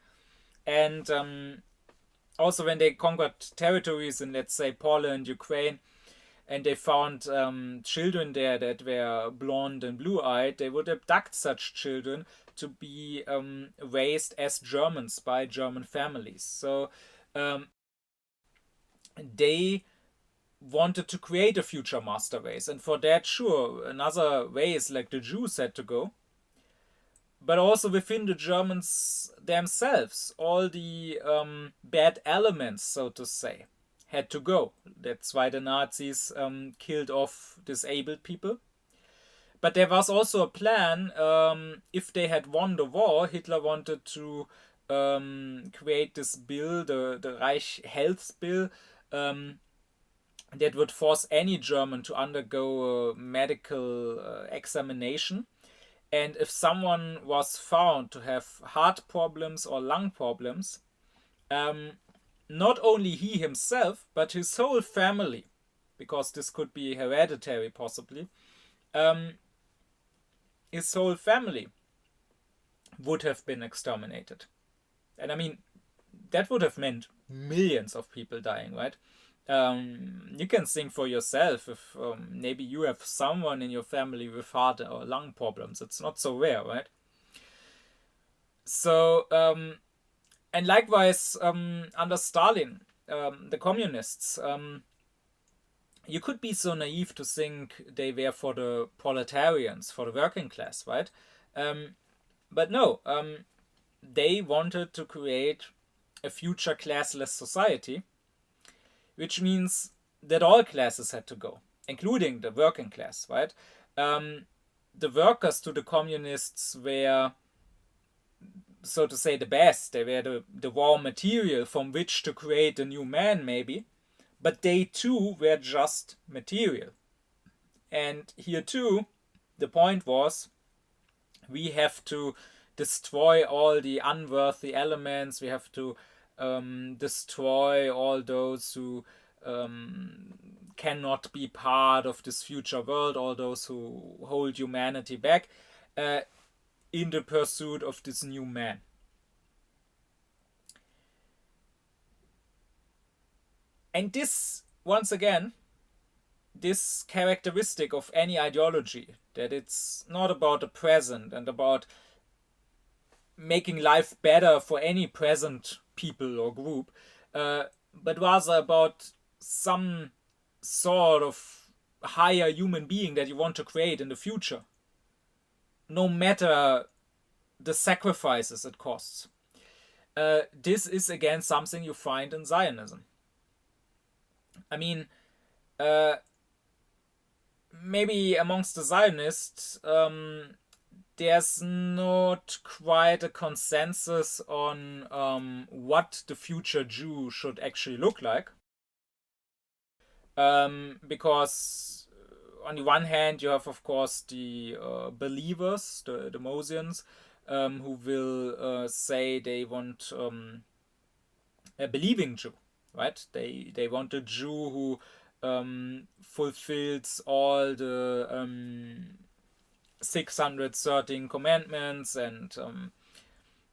And also when they conquered territories in, let's say, Poland, Ukraine, and they found children there that were blonde and blue-eyed, they would abduct such children to be raised as Germans by German families. So they wanted to create a future master race, and for that, sure, another race like the Jews had to go. But also within the Germans themselves, all the bad elements, so to say, had to go. That's why the Nazis killed off disabled people. But there was also a plan, if they had won the war, Hitler wanted to create this bill, the Reich Health Bill, that would force any German to undergo a medical examination. And if someone was found to have heart problems or lung problems, not only he himself, but his whole family, because this could be hereditary possibly, his whole family would have been exterminated. And I mean, that would have meant millions of people dying, right? You can think for yourself if maybe you have someone in your family with heart or lung problems. It's not so rare, right? So, and likewise, under Stalin, the communists, you could be so naive to think they were for the proletarians, for the working class, right? But no, they wanted to create a future classless society, which means that all classes had to go, including the working class, right? The workers to the communists were, so to say, the best. They were the raw material from which to create a new man, maybe. But they too were just material. And here too, the point was, we have to destroy all the unworthy elements. We have to destroy all those who cannot be part of this future world, all those who hold humanity back, in the pursuit of this new man. And this, once again, this characteristic of any ideology, that it's not about the present and about making life better for any present people or group, but rather about some sort of higher human being that you want to create in the future, no matter the sacrifices it costs. This is again something you find in Zionism. I mean, maybe amongst the Zionists, there's not quite a consensus on what the future Jew should actually look like. Because on the one hand, you have, of course, the believers, the Mosians, who will say they want a believing Jew, right? They want a Jew who fulfills all the 613 commandments, and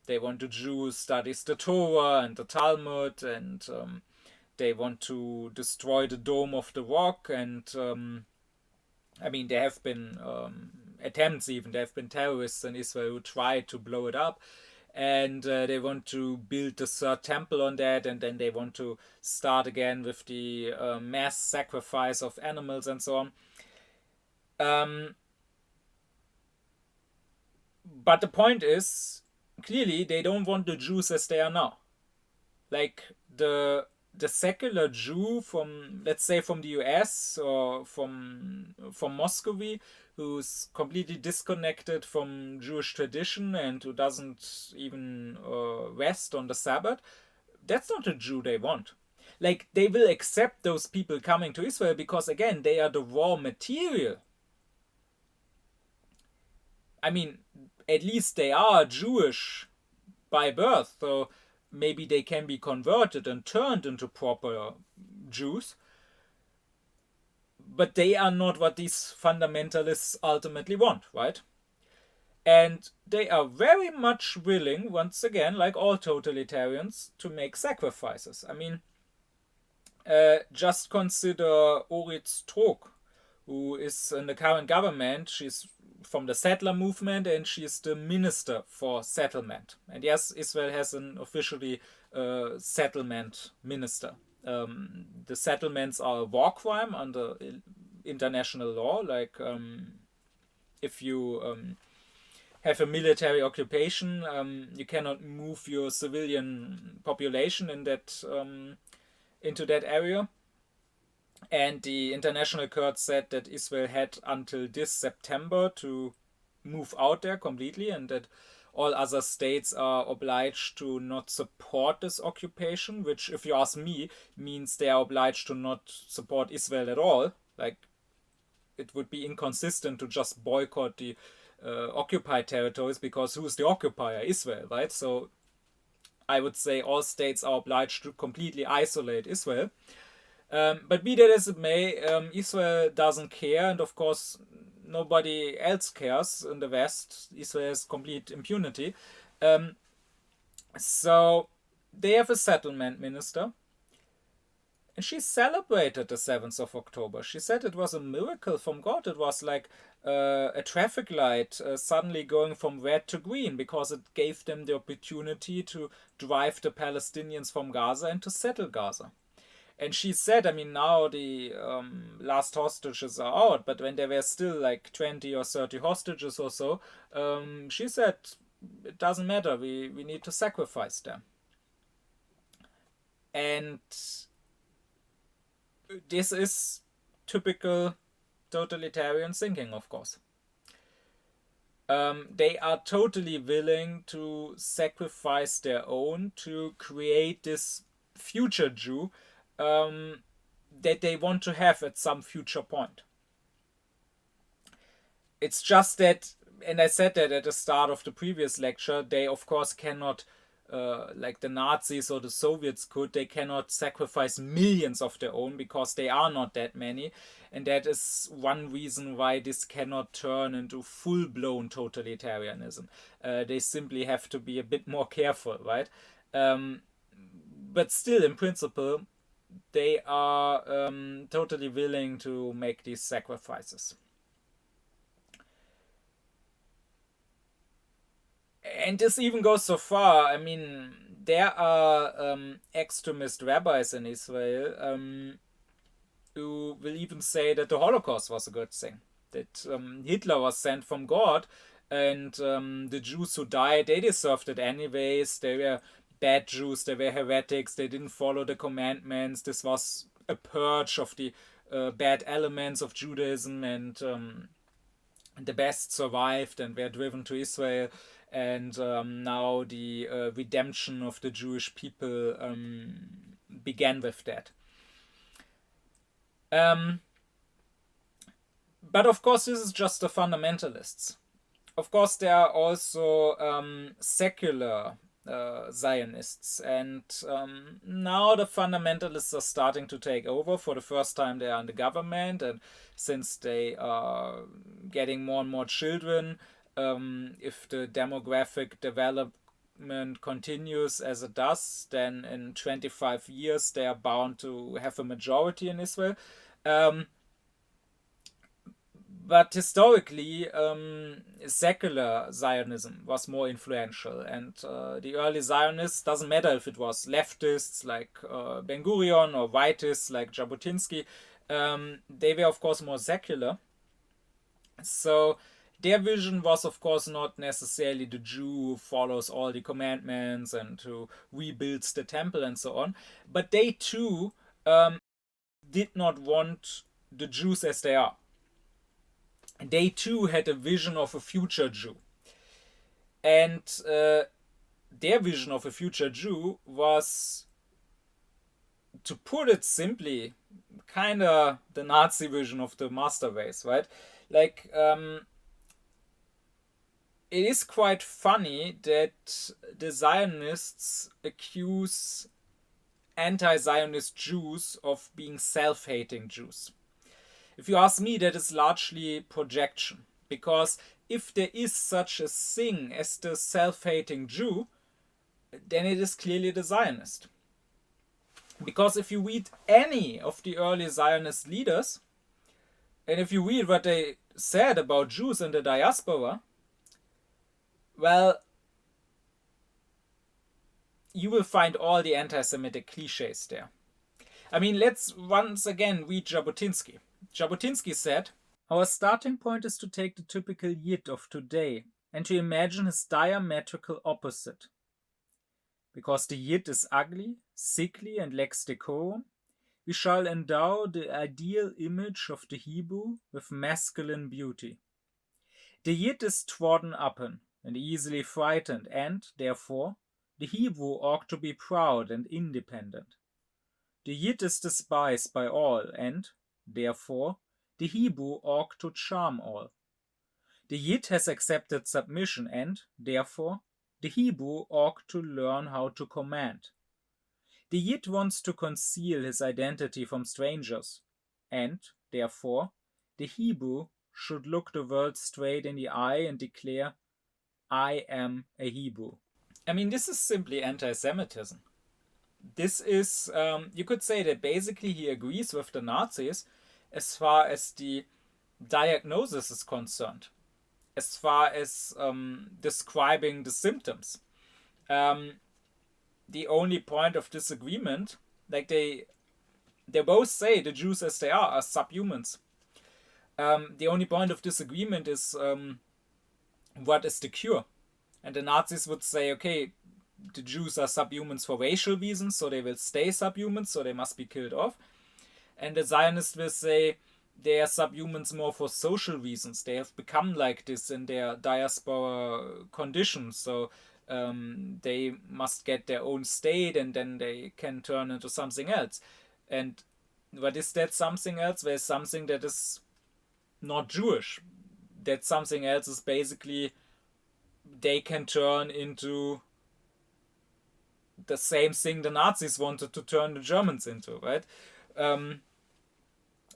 they want a Jew who studies the Torah and the Talmud, and they want to destroy the Dome of the Rock, and I mean, there have been attempts, even there have been terrorists in Israel who tried to blow it up, and they want to build the third temple on that, and then they want to start again with the mass sacrifice of animals and so on. But the point is, clearly they don't want the Jews as they are now. Like the secular Jew from, let's say, from the US or from Muscovy, who's completely disconnected from Jewish tradition and who doesn't even rest on the Sabbath, that's not a Jew they want. Like, they will accept those people coming to Israel because, again, they are the raw material. I mean, at least they are Jewish by birth, so maybe they can be converted and turned into proper Jews. But they are not what these fundamentalists ultimately want, right? And they are very much willing, once again, like all totalitarians, to make sacrifices. I mean, Just consider Orit Strok, who is in the current government. She's from the settler movement, and she's the minister for settlement. And yes, Israel has an officially settlement minister. The settlements are a war crime under international law. Like if you have a military occupation, you cannot move your civilian population in that into that area. And the international court said that Israel had until this September to move out there completely, and that all other states are obliged to not support this occupation, which, if you ask me, means they are obliged to not support Israel at all. Like, it would be inconsistent to just boycott the occupied territories, because who's the occupier? Israel, right? So I would say all states are obliged to completely isolate Israel. But be that as it may, Israel doesn't care, and of course nobody else cares in the West. Israel has complete impunity. So they have a settlement minister, and she celebrated the 7th of October. She said it was a miracle from God. It was like a traffic light suddenly going from red to green, because it gave them the opportunity to drive the Palestinians from Gaza and to settle Gaza. And she said, I mean, now the last hostages are out, but when there were still like 20 or 30 hostages or so, she said, it doesn't matter, we need to sacrifice them. And this is typical totalitarian thinking, of course. They are totally willing to sacrifice their own to create this future Jew that they want to have at some future point. It's just that, and I said that at the start of the previous lecture, they of course cannot, like the Nazis or the Soviets could, they cannot sacrifice millions of their own, because they are not that many. And that is one reason why this cannot turn into full-blown totalitarianism. They simply have to be a bit more careful, right? But still, in principle, they are totally willing to make these sacrifices. And this even goes so far. I mean, there are extremist rabbis in Israel who will even say that the Holocaust was a good thing, that Hitler was sent from God, and the Jews who died, they deserved it anyways. They were bad Jews, they were heretics, they didn't follow the commandments. This was a purge of the bad elements of Judaism, and the best survived and were driven to Israel. And now the redemption of the Jewish people began with that. But of course, this is just the fundamentalists. Of course, there are also secular Zionists, and now the fundamentalists are starting to take over. For the first time, they are in the government, and since they are getting more and more children, if the demographic development continues as it does, then in 25 years they are bound to have a majority in Israel. But historically, secular Zionism was more influential, and the early Zionists, doesn't matter if it was leftists like Ben-Gurion or rightists like Jabotinsky, they were of course more secular. So their vision was of course not necessarily the Jew who follows all the commandments and who rebuilds the temple and so on, but they too did not want the Jews as they are. They too had a vision of a future Jew. And their vision of a future Jew was, to put it simply, kind of the Nazi vision of the master race, right? Like, it is quite funny that the Zionists accuse anti-Zionist Jews of being self-hating Jews. If you ask me, that is largely projection, because if there is such a thing as the self-hating Jew, then it is clearly the Zionist. Because if you read any of the early Zionist leaders, and if you read what they said about Jews in the diaspora, well, you will find all the anti-Semitic cliches there. I mean, let's once again read Jabotinsky. Jabotinsky said, "Our starting point is to take the typical Yid of today and to imagine his diametrical opposite. Because the Yid is ugly, sickly, and lacks decorum, we shall endow the ideal image of the Hebrew with masculine beauty. The Yid is trodden upon and easily frightened, and, therefore, the Hebrew ought to be proud and independent. The Yid is despised by all, and, therefore, the Hebrew ought to charm all. The Yid has accepted submission, and, therefore, the Hebrew ought to learn how to command. The Yid wants to conceal his identity from strangers, and, therefore, the Hebrew should look the world straight in the eye and declare, 'I am a Hebrew.'" I mean, this is simply anti-Semitism. This is, you could say that basically he agrees with the Nazis as far as the diagnosis is concerned, as far as describing the symptoms. The only point of disagreement, like they both say the Jews as they are subhumans. The only point of disagreement is what is the cure? And the Nazis would say, okay, the Jews are subhumans for racial reasons, so they will stay subhumans, so they must be killed off. And the Zionists will say they are subhumans more for social reasons. They have become like this in their diaspora conditions, so they must get their own state and then they can turn into something else. And what is that something else? There's something that is not Jewish. That something else is basically they can turn into the same thing the Nazis wanted to turn the Germans into, right?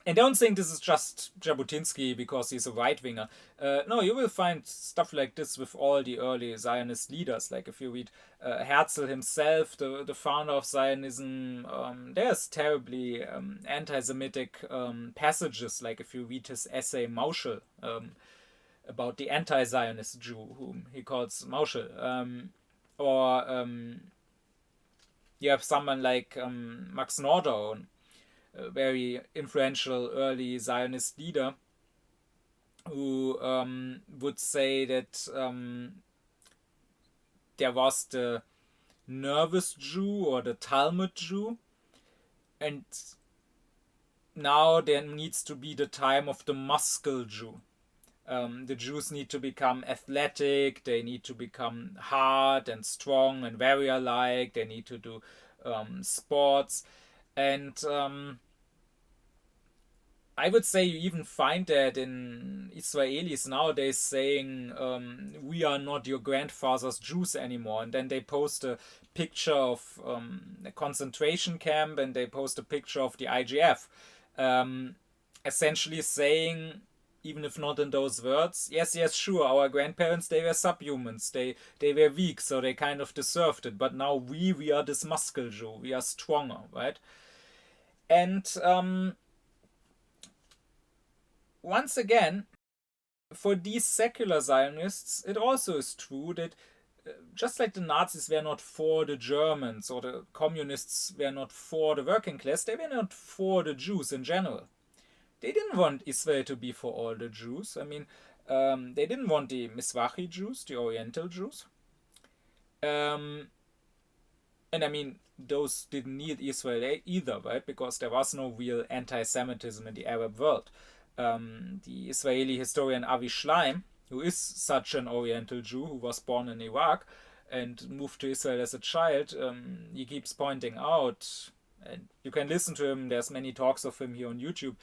And don't think this is just Jabotinsky because he's a right-winger. No, you will find stuff like this with all the early Zionist leaders. Like if you read Herzl himself, the founder of Zionism, there's terribly anti-Semitic passages. Like if you read his essay Mauschel about the anti-Zionist Jew, whom he calls Mauschel. Or you have someone like Max Nordau, a very influential early Zionist leader, who would say that there was the nervous Jew or the Talmud Jew, and now there needs to be the time of the muscle Jew. The Jews need to become athletic, they need to become hard and strong and warrior-like, they need to do sports. And I would say you even find that in Israelis nowadays saying, we are not your grandfather's Jews anymore. And then they post a picture of a concentration camp and they post a picture of the IGF. Essentially saying, even if not in those words, yes, sure, our grandparents, they were subhumans, they were weak, so they kind of deserved it. But now we are this muscle Jew, we are stronger, right? And once again, for these secular Zionists, it also is true that just like the Nazis were not for the Germans or the communists were not for the working class, they were not for the Jews in general. They didn't want Israel to be for all the Jews. I mean, they didn't want the Mizrahi Jews, the Oriental Jews. And I mean, those didn't need Israel either, right? Because there was no real anti-Semitism in the Arab world. The Israeli historian Avi Schleim, who is such an Oriental Jew who was born in Iraq and moved to Israel as a child, he keeps pointing out, and you can listen to him, there's many talks of him here on YouTube,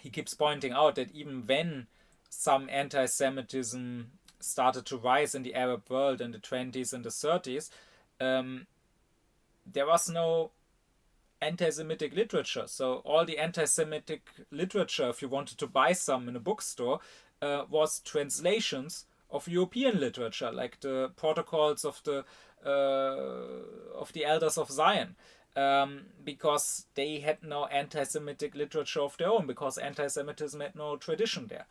he keeps pointing out that even when some anti-Semitism started to rise in the Arab world in the 20s and the 30s, there was no anti-Semitic literature. So all the anti-Semitic literature, if you wanted to buy some in a bookstore, was translations of European literature, like the protocols of the Elders of Zion. because they had no anti-Semitic literature of their own, because anti-Semitism had no tradition there.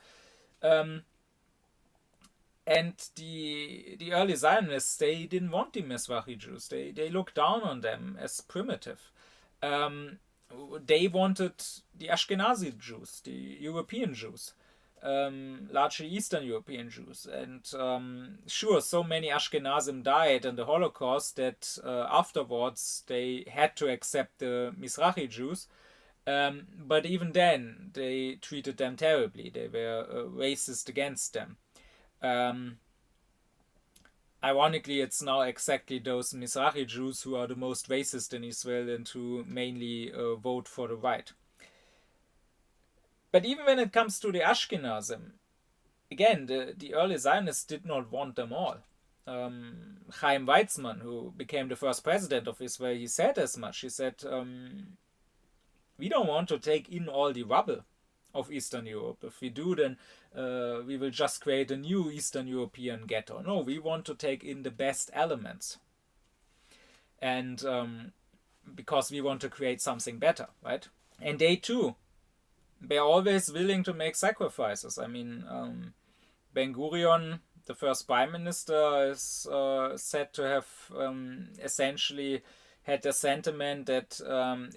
And the early Zionists, they didn't want the Mizrahi Jews. They looked down on them as primitive. They wanted the Ashkenazi Jews, the European Jews, largely Eastern European Jews. And sure, so many Ashkenazim died in the Holocaust that afterwards they had to accept the Mizrahi Jews. But even then, they treated them terribly. They were racist against them. Ironically, it's now exactly those Mizrahi Jews who are the most racist in Israel and who mainly vote for the right. But even when it comes to the Ashkenazim, again, the early Zionists did not want them all. Chaim Weizmann, who became the first president of Israel, he said as much. He said, we don't want to take in all the rubble of Eastern Europe. If we do, then we will just create a new Eastern European ghetto. No, we want to take in the best elements. And because we want to create something better, right? And they too, they're always willing to make sacrifices. I mean, Ben-Gurion, the first prime minister, is said to have essentially had the sentiment that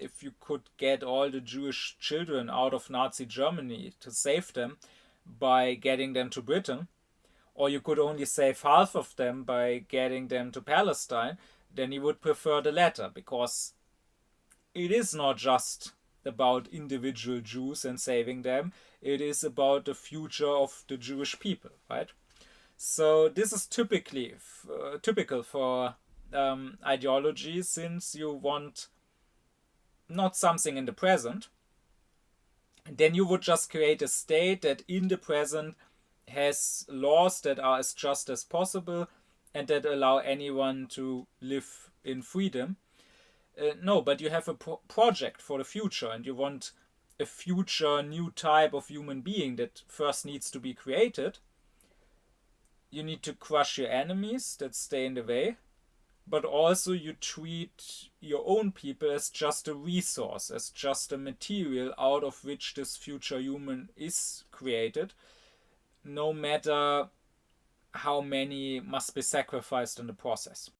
if you could get all the Jewish children out of Nazi Germany to save them by getting them to Britain, or you could only save half of them by getting them to Palestine, then he would prefer the latter, because it is not just about individual Jews and saving them, it is about the future of the Jewish people, right? So this is typical for ideology, since you want not something in the present, then you would just create a state that in the present has laws that are as just as possible and that allow anyone to live in freedom. No, but you have a project for the future, and you want a future new type of human being that first needs to be created. You need to crush your enemies that stay in the way, but also you treat your own people as just a resource, as just a material out of which this future human is created, no matter how many must be sacrificed in the process.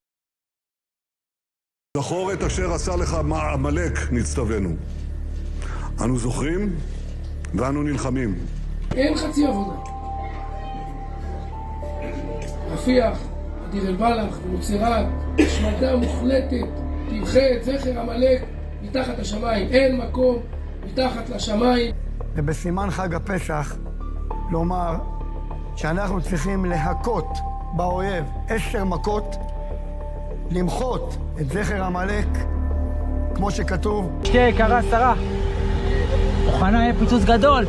זכור את אשר עשה לך עמלק, נצטווינו. אנו זוכרים ואנו נלחמים. אין חצי עבודה. רפיח, דיר אל בלח ונוצרת, השמדה מוחלטת, תמחה את זכר עמלק מתחת השמיים. אין מקום מתחת לשמיים. ובסימן חג הפסח לומר שאנחנו צריכים להכות באויב 10 מכות, למחות את זכר עמלק, כמו שכתוב. אשתי היקרה שרה, מוכנה יהיה פיצוץ גדול.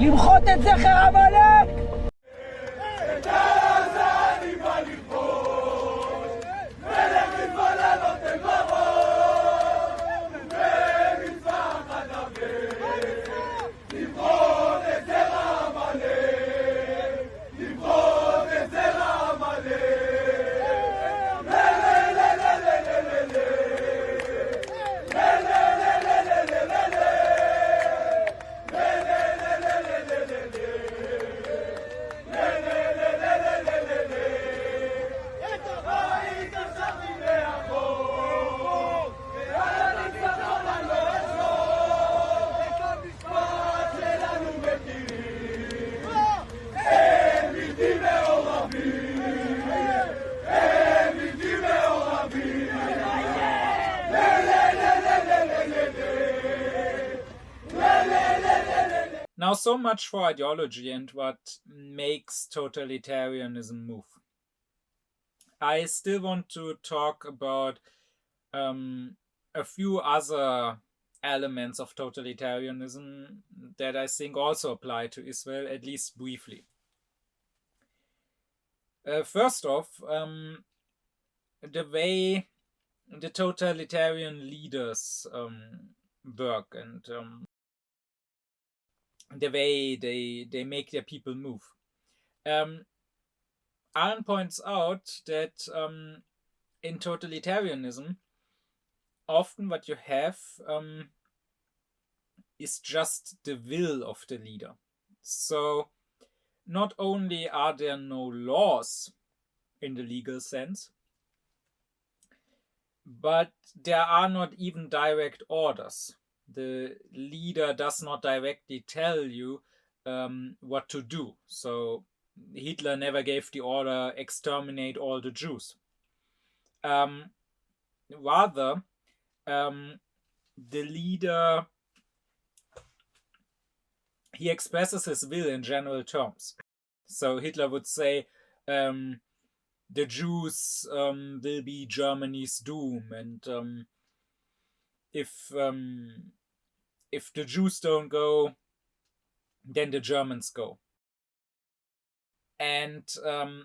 למחות את זכר עמלק! Now, so much for ideology and what makes totalitarianism move. I still want to talk about a few other elements of totalitarianism that I think also apply to Israel, at least briefly. First off, the way the totalitarian leaders work and the way they make their people move. Arendt points out that in totalitarianism, often what you have is just the will of the leader. So not only are there no laws in the legal sense, but there are not even direct orders. The leader does not directly tell you what to do. So Hitler never gave the order, exterminate all the Jews. Rather, the leader, he expresses his will in general terms. So Hitler would say, the Jews will be Germany's doom, and if the Jews don't go, then the Germans go. And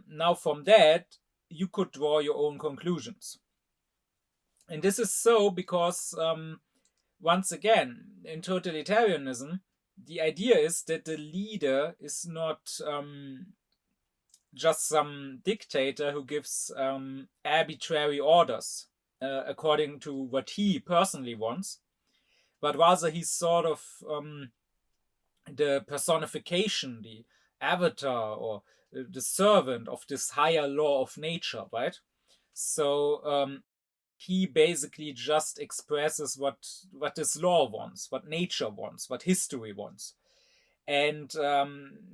now from that, you could draw your own conclusions. And this is so because, once again, in totalitarianism, the idea is that the leader is not just some dictator who gives arbitrary orders according to what he personally wants, but rather he's sort of the personification, the avatar, or the servant of this higher law of nature, right? So he basically just expresses what this law wants, what nature wants, what history wants. And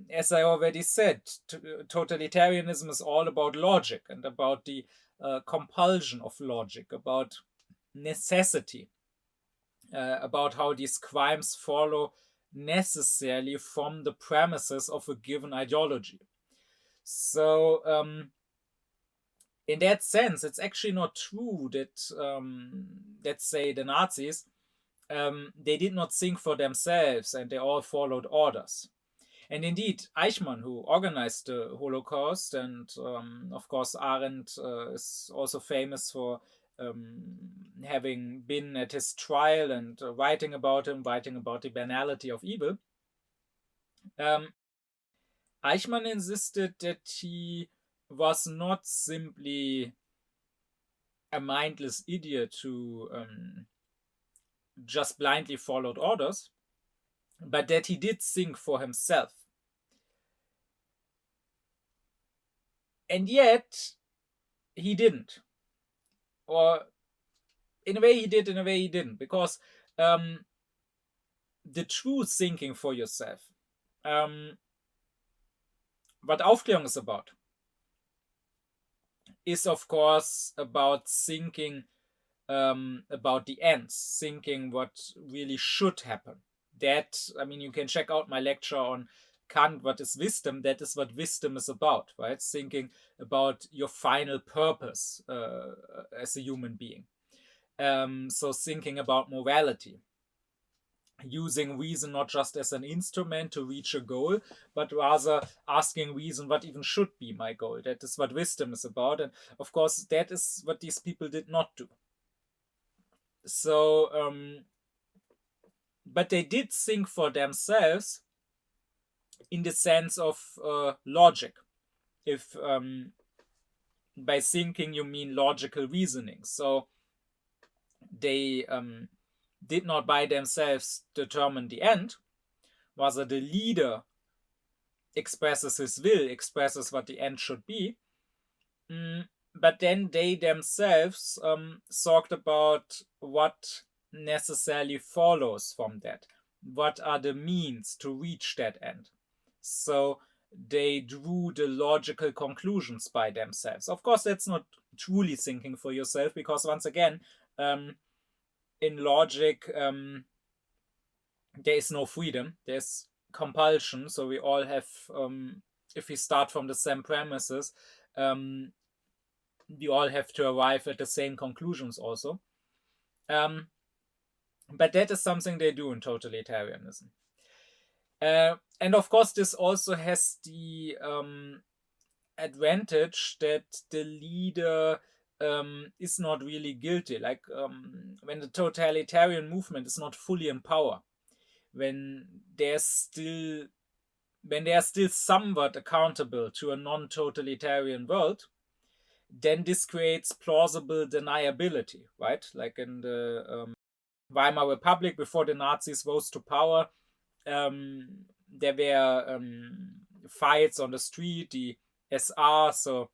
as I already said, totalitarianism is all about logic and about the compulsion of logic, about necessity, about how these crimes follow necessarily from the premises of a given ideology. So in that sense, it's actually not true that, let's say, the Nazis, they did not think for themselves and they all followed orders. And indeed, Eichmann, who organized the Holocaust, and of course Arendt is also famous for having been at his trial and writing about him, writing about the banality of evil. Eichmann insisted that he was not simply a mindless idiot who just blindly followed orders, but that he did think for himself. And yet, he didn't. Or, in a way he did, in a way he didn't. Because the true thinking for yourself, what Aufklärung is about, is of course about thinking about the ends, thinking what really should happen. That, I mean, you can check out my lecture on Kant, what is wisdom. That is what wisdom is about, right? Thinking about your final purpose as a human being. So thinking about morality, using reason not just as an instrument to reach a goal, but rather asking reason what even should be my goal. That is what wisdom is about. And of course, that is what these people did not do. So, but they did think for themselves in the sense of logic. If by thinking you mean logical reasoning. So they did not by themselves determine the end. Rather, the leader expresses his will, expresses what the end should be. But then they themselves thought about what necessarily follows from that. What are the means to reach that end? So they drew the logical conclusions by themselves. Of course, that's not truly thinking for yourself, because once again, in logic, there is no freedom. There's compulsion. So we all have, if we start from the same premises, we all have to arrive at the same conclusions also. But that is something they do in totalitarianism. And of course, this also has the advantage that the leader is not really guilty. Like when the totalitarian movement is not fully in power, when there's still when they are still somewhat accountable to a non-totalitarian world, then this creates plausible deniability, right? Like in the Weimar Republic, before the Nazis rose to power, there were fights on the street, the SR, so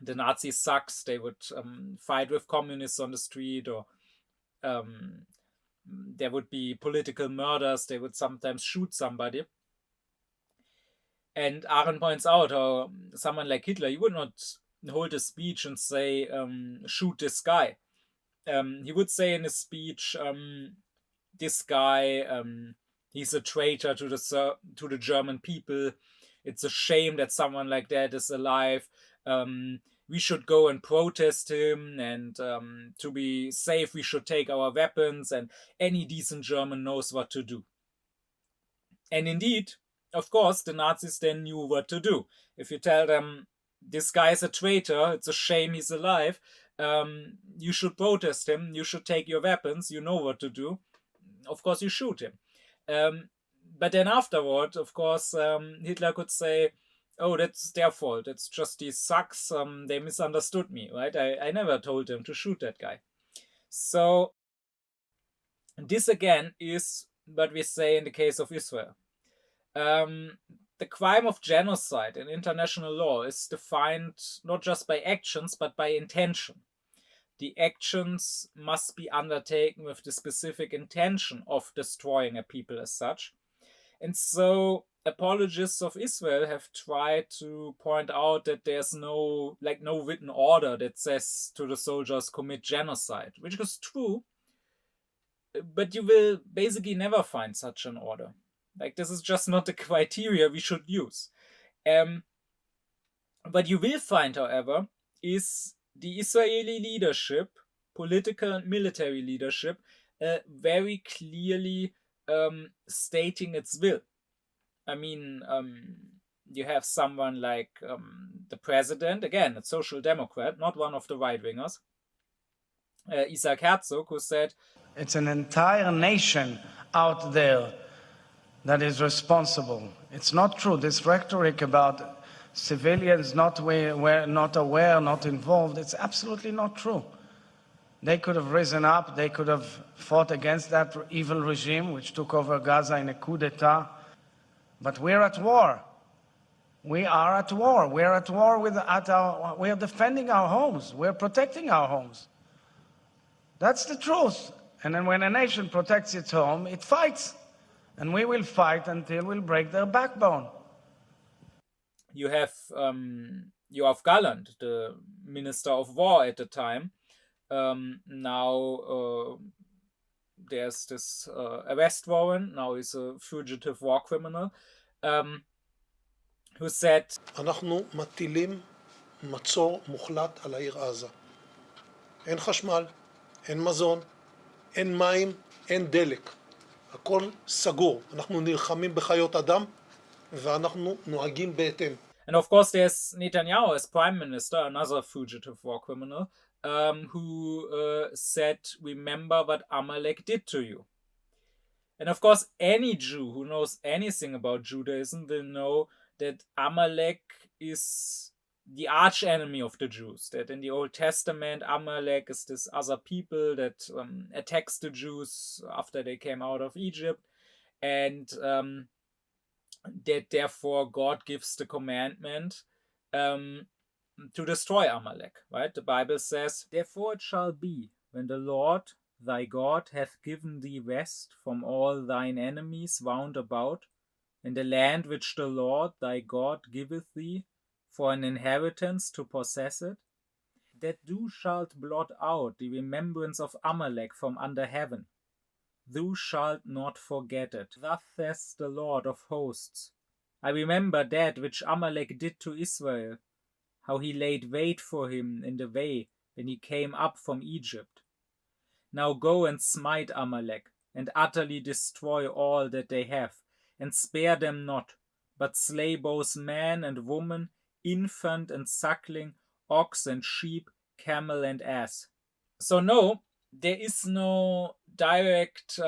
the Nazi sucks, they would fight with communists on the street, or there would be political murders, they would sometimes shoot somebody. And Arendt points out how someone like Hitler, he would not hold a speech and say, shoot this guy. He would say in his speech, this guy, he's a traitor to the German people. It's a shame that someone like that is alive. We should go and protest him, and to be safe, we should take our weapons, and any decent German knows what to do. And indeed, of course, the Nazis then knew what to do. If you tell them, this guy is a traitor, it's a shame he's alive, you should protest him, you should take your weapons, you know what to do, of course you shoot him. But then afterward, of course, Hitler could say, oh, that's their fault, it's just these sucks, they misunderstood me, right? I never told them to shoot that guy. So this again is what we say in the case of Israel. The crime of genocide in international law is defined not just by actions, but by intention. The actions must be undertaken with the specific intention of destroying a people as such. And so apologists of Israel have tried to point out that there's no written order that says to the soldiers, commit genocide, which is true, but you will basically never find such an order. Like, this is just not the criteria we should use. What you will find, however, is the Israeli leadership, political and military leadership, very clearly stating its will. I mean, you have someone like the president, again, a social democrat, not one of the right-wingers, Isaac Herzog, who said, it's an entire nation out there that is responsible. It's not true. This rhetoric about civilians not aware, not involved, it's absolutely not true. They could have risen up, they could have fought against that evil regime which took over Gaza in a coup d'etat. But we're at war. We are at war. We're at war we are defending our homes. We're protecting our homes. That's the truth. And then when a nation protects its home, it fights. And we will fight until we'll break their backbone. You have Yoav Gallant, the Minister of War at the time. Now there's this arrest warrant. Now he's a fugitive war criminal. Who said, אנחנו מטילים מצור מוחלט על העיר עזה. אין חשמל, אין מזון, אין מים, אין דלק. הכל סגור. אנחנו נלחמים בחיות אדם ואנחנו נוהגים בהתאם. And of course there's Netanyahu as prime minister, another fugitive war criminal, who said, remember what Amalek did to you. And of course any Jew who knows anything about Judaism will know that Amalek is the arch enemy of the Jews, that in the Old Testament Amalek is this other people that attacks the Jews after they came out of Egypt, and that therefore God gives the commandment to destroy Amalek, right? The Bible says, therefore it shall be, when the Lord thy God hath given thee rest from all thine enemies round about, in the land which the Lord thy God giveth thee for an inheritance to possess it, that thou shalt blot out the remembrance of Amalek from under heaven. Thou shalt not forget it. Thus says the Lord of hosts, I remember that which Amalek did to Israel, how he laid wait for him in the way when he came up from Egypt. Now go and smite Amalek, and utterly destroy all that they have, and spare them not, but slay both man and woman, infant and suckling, ox and sheep, camel and ass. So no, there is no direct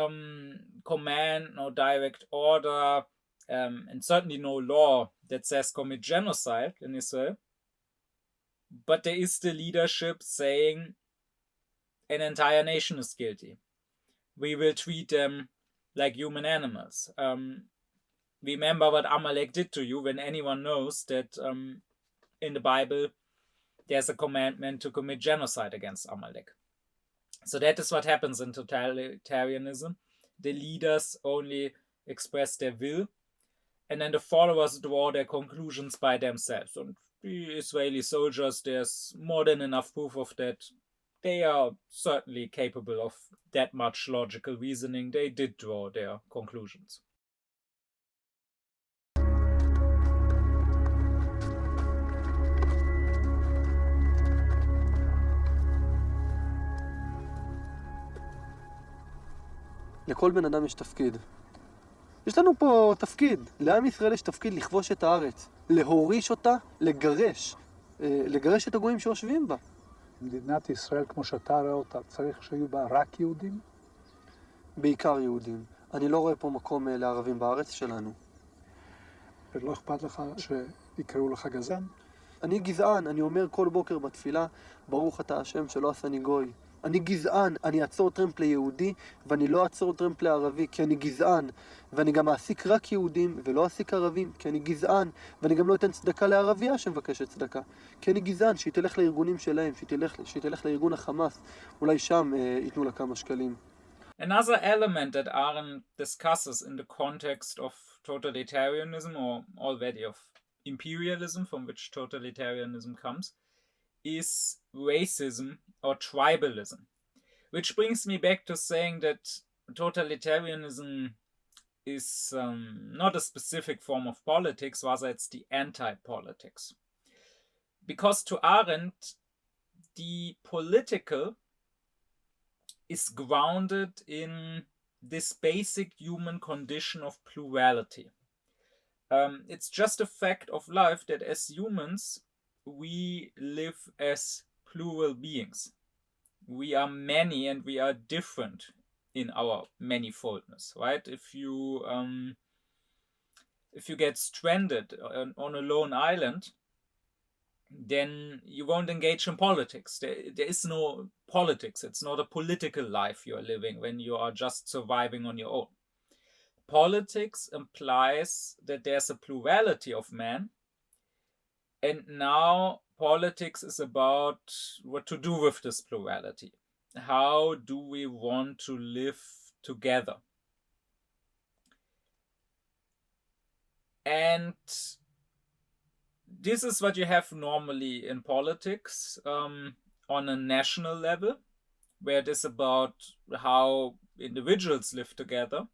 command, no direct order and certainly no law that says commit genocide in Israel. But there is the leadership saying an entire nation is guilty. We will treat them like human animals. Remember what Amalek did to you, when anyone knows that in the Bible there's a commandment to commit genocide against Amalek. So that is what happens in totalitarianism. The leaders only express their will, and then the followers draw their conclusions by themselves. And the Israeli soldiers, there's more than enough proof of that. They are certainly capable of that much logical reasoning. They did draw their conclusions. לכל בן אדם יש תפקיד. יש לנו פה תפקיד. לעם ישראל יש תפקיד לכבוש את הארץ, להוריש אותה, לגרש את הגויים שיושבים בה. מדינת ישראל, כמו שאתה רואה אותה, צריך שיהיו בה רק יהודים? בעיקר יהודים. אני לא רואה פה מקום לערבים בארץ שלנו. ולא אכפת לך שיקראו לך גזען? אני גזען, אני אומר כל בוקר בתפילה, ברוך אתה השם שלא עשני גוי. אני גזען, אני אעצור טרמפ ליהודי, ואני לא אעצור טרמפ לערבי, כי אני גזען. ואני גם אעסיק רק יהודים, ולא אעסיק ערבים, כי אני גזען. ואני גם לא אתן צדקה לערבייה שמבקשת צדקה. כי אני גזען, שהיא תלך לארגונים שלהם, שהיא תלך לארגון החמאס. אולי שם ייתנו לה כמה שקלים. Another element that Arendt discusses in the context of totalitarianism, or already of imperialism, from which totalitarianism comes, is racism or tribalism. Which brings me back to saying that totalitarianism is not a specific form of politics, rather it's the anti-politics. Because to Arendt, the political is grounded in this basic human condition of plurality. It's just a fact of life that as humans, we live as plural beings. We are many and we are different in our manifoldness, right? If you get stranded on a lone island, then you won't engage in politics. There is no politics. It's not a political life you are living when you are just surviving on your own. Politics implies that there's a plurality of men, and now politics is about what to do with this plurality. How do we want to live together? And this is what you have normally in politics on a national level, where it is about how individuals live together.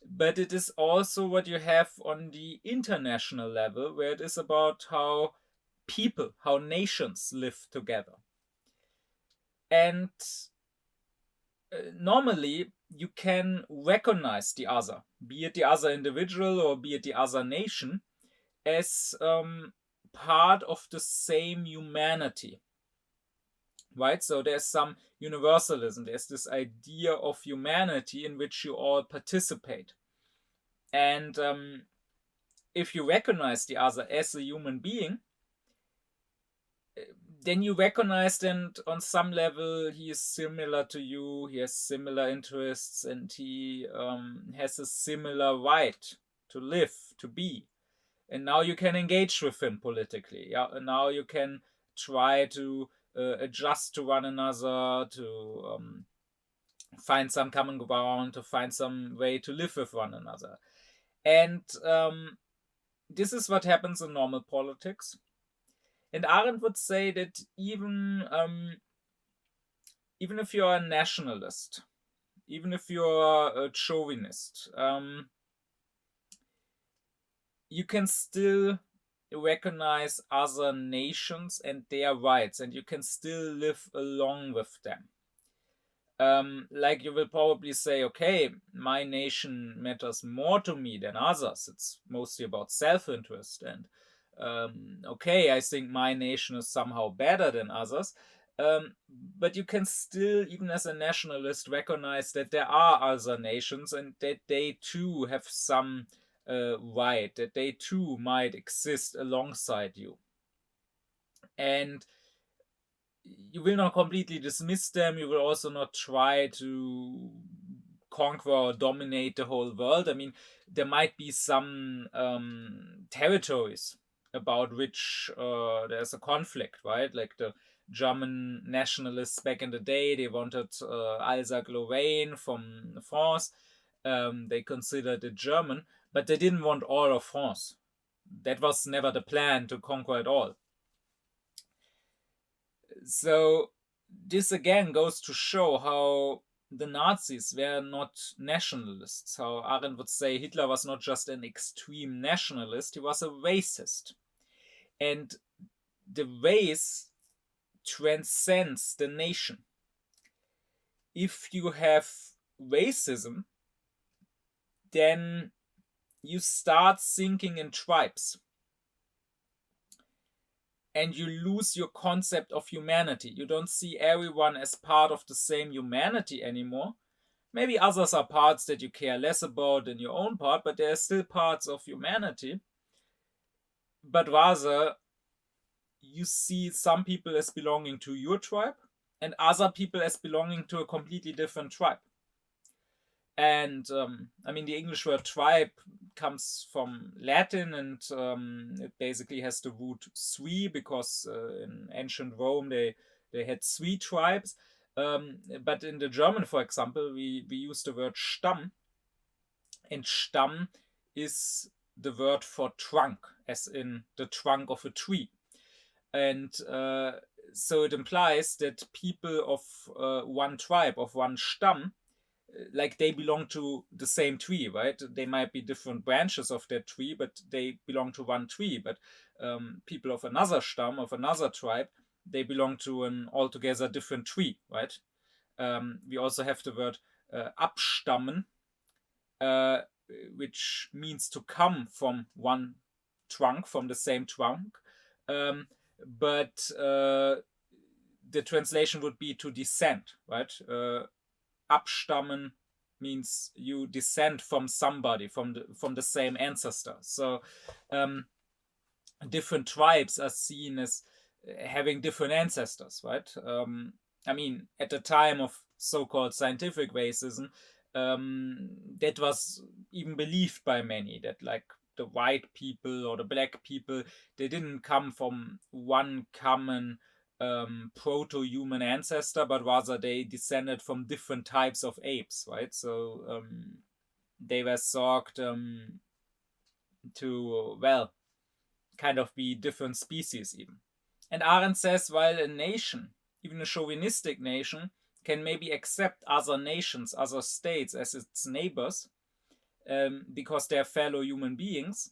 But it is also what you have on the international level, where it is about how people, how nations live together. And normally you can recognize the other, be it the other individual or be it the other nation, as part of the same humanity. Right? So there's some universalism. There's this idea of humanity in which you all participate. And if you recognize the other as a human being, then you recognize that on some level he is similar to you, he has similar interests, and he has a similar right to live, to be. And now you can engage with him politically. Yeah? And now you can try to adjust to one another, to find some common ground, to find some way to live with one another. And this is what happens in normal politics. And Arendt would say that even if you're a nationalist, even if you're a chauvinist, you can still recognize other nations and their rights, and you can still live along with them. Like you will probably say, okay, my nation matters more to me than others. It's mostly about self-interest. And okay, I think my nation is somehow better than others. But you can still, even as a nationalist, recognize that there are other nations and that they too have some white, that they too might exist alongside you. And you will not completely dismiss them. You will also not try to conquer or dominate the whole world. I mean, there might be some territories about which there's a conflict, right? Like the German nationalists back in the day, they wanted Alsace-Lorraine from France. They considered it German, but they didn't want all of France. That was never the plan, to conquer it all. So this again goes to show how the Nazis were not nationalists. How Arendt would say Hitler was not just an extreme nationalist, he was a racist. And the race transcends the nation. If you have racism, then you start thinking in tribes. And you lose your concept of humanity. You don't see everyone as part of the same humanity anymore. Maybe others are parts that you care less about than your own part, but there are still parts of humanity. But rather, you see some people as belonging to your tribe and other people as belonging to a completely different tribe. And I mean, the English word tribe comes from Latin, and it basically has the root three, because in ancient Rome they had 3 tribes. But in the German, for example, we use the word Stamm, and Stamm is the word for trunk, as in the trunk of a tree. And so it implies that people of one tribe, of one Stamm, like they belong to the same tree, right? They might be different branches of that tree, but they belong to one tree. But people of another Stamm, of another tribe, they belong to an altogether different tree, right? We also have the word abstammen, which means to come from one trunk, from the same trunk. But the translation would be to descend, right? Abstammen means you descend from somebody, from the same ancestor. So different tribes are seen as having different ancestors, right? I mean, at the time of so-called scientific racism, that was even believed by many, that like the white people or the black people, they didn't come from one common proto-human ancestor, but rather they descended from different types of apes, right? So they were thought to, well, kind of be different species even. And Arendt says, while a nation, even a chauvinistic nation, can maybe accept other nations, other states as its neighbors, because they're fellow human beings,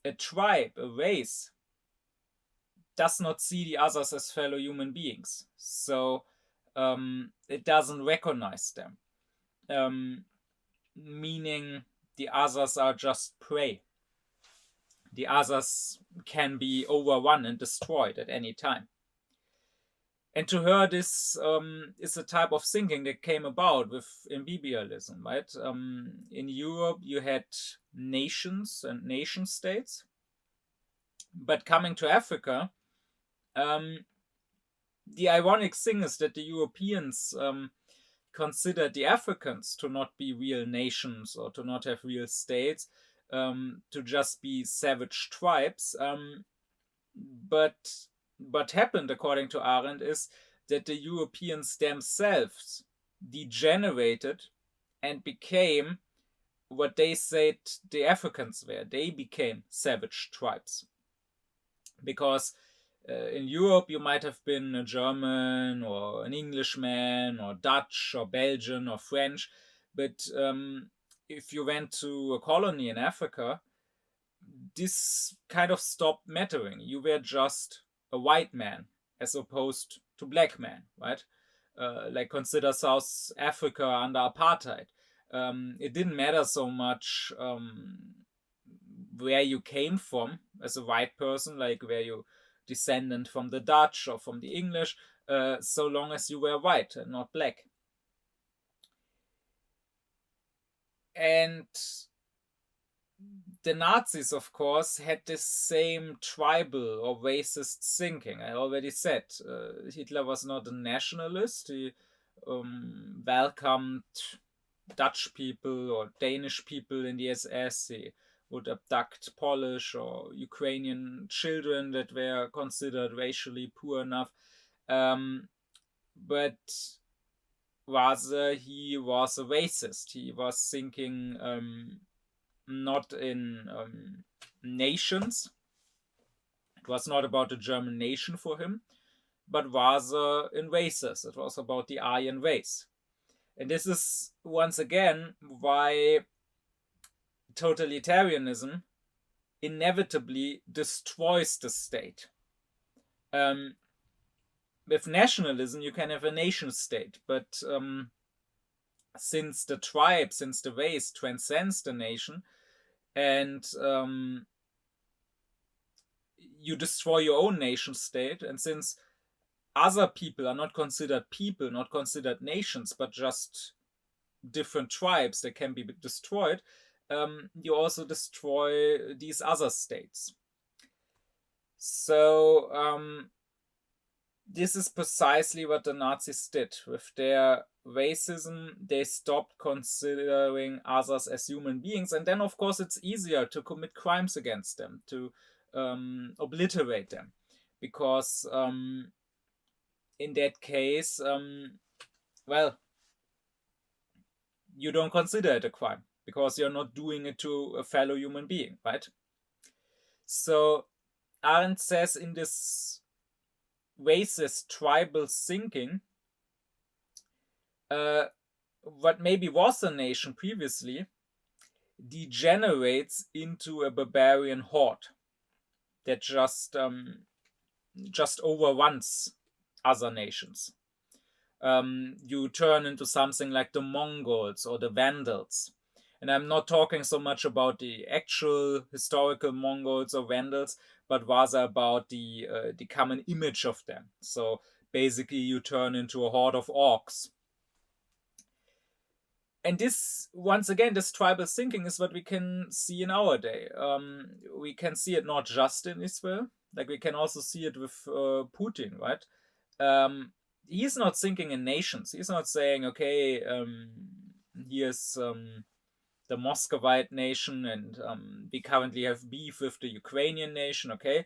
a tribe, a race, does not see the others as fellow human beings. So it doesn't recognize them, meaning the others are just prey. The others can be overrun and destroyed at any time. And to her, this is a type of thinking that came about with imperialism, right? In Europe, you had nations and nation states. But coming to Africa, the ironic thing is that the Europeans considered the Africans to not be real nations or to not have real states, to just be savage tribes. But what happened, according to Arendt, is that the Europeans themselves degenerated and became what they said the Africans were. They became savage tribes. Because in Europe, you might have been a German or an Englishman or Dutch or Belgian or French. But if you went to a colony in Africa, this kind of stopped mattering. You were just a white man as opposed to black man, right? Like consider South Africa under apartheid. It didn't matter so much where you came from as a white person, like where you descendant from the Dutch or from the English, so long as you were white and not black. And the Nazis, of course, had this same tribal or racist thinking. I already said Hitler was not a nationalist. He welcomed Dutch people or Danish people in the SS. He would abduct Polish or Ukrainian children that were considered racially poor enough. But rather, he was a racist. He was thinking not in nations. It was not about the German nation for him, but rather in races. It was about the Aryan race. And this is, once again, why totalitarianism inevitably destroys the state. With nationalism, you can have a nation state, but since the tribe, since the race transcends the nation, and you destroy your own nation state, and since other people are not considered people, not considered nations, but just different tribes that can be destroyed, you also destroy these other states. So this is precisely what the Nazis did. With their racism, they stopped considering others as human beings, and then of course it's easier to commit crimes against them, to obliterate them, because in that case, well, you don't consider it a crime because you're not doing it to a fellow human being, right? So Arendt says in this racist tribal thinking, what maybe was a nation previously degenerates into a barbarian horde that just overruns other nations. You turn into something like the Mongols or the Vandals. And I'm not talking so much about the actual historical Mongols or Vandals, but rather about the common image of them. So basically you turn into a horde of orcs. And this, once again, this tribal thinking is what we can see in our day. We can see it not just in Israel, like we can also see it with Putin, right? He's not thinking in nations. He's not saying, okay, here's the Muscovite nation, and we currently have beef with the Ukrainian nation, okay?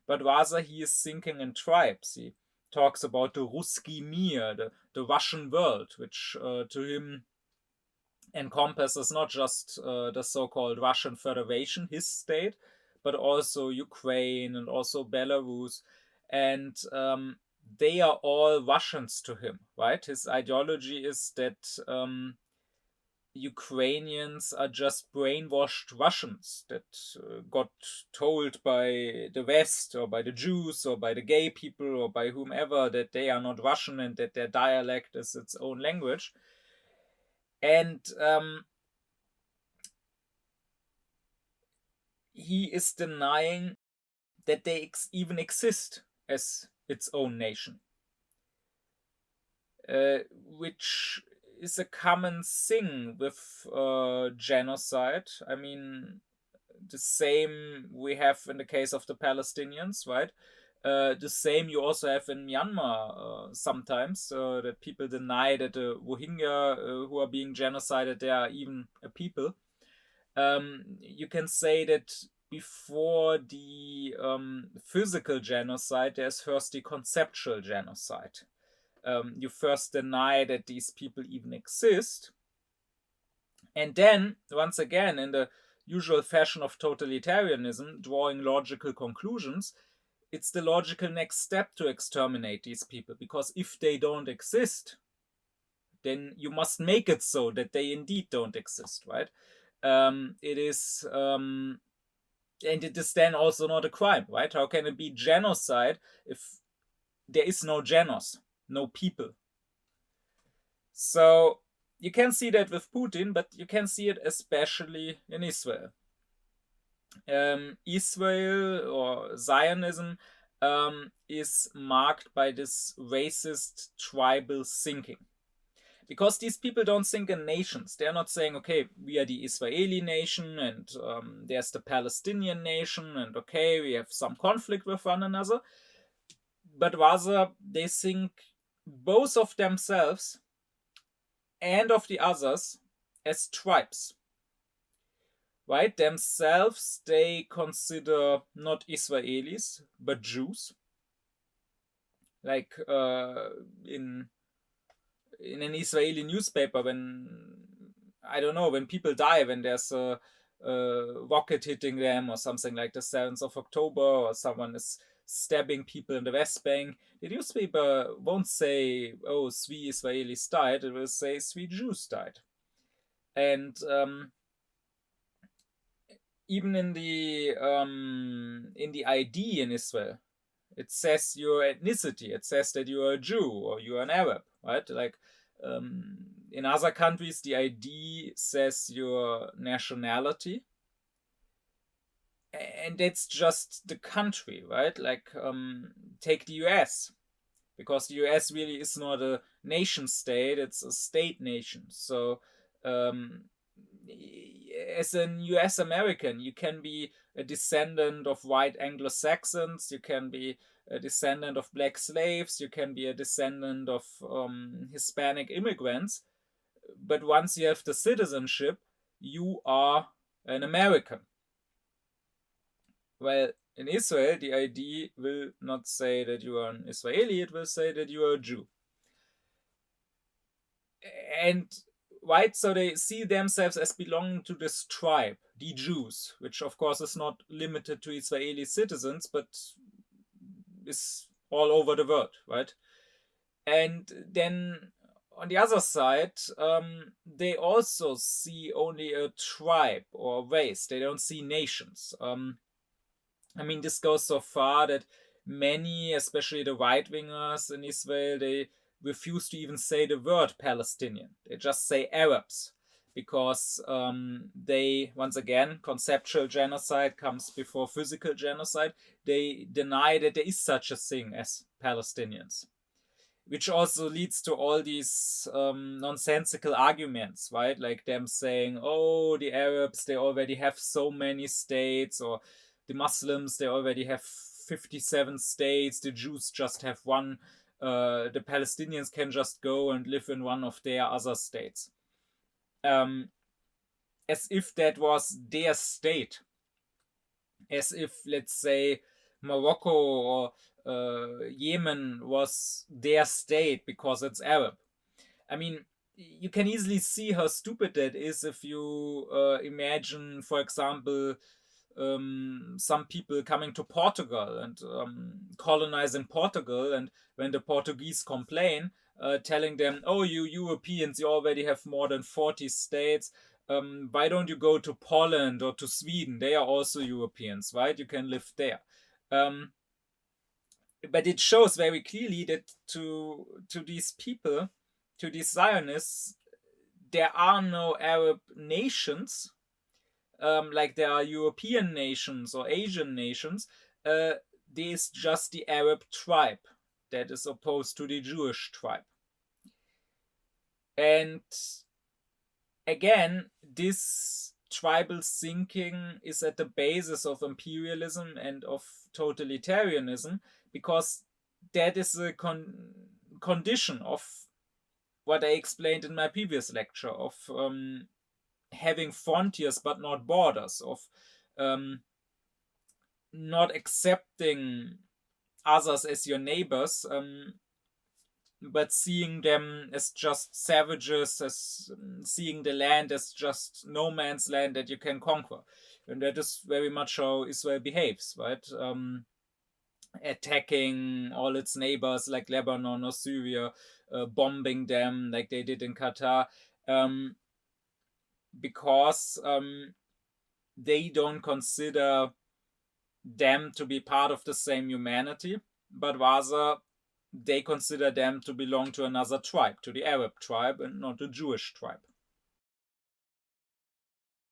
But rather he is thinking in tribes. He talks about the Ruski Mir, the Russian world, which to him encompasses not just the so-called Russian Federation, his state, but also Ukraine and also Belarus. And they are all Russians to him, right? His ideology is that Ukrainians are just brainwashed Russians that got told by the West or by the Jews or by the gay people or by whomever that they are not Russian and that their dialect is its own language. And he is denying that they even exist as its own nation, which is a common thing with genocide. I mean, the same we have in the case of the Palestinians, right? The same you also have in Myanmar sometimes, that people deny that the Rohingya who are being genocided, they are even a people. You can say that before the physical genocide, there's first the conceptual genocide. You first deny that these people even exist. And then, once again, in the usual fashion of totalitarianism, drawing logical conclusions, it's the logical next step to exterminate these people. Because if they don't exist, then you must make it so that they indeed don't exist, right? It is... and it is then also not a crime, right? How can it be genocide if there is no genos, no people? So you can see that with Putin, but you can see it especially in Israel. Israel or Zionism is marked by this racist tribal thinking. Because these people don't think in nations. They're not saying, okay, we are the Israeli nation and there's the Palestinian nation and okay, we have some conflict with one another. But rather, they think both of themselves and of the others as tribes. Right? Themselves, they consider not Israelis, but Jews. Like in an Israeli newspaper, when people die, when there's a rocket hitting them or something like the 7th of October, or someone is stabbing people in the West Bank, the newspaper won't say, oh, 3 Israelis died, it will say 3 Jews died. And even in the ID in Israel, it says your ethnicity. It says that you are a Jew or you are an Arab, right? Like in other countries, the ID says your nationality. And that's just the country, right? Like take the US. Because the US really is not a nation state, it's a state nation. So as an US American, you can be a descendant of white Anglo-Saxons, you can be a descendant of black slaves, you can be a descendant of Hispanic immigrants, but once you have the citizenship, you are an American. Well, in Israel, the ID will not say that you are an Israeli, it will say that you are a Jew. And right, so they see themselves as belonging to this tribe, the Jews, which of course is not limited to Israeli citizens, but is all over the world, right? And then on the other side, they also see only a tribe or race. They don't see nations. I mean, this goes so far that many, especially the right-wingers in Israel, they refuse to even say the word Palestinian. They just say Arabs, because they, once again, conceptual genocide comes before physical genocide. They deny that there is such a thing as Palestinians, which also leads to all these nonsensical arguments, right? Like them saying, oh, the Arabs, they already have so many states, or the Muslims, they already have 57 states, the Jews just have one, the Palestinians can just go and live in one of their other states. As if that was their state. As if, let's say, Morocco or Yemen was their state because it's Arab. I mean, you can easily see how stupid that is if you imagine, for example, some people coming to Portugal and colonizing Portugal, and when the Portuguese complain, telling them, oh, you Europeans, you already have more than 40 states, why don't you go to Poland or to Sweden? They are also Europeans, right? You can live there. But it shows very clearly that to these people, to these Zionists, there are no Arab nations, like there are European nations or Asian nations. There's just the Arab tribe that is opposed to the Jewish tribe. And again, this tribal thinking is at the basis of imperialism and of totalitarianism, because that is a condition of what I explained in my previous lecture, of having frontiers but not borders, of not accepting others as your neighbors, but seeing them as just savages, as seeing the land as just no man's land that you can conquer. And that is very much how Israel behaves, right? Attacking all its neighbors like Lebanon or Syria, bombing them like they did in Qatar, because they don't consider them to be part of the same humanity, but rather they consider them to belong to another tribe, to the Arab tribe, and not the Jewish tribe.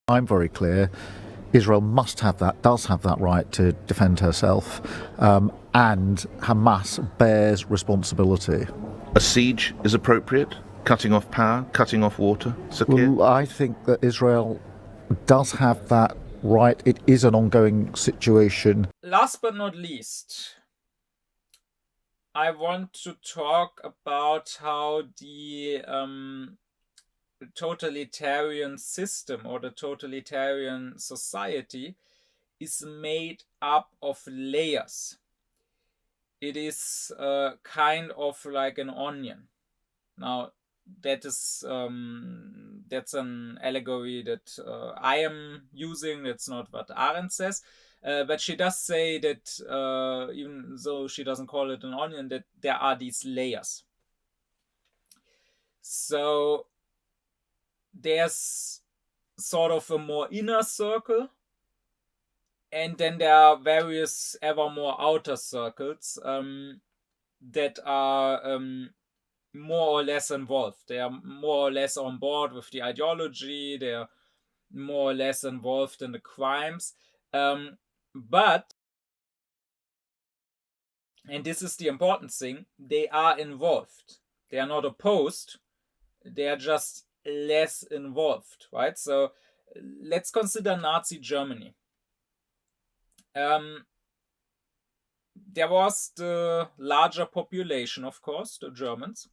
I'm very clear. Israel must have that, does have that right to defend herself, and Hamas bears responsibility. A siege is appropriate? Cutting off power, cutting off water? Sakir? Well, I think that Israel does have that right. It is an ongoing situation. Last but not least, I want to talk about how the totalitarian system or the totalitarian society is made up of layers. It is kind of like an onion. Now, that's an allegory that I am using. That's not what Arendt says. But she does say that, even though she doesn't call it an onion, that there are these layers. So there's sort of a more inner circle, and then there are various ever more outer circles that are more or less involved. They are more or less on board with the ideology. They are more or less involved in the crimes. But, and this is the important thing, they are involved. They are not opposed. They are just less involved, right? So let's consider Nazi Germany. There was the larger population, of course, the Germans.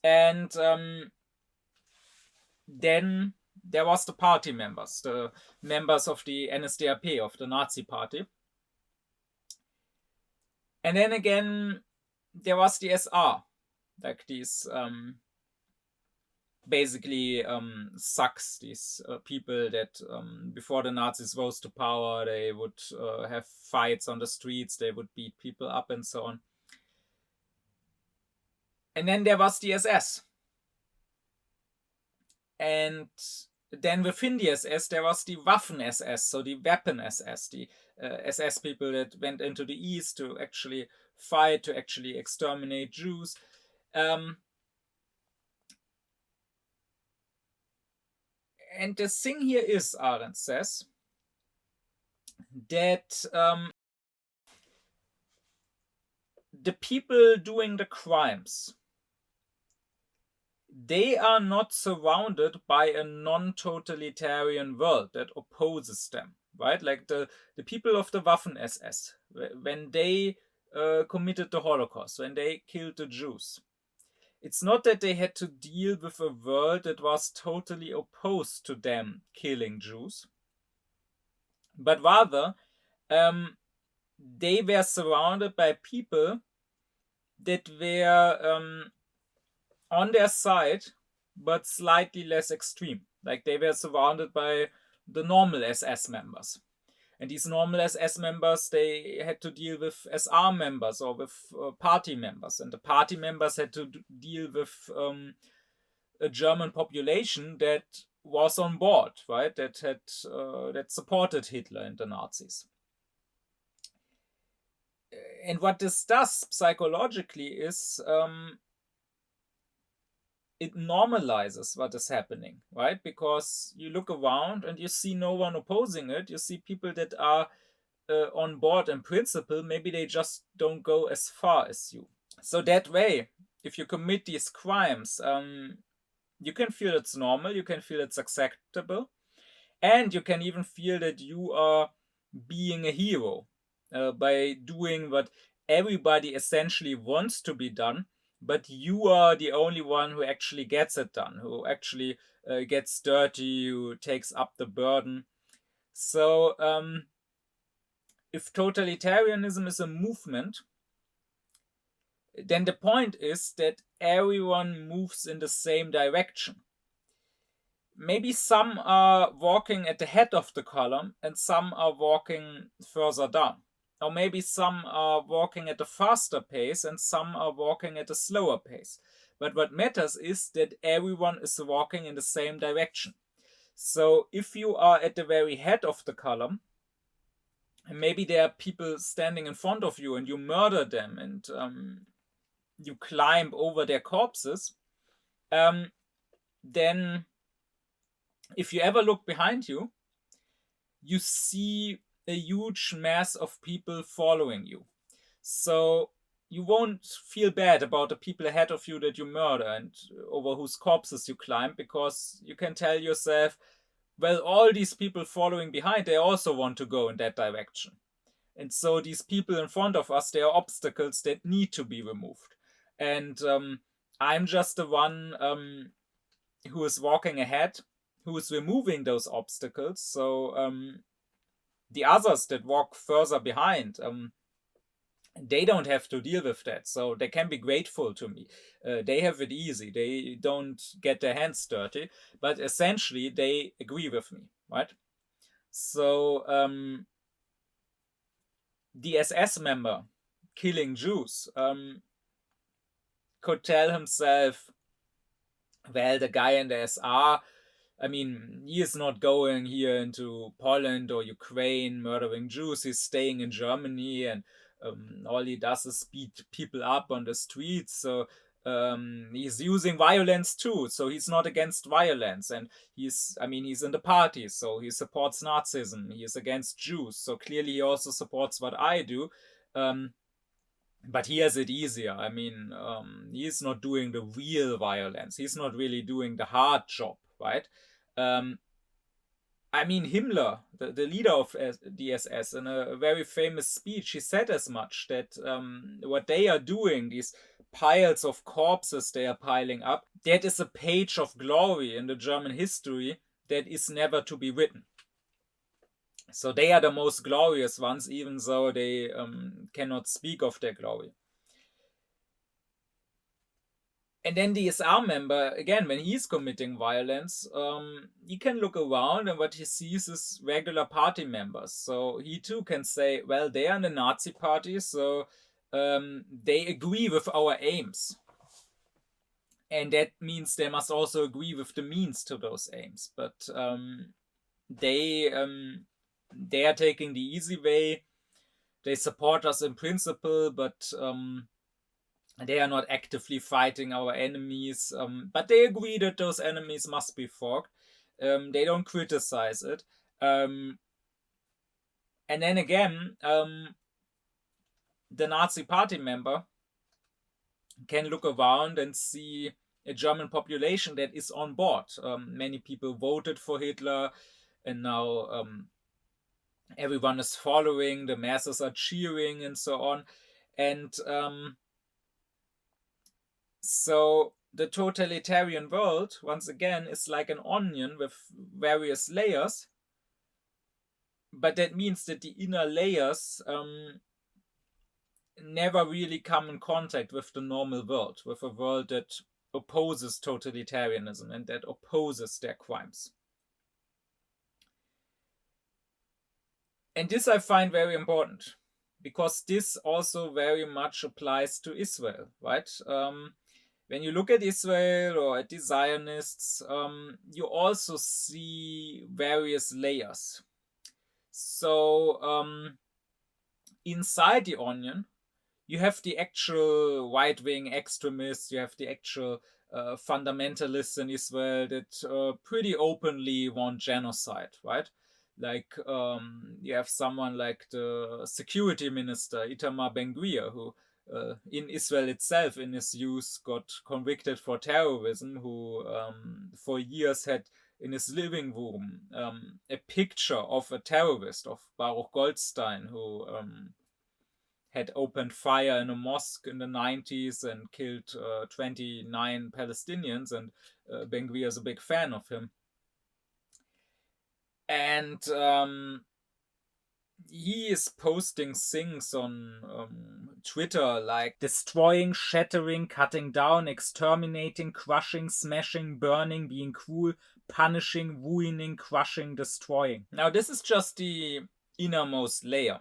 And then there was the party members, the members of the NSDAP, of the Nazi party. And then again, there was the SR, like these basically thugs, these people that before the Nazis rose to power, they would have fights on the streets, they would beat people up and so on. And then there was the SS. And then within the SS, there was the Waffen-SS, so the weapon-SS, the SS people that went into the East to actually fight, to actually exterminate Jews. And the thing here is, Arendt says, that the people doing the crimes, they are not surrounded by a non-totalitarian world that opposes them, right? Like the people of the Waffen-SS, when they committed the Holocaust, when they killed the Jews, it's not that they had to deal with a world that was totally opposed to them killing Jews, but rather they were surrounded by people that were on their side, but slightly less extreme. Like they were surrounded by the normal SS members. And these normal SS members, they had to deal with SR members or with party members. And the party members had to deal with a German population that was on board, right? That had that supported Hitler and the Nazis. And what this does psychologically is it normalizes what is happening, right? Because you look around and you see no one opposing it. You see people that are on board in principle. Maybe they just don't go as far as you. So that way, if you commit these crimes, you can feel it's normal. You can feel it's acceptable. And you can even feel that you are being a hero by doing what everybody essentially wants to be done. But you are the only one who actually gets it done, who actually gets dirty, who takes up the burden. So if totalitarianism is a movement, then the point is that everyone moves in the same direction. Maybe some are walking at the head of the column and some are walking further down. Or maybe some are walking at a faster pace and some are walking at a slower pace. But what matters is that everyone is walking in the same direction. So if you are at the very head of the column, and maybe there are people standing in front of you and you murder them and you climb over their corpses, then if you ever look behind you, you see a huge mass of people following you. So you won't feel bad about the people ahead of you that you murder and over whose corpses you climb, because you can tell yourself, well, all these people following behind, they also want to go in that direction. And so these people in front of us, they are obstacles that need to be removed. And I'm just the one who is walking ahead, who is removing those obstacles. So the others that walk further behind, they don't have to deal with that. So they can be grateful to me. They have it easy. They don't get their hands dirty. But essentially, they agree with me, right? So the SS member killing Jews could tell himself, well, the guy in the SR, I mean, he is not going here into Poland or Ukraine murdering Jews. He's staying in Germany, and all he does is beat people up on the streets. So he's using violence too. So he's not against violence, and he's in the party, so he supports Nazism. He is against Jews, so clearly he also supports what I do. But he has it easier. I mean, he's not doing the real violence. He's not really doing the hard job, right? I mean, Himmler, the leader of the SS, in a very famous speech, he said as much, that what they are doing, these piles of corpses they are piling up, that is a page of glory in the German history that is never to be written. So they are the most glorious ones, even though they cannot speak of their glory. And then the SR member, again, when he's committing violence, he can look around and what he sees is regular party members. So he too can say, well, they are in the Nazi party, so they agree with our aims. And that means they must also agree with the means to those aims. But they are taking the easy way. They support us in principle, but they are not actively fighting our enemies. But they agree that those enemies must be fought. They don't criticize it. And then again, the Nazi party member can look around and see a German population that is on board. Many people voted for Hitler, and now everyone is following, the masses are cheering, and so on. And so the totalitarian world, once again, is like an onion with various layers. But that means that the inner layers never really come in contact with the normal world, with a world that opposes totalitarianism and that opposes their crimes. And this I find very important, because this also very much applies to Israel, right? When you look at Israel or at the Zionists, you also see various layers. So inside the onion, you have the actual right-wing extremists, you have the actual fundamentalists in Israel that pretty openly want genocide, right? Like you have someone like the security minister, Itamar Ben-Gvir, who in Israel itself in his youth got convicted for terrorism, who for years had in his living room a picture of a terrorist, of Baruch Goldstein, who had opened fire in a mosque in the 90s and killed 29 Palestinians, and Ben-Gvir is a big fan of him. And he is posting things on Twitter like destroying, shattering, cutting down, exterminating, crushing, smashing, burning, being cruel, punishing, ruining, crushing, destroying. Now this is just the innermost layer.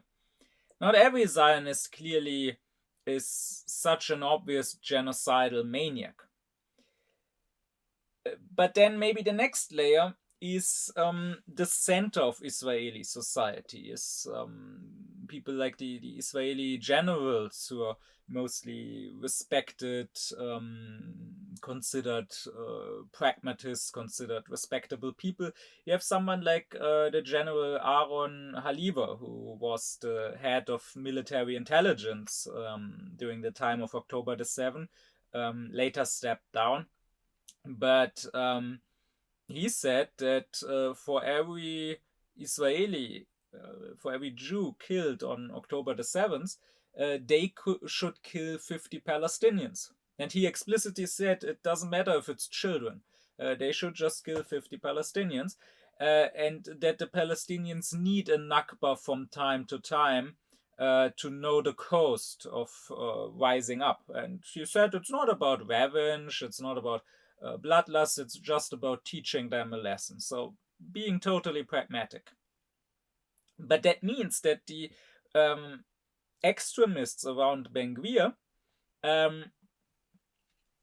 Not every Zionist clearly is such an obvious genocidal maniac. But then maybe the next layer is the center of Israeli society, is people like the Israeli generals, who are mostly respected, considered pragmatists, considered respectable people. You have someone like the General Aaron Haliva, who was the head of military intelligence during the time of October the 7th, later stepped down. But he said that for every Israeli, for every Jew killed on October the 7th, they should kill 50 Palestinians. And he explicitly said it doesn't matter if it's children. They should just kill 50 Palestinians. And that the Palestinians need a Nakba from time to time to know the cost of rising up. And he said it's not about revenge, it's not about bloodlust, it's just about teaching them a lesson. So being totally pragmatic. But that means that the extremists around Ben Gvir,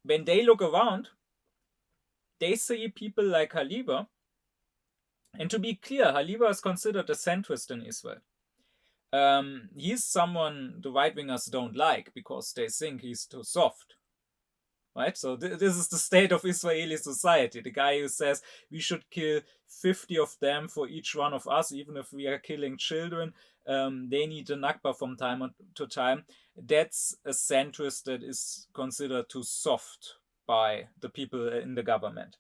when they look around, they see people like Haliva. And to be clear, Haliva is considered a centrist in Israel. He's someone the right-wingers don't like because they think he's too soft. Right? So this is the state of Israeli society. The guy who says we should kill 50 of them for each one of us, even if we are killing children, they need a Nakba from time to time. That's a centrist that is considered too soft by the people in the government.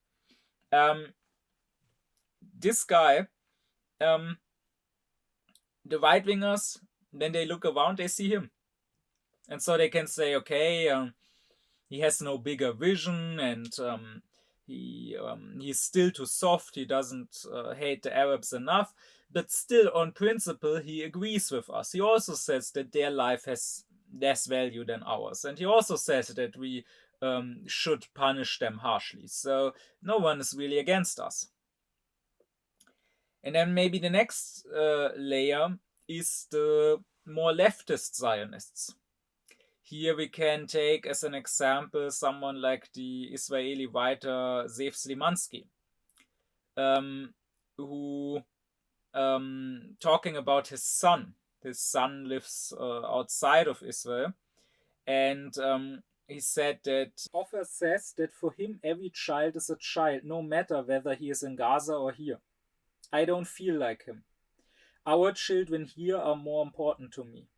This guy, the right-wingers, when they look around, they see him. And so they can say, okay, he has no bigger vision, and he's still too soft. He doesn't hate the Arabs enough, but still, on principle, he agrees with us. He also says that their life has less value than ours, and he also says that we should punish them harshly. So no one is really against us. And then maybe the next layer is the more leftist Zionists. Here we can take as an example someone like the Israeli writer Zev Slimansky, who, talking about his son lives outside of Israel, and he said that Hoffer says that for him every child is a child, no matter whether he is in Gaza or here. I don't feel like him. Our children here are more important to me.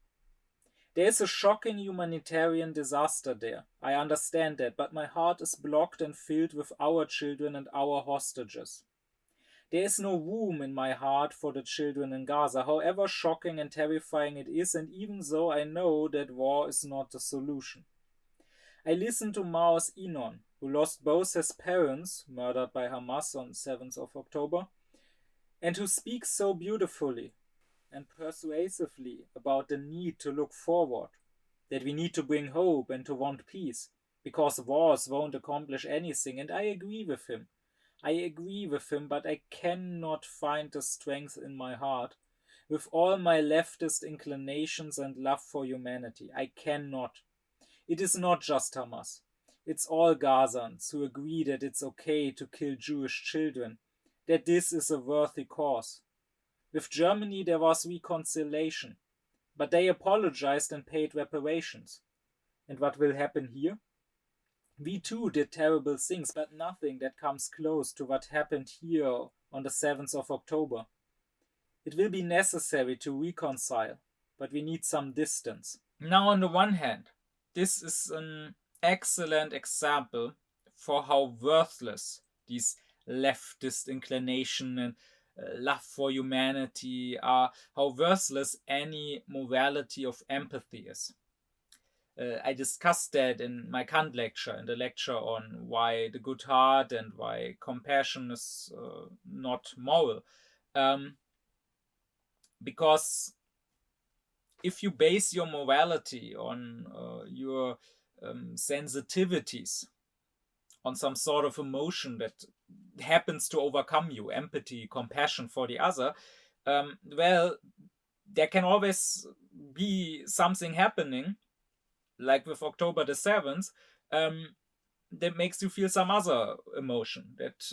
There is a shocking humanitarian disaster there. I understand that, but my heart is blocked and filled with our children and our hostages. There is no room in my heart for the children in Gaza, however shocking and terrifying it is, and even though I know that war is not the solution. I listened to Mao's Inon, who lost both his parents, murdered by Hamas on 7th of October, and who speaks so beautifully and persuasively about the need to look forward, that we need to bring hope and to want peace, because wars won't accomplish anything, and I agree with him. But I cannot find the strength in my heart, with all my leftist inclinations and love for humanity. I cannot. It is not just Hamas. It's all Gazans who agree that it's okay to kill Jewish children, that this is a worthy cause. With Germany there was reconciliation, but they apologized and paid reparations. And what will happen here? We too did terrible things, but nothing that comes close to what happened here on the 7th of October. It will be necessary to reconcile, but we need some distance. Now, on the one hand, this is an excellent example for how worthless these leftist inclination and love for humanity are, how worthless any morality of empathy is. I discussed that in my Kant lecture, in the lecture on why the good heart and why compassion is not moral. Because if you base your morality on your sensitivities, on some sort of emotion that happens to overcome you, empathy, compassion for the other, well, there can always be something happening, like with October the 7th, that makes you feel some other emotion, that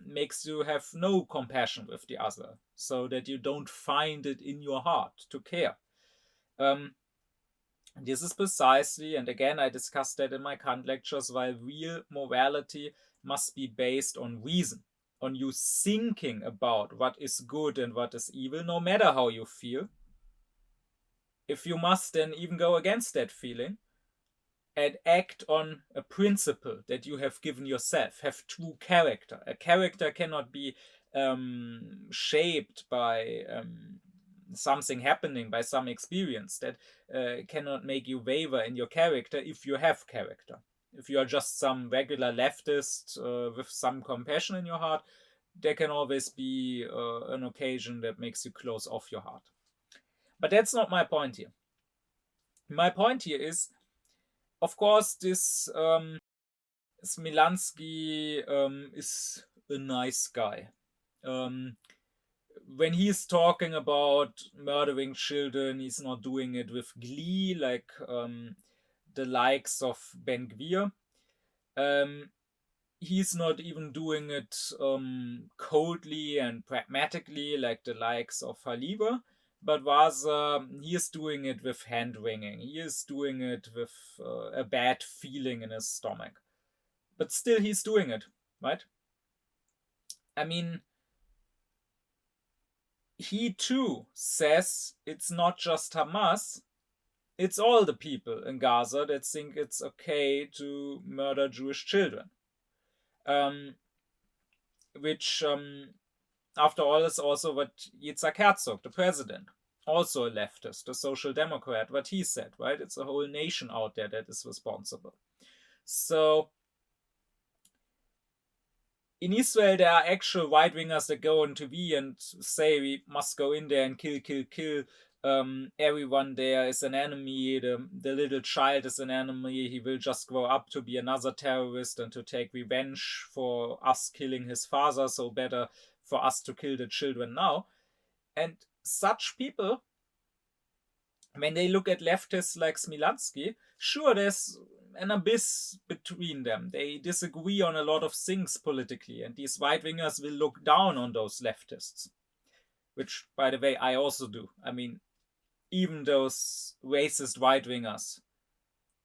makes you have no compassion with the other, so that you don't find it in your heart to care. This is precisely, and again I discussed that in my Kant lectures, why real morality must be based on reason, on you thinking about what is good and what is evil, no matter how you feel. If you must then even go against that feeling and act on a principle that you have given yourself, have true character. A character cannot be shaped by something happening, by some experience. That cannot make you waver in your character if you have character. If you are just some regular leftist with some compassion in your heart, there can always be an occasion that makes you close off your heart. But that's not my point here. My point here is, of course, this Smilansky is a nice guy. When he's talking about murdering children, he's not doing it with glee like the likes of Ben Gvir. He's not even doing it coldly and pragmatically like the likes of Haliva, but rather he is doing it with hand-wringing. He is doing it with a bad feeling in his stomach. But still he's doing it, right? I mean, he too says it's not just Hamas, it's all the people in Gaza that think it's okay to murder Jewish children. Which, after all, is also what Yitzhak Herzog, the president, also a leftist, a social democrat, what he said, right? It's a whole nation out there that is responsible. So, in Israel, there are actual right-wingers that go on TV and say we must go in there and kill. Everyone there is an enemy. The little child is an enemy. He will just grow up to be another terrorist and to take revenge for us killing his father. So better for us to kill the children now. And such people, when they look at leftists like Smilansky, sure, there's an abyss between them. They disagree on a lot of things politically, and these right-wingers will look down on those leftists. Which, by the way, I also do. I mean, even those racist right-wingers,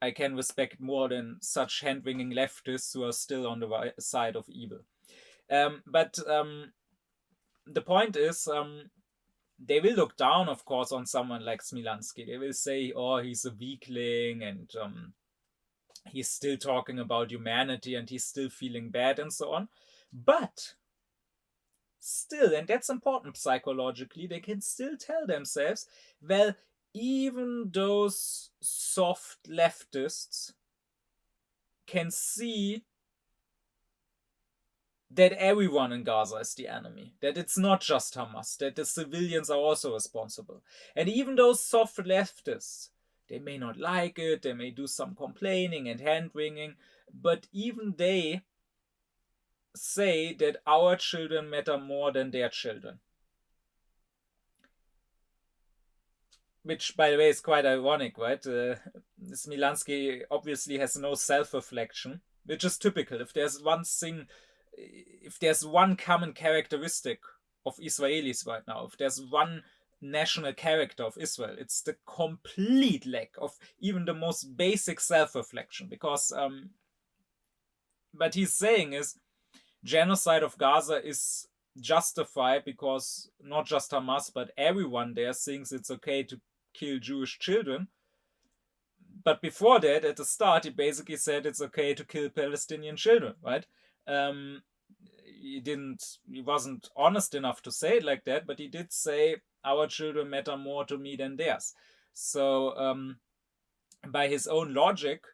I can respect more than such hand-wringing leftists who are still on the right side of evil. But the point is, they will look down, of course, on someone like Smilansky. They will say, oh, he's a weakling, and he's still talking about humanity, and he's still feeling bad, and so on. But still, and that's important psychologically, they can still tell themselves, well, even those soft leftists can see that everyone in Gaza is the enemy, that it's not just Hamas, that the civilians are also responsible. And even those soft leftists, they may not like it, they may do some complaining and hand-wringing, but even they say that our children matter more than their children. Which, by the way, is quite ironic, right? Smilansky obviously has no self-reflection, which is typical. If there's one common characteristic of Israelis right now, if there's one national character of Israel, it's the complete lack of even the most basic self-reflection. Because what he's saying is, genocide of Gaza is justified because not just Hamas, but everyone there thinks it's okay to kill Jewish children. But before that, at the start, he basically said it's okay to kill Palestinian children, right? He wasn't honest enough to say it like that, but he did say our children matter more to me than theirs. So by his own logic,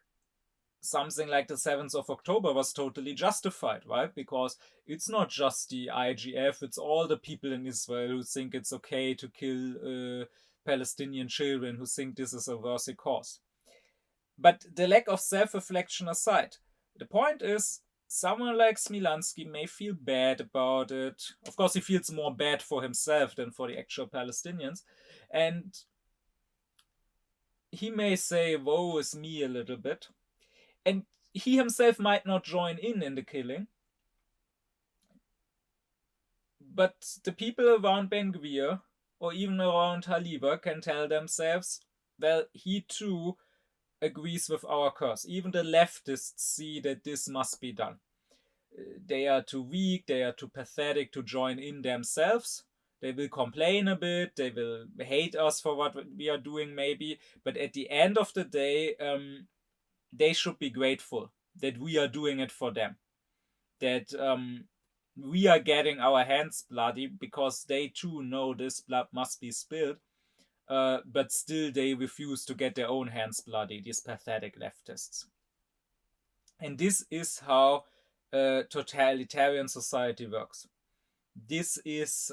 something like the 7th of October was totally justified, right? Because it's not just the IGF, it's all the people in Israel who think it's okay to kill Palestinian children, who think this is a worthy cause. But the lack of self-reflection aside, the point is, someone like Smilansky may feel bad about it. Of course, he feels more bad for himself than for the actual Palestinians. And he may say, woe is me a little bit. And he himself might not join in the killing. But the people around Ben Gvir, or even around Haliva, can tell themselves, well, he too agrees with our cause. Even the leftists see that this must be done. They are too weak, they are too pathetic to join in themselves. They will complain a bit, they will hate us for what we are doing maybe, but at the end of the day, they should be grateful that we are doing it for them. That we are getting our hands bloody because they too know this blood must be spilled, but still they refuse to get their own hands bloody, these pathetic leftists. And this is how totalitarian society works. This is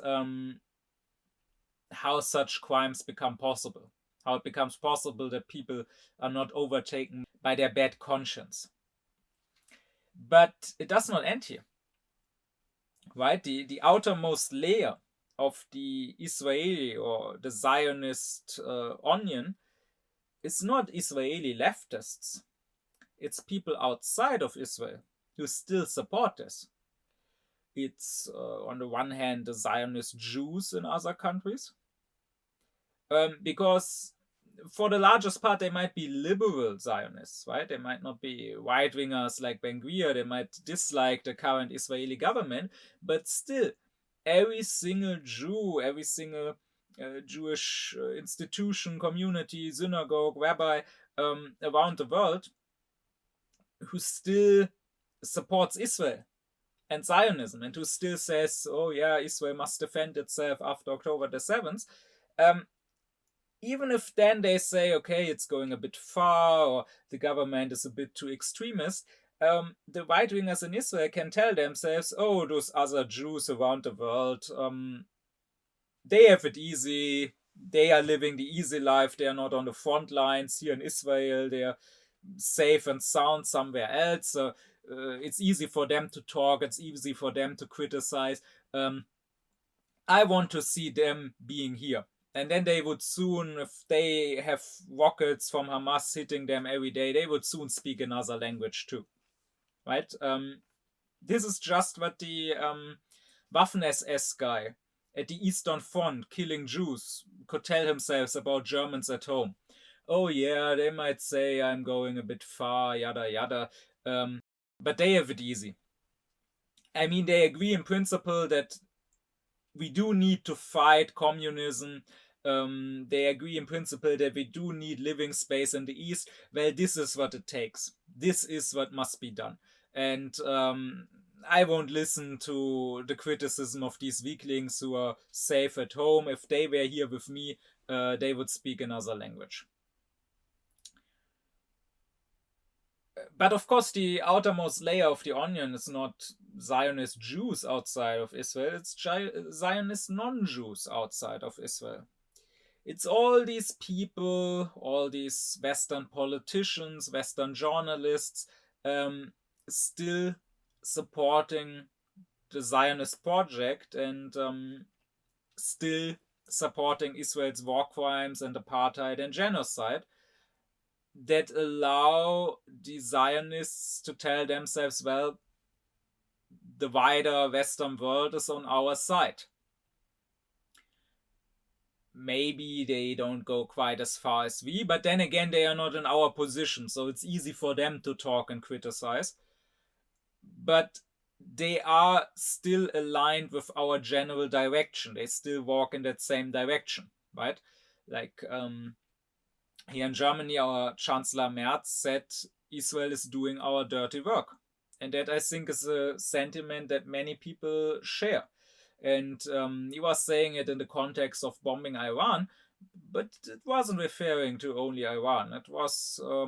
how such crimes become possible. How it becomes possible that people are not overtaken by their bad conscience. But it does not end here. Right? The outermost layer of the Israeli or the Zionist onion is not Israeli leftists. It's people outside of Israel who still support this. It's, on the one hand, the Zionist Jews in other countries. Because for the largest part, they might be liberal Zionists, right? They might not be right-wingers like Ben-Gvir. They might dislike the current Israeli government. But still, every single Jew, every single Jewish institution, community, synagogue, rabbi around the world who still supports Israel and Zionism and who still says, oh yeah, Israel must defend itself after October the 7th, even if then they say, okay, it's going a bit far or the government is a bit too extremist, the right-wingers in Israel can tell themselves, oh, those other Jews around the world, they have it easy, they are living the easy life, they are not on the front lines here in Israel, they are safe and sound somewhere else, so it's easy for them to talk, it's easy for them to criticize. I want to see them being here. And then they would soon, if they have rockets from Hamas hitting them every day, they would soon speak another language too. Right? This is just what the Waffen-SS guy at the Eastern Front killing Jews could tell himself about Germans at home. Oh yeah, they might say I'm going a bit far, yada yada, but they have it easy. I mean, they agree in principle that we do need to fight communism. They agree in principle that we do need living space in the East. Well, this is what it takes. This is what must be done. And I won't listen to the criticism of these weaklings who are safe at home. If they were here with me, they would speak another language. But of course, the outermost layer of the onion is not Zionist Jews outside of Israel, it's Zionist non-Jews outside of Israel. It's all these people, all these Western politicians, Western journalists, still supporting the Zionist project and still supporting Israel's war crimes and apartheid and genocide, that allow the Zionists to tell themselves, well, the wider Western world is on our side. Maybe they don't go quite as far as we, but then again, they are not in our position, so it's easy for them to talk and criticize. But they are still aligned with our general direction. They still walk in that same direction, right? Like, here in Germany, our Chancellor Merz said Israel is doing our dirty work. And that, I think, is a sentiment that many people share. And he was saying it in the context of bombing Iran, but it wasn't referring to only Iran. It was a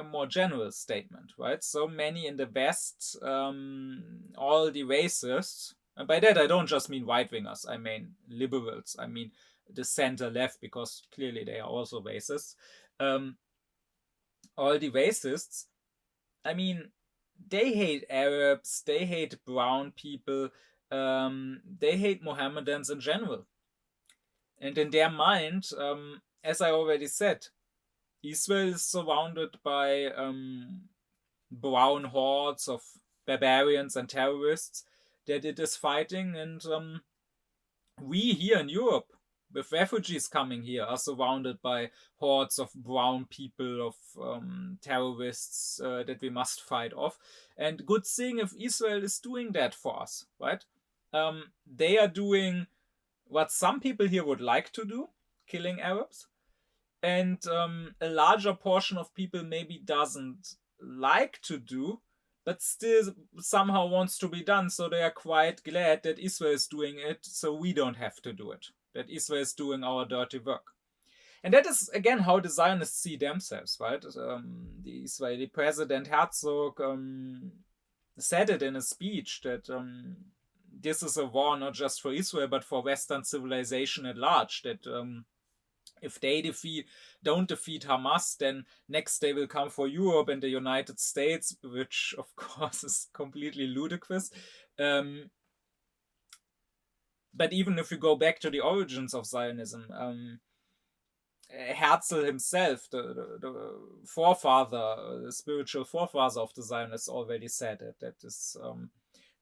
more general statement, right? So many in the West, all the racists, and by that I don't just mean right-wingers, I mean liberals, I mean the center-left, because clearly they are also racists. All the racists, I mean, they hate Arabs, they hate brown people, they hate Mohammedans in general. And in their mind, as I already said, Israel is surrounded by brown hordes of barbarians and terrorists that it is fighting, and we here in Europe, with refugees coming here, are surrounded by hordes of brown people, of terrorists that we must fight off. And good thing if Israel is doing that for us, right? They are doing what some people here would like to do, killing Arabs. And a larger portion of people maybe doesn't like to do, but still somehow wants to be done. So they are quite glad that Israel is doing it, so we don't have to do it. That Israel is doing our dirty work. And that is, again, how the Zionists see themselves, right? The Israeli president Herzog said it in a speech that this is a war not just for Israel, but for Western civilization at large, that if they don't defeat Hamas, then next they will come for Europe and the United States, which of course is completely ludicrous. But even if you go back to the origins of Zionism, Herzl himself, the forefather, the spiritual forefather of the Zionists, already said it, that this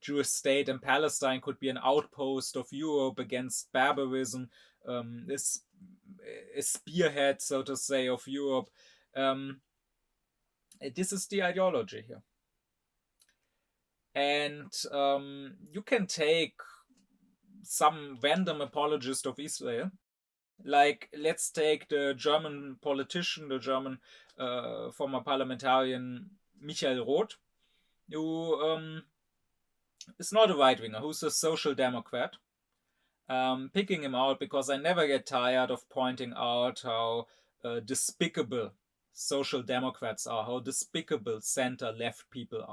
Jewish state in Palestine could be an outpost of Europe against barbarism, a spearhead, so to say, of Europe. This is the ideology here. And you can take some random apologist of Israel, like let's take the German politician, the German former parliamentarian Michael Roth, who is not a right-winger, who's a social democrat. Picking him out because I never get tired of pointing out how despicable social democrats are, how despicable center-left people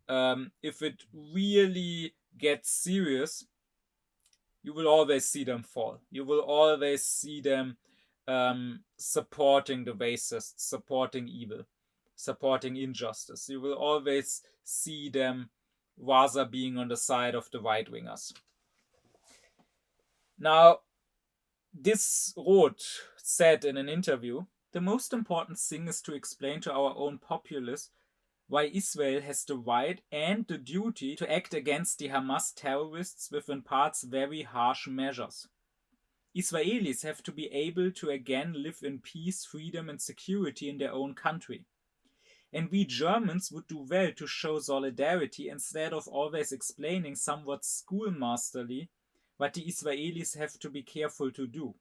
are. If it really gets serious, you will always see them fall. You will always see them supporting the racists, supporting evil, supporting injustice. You will always see them rather being on the side of the right-wingers. Now, this Roth said in an interview, the most important thing is to explain to our own populace why Israel has the right and the duty to act against the Hamas terrorists with in parts very harsh measures. Israelis have to be able to again live in peace, freedom and security in their own country. And we Germans would do well to show solidarity instead of always explaining somewhat schoolmasterly what the Israelis have to be careful to do.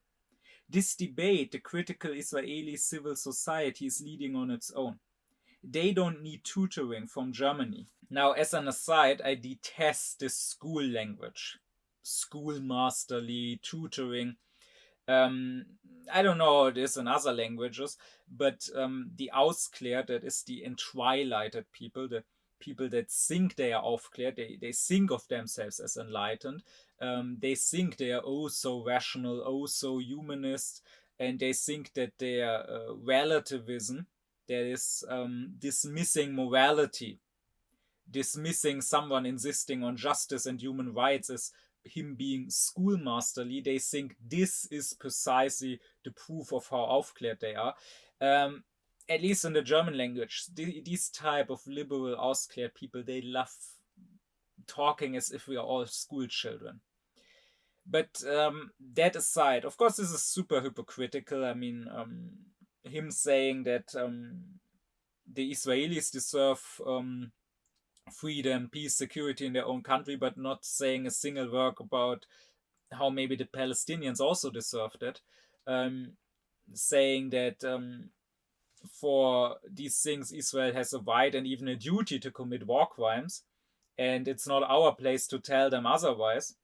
This debate the critical Israeli civil society is leading on its own. They don't need tutoring from Germany. Now, as an aside, I detest this school language. Schoolmasterly, tutoring. I don't know how it is in other languages, but the Ausklär, that is the entwilighted people, the people that think they are aufklärt, they think of themselves as enlightened. They think they are oh so rational, oh so humanist, and they think that their relativism, that is dismissing morality, dismissing someone insisting on justice and human rights as him being schoolmasterly. They think this is precisely the proof of how aufklärt they are. At least in the German language, these type of liberal ausklärt people, they love talking as if we are all school children. But that aside, of course, this is super hypocritical. I mean, him saying that the Israelis deserve freedom, peace, security in their own country, but not saying a single word about how maybe the Palestinians also deserve that. Saying that for these things, Israel has a right and even a duty to commit war crimes, and it's not our place to tell them otherwise.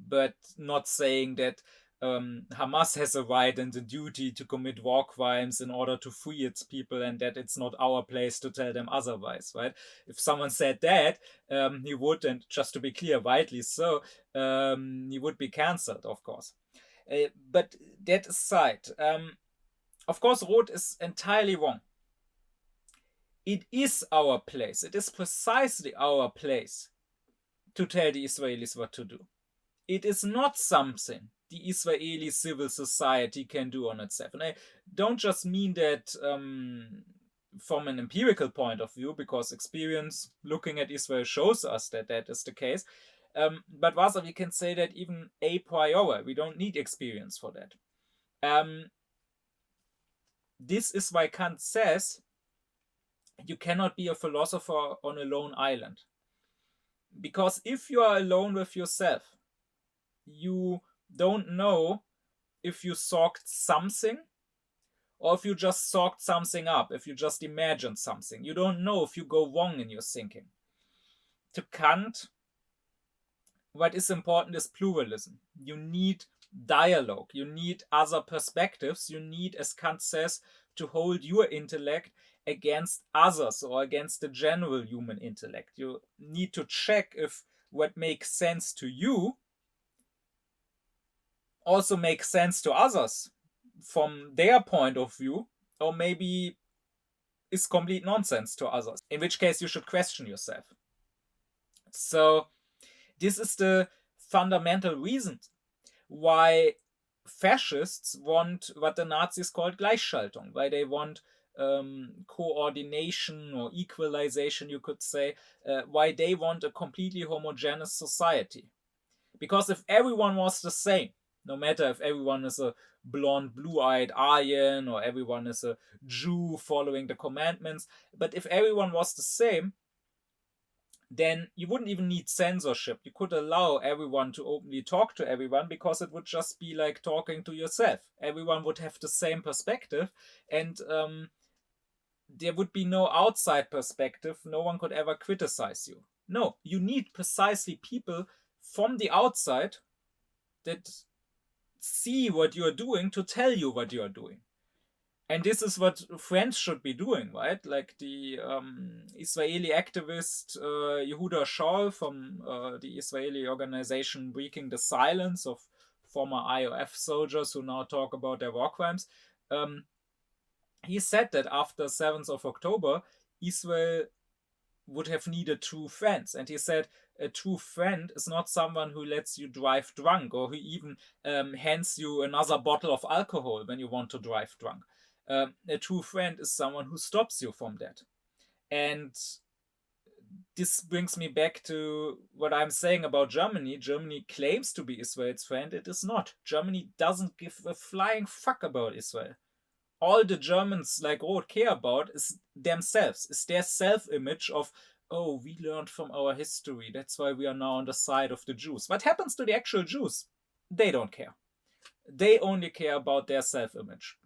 But not saying that Hamas has a right and a duty to commit war crimes in order to free its people, and that it's not our place to tell them otherwise, right? If someone said that, he would, and just to be clear, rightly so, he would be cancelled, of course. But that aside, of course, Roth is entirely wrong. It is our place, it is precisely our place to tell the Israelis what to do. It is not something the Israeli civil society can do on itself. And I don't just mean that from an empirical point of view, because experience looking at Israel shows us that that is the case. but rather we can say that even a priori, we don't need experience for that. This is why Kant says you cannot be a philosopher on a lone island. Because if you are alone with yourself, you don't know if you socked something or if you just socked something up, if you just imagined something. You don't know if you go wrong in your thinking. To Kant, what is important is pluralism. You need dialogue. You need other perspectives. You need, as Kant says, to hold your intellect against others or against the general human intellect. You need to check if what makes sense to you also makes sense to others from their point of view, or maybe is complete nonsense to others, in which case you should question yourself. So this is the fundamental reason why fascists want what the Nazis called Gleichschaltung, why they want coordination or equalization, you could say, why they want a completely homogeneous society. Because if everyone was the same, no matter if everyone is a blonde, blue-eyed Aryan or everyone is a Jew following the commandments, but if everyone was the same, then you wouldn't even need censorship. You could allow everyone to openly talk to everyone because it would just be like talking to yourself. Everyone would have the same perspective, and there would be no outside perspective. No one could ever criticize you. No, you need precisely people from the outside that see what you're doing to tell you what you're doing. And this is what friends should be doing, right? Like the Israeli activist Yehuda Shaul from the Israeli organization Breaking the Silence of former IOF soldiers who now talk about their war crimes. He said that after 7th of October, Israel would have needed true friends. And he said a true friend is not someone who lets you drive drunk or who even hands you another bottle of alcohol when you want to drive drunk. A true friend is someone who stops you from that. And this brings me back to what I'm saying about Germany. Germany claims to be Israel's friend. It is not. Germany doesn't give a flying fuck about Israel. All the Germans like Roth care about is themselves, is their self-image of, oh, we learned from our history, that's why we are now on the side of the Jews. What happens to the actual Jews? They don't care. They only care about their self-image.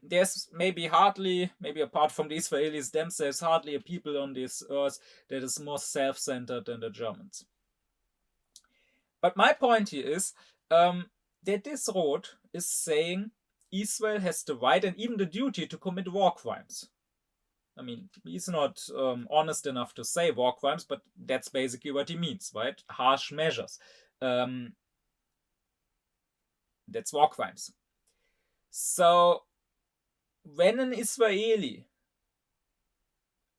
There's maybe apart from the Israelis themselves, hardly a people on this earth that is more self-centered than the Germans. But my point here is that this Roth is saying Israel has the right and even the duty to commit war crimes. I mean, he's not honest enough to say war crimes, but that's basically what he means, right? Harsh measures. That's war crimes. So, when an Israeli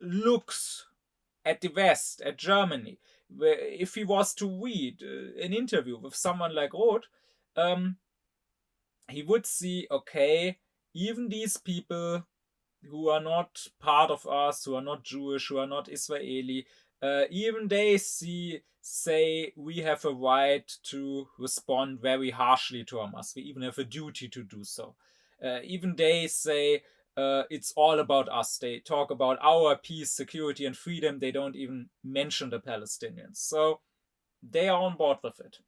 looks at the West, at Germany, if he was to read an interview with someone like Roth, he would see, okay, even these people who are not part of us, who are not Jewish, who are not Israeli, even they say we have a right to respond very harshly to Hamas. We even have a duty to do so. Even they say it's all about us. They talk about our peace, security, and freedom. They don't even mention the Palestinians. So they are on board with it.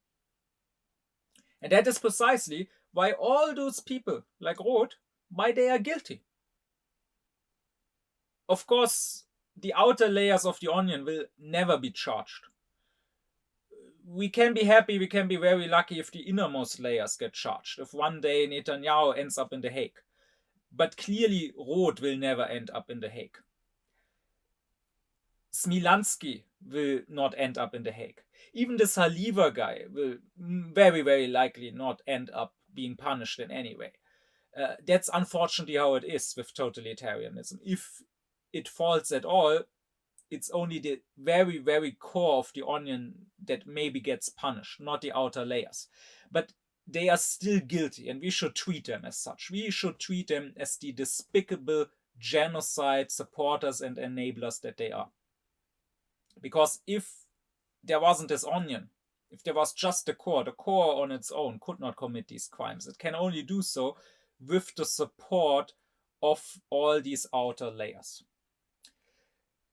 And that is precisely why all those people like Roth, why they are guilty. Of course, the outer layers of the onion will never be charged. We can be happy, we can be very lucky if the innermost layers get charged, if one day Netanyahu ends up in The Hague. But clearly Roth will never end up in The Hague. Smilansky will not end up in The Hague. Even the Saliva guy will very, very likely not end up being punished in any way. That's unfortunately how it is with totalitarianism. If it falls at all, it's only the very, very core of the onion that maybe gets punished, not the outer layers. But they are still guilty, and we should treat them as such. We should treat them as the despicable genocide supporters and enablers that they are. Because if there wasn't this onion, if there was just the core on its own could not commit these crimes. It can only do so with the support of all these outer layers.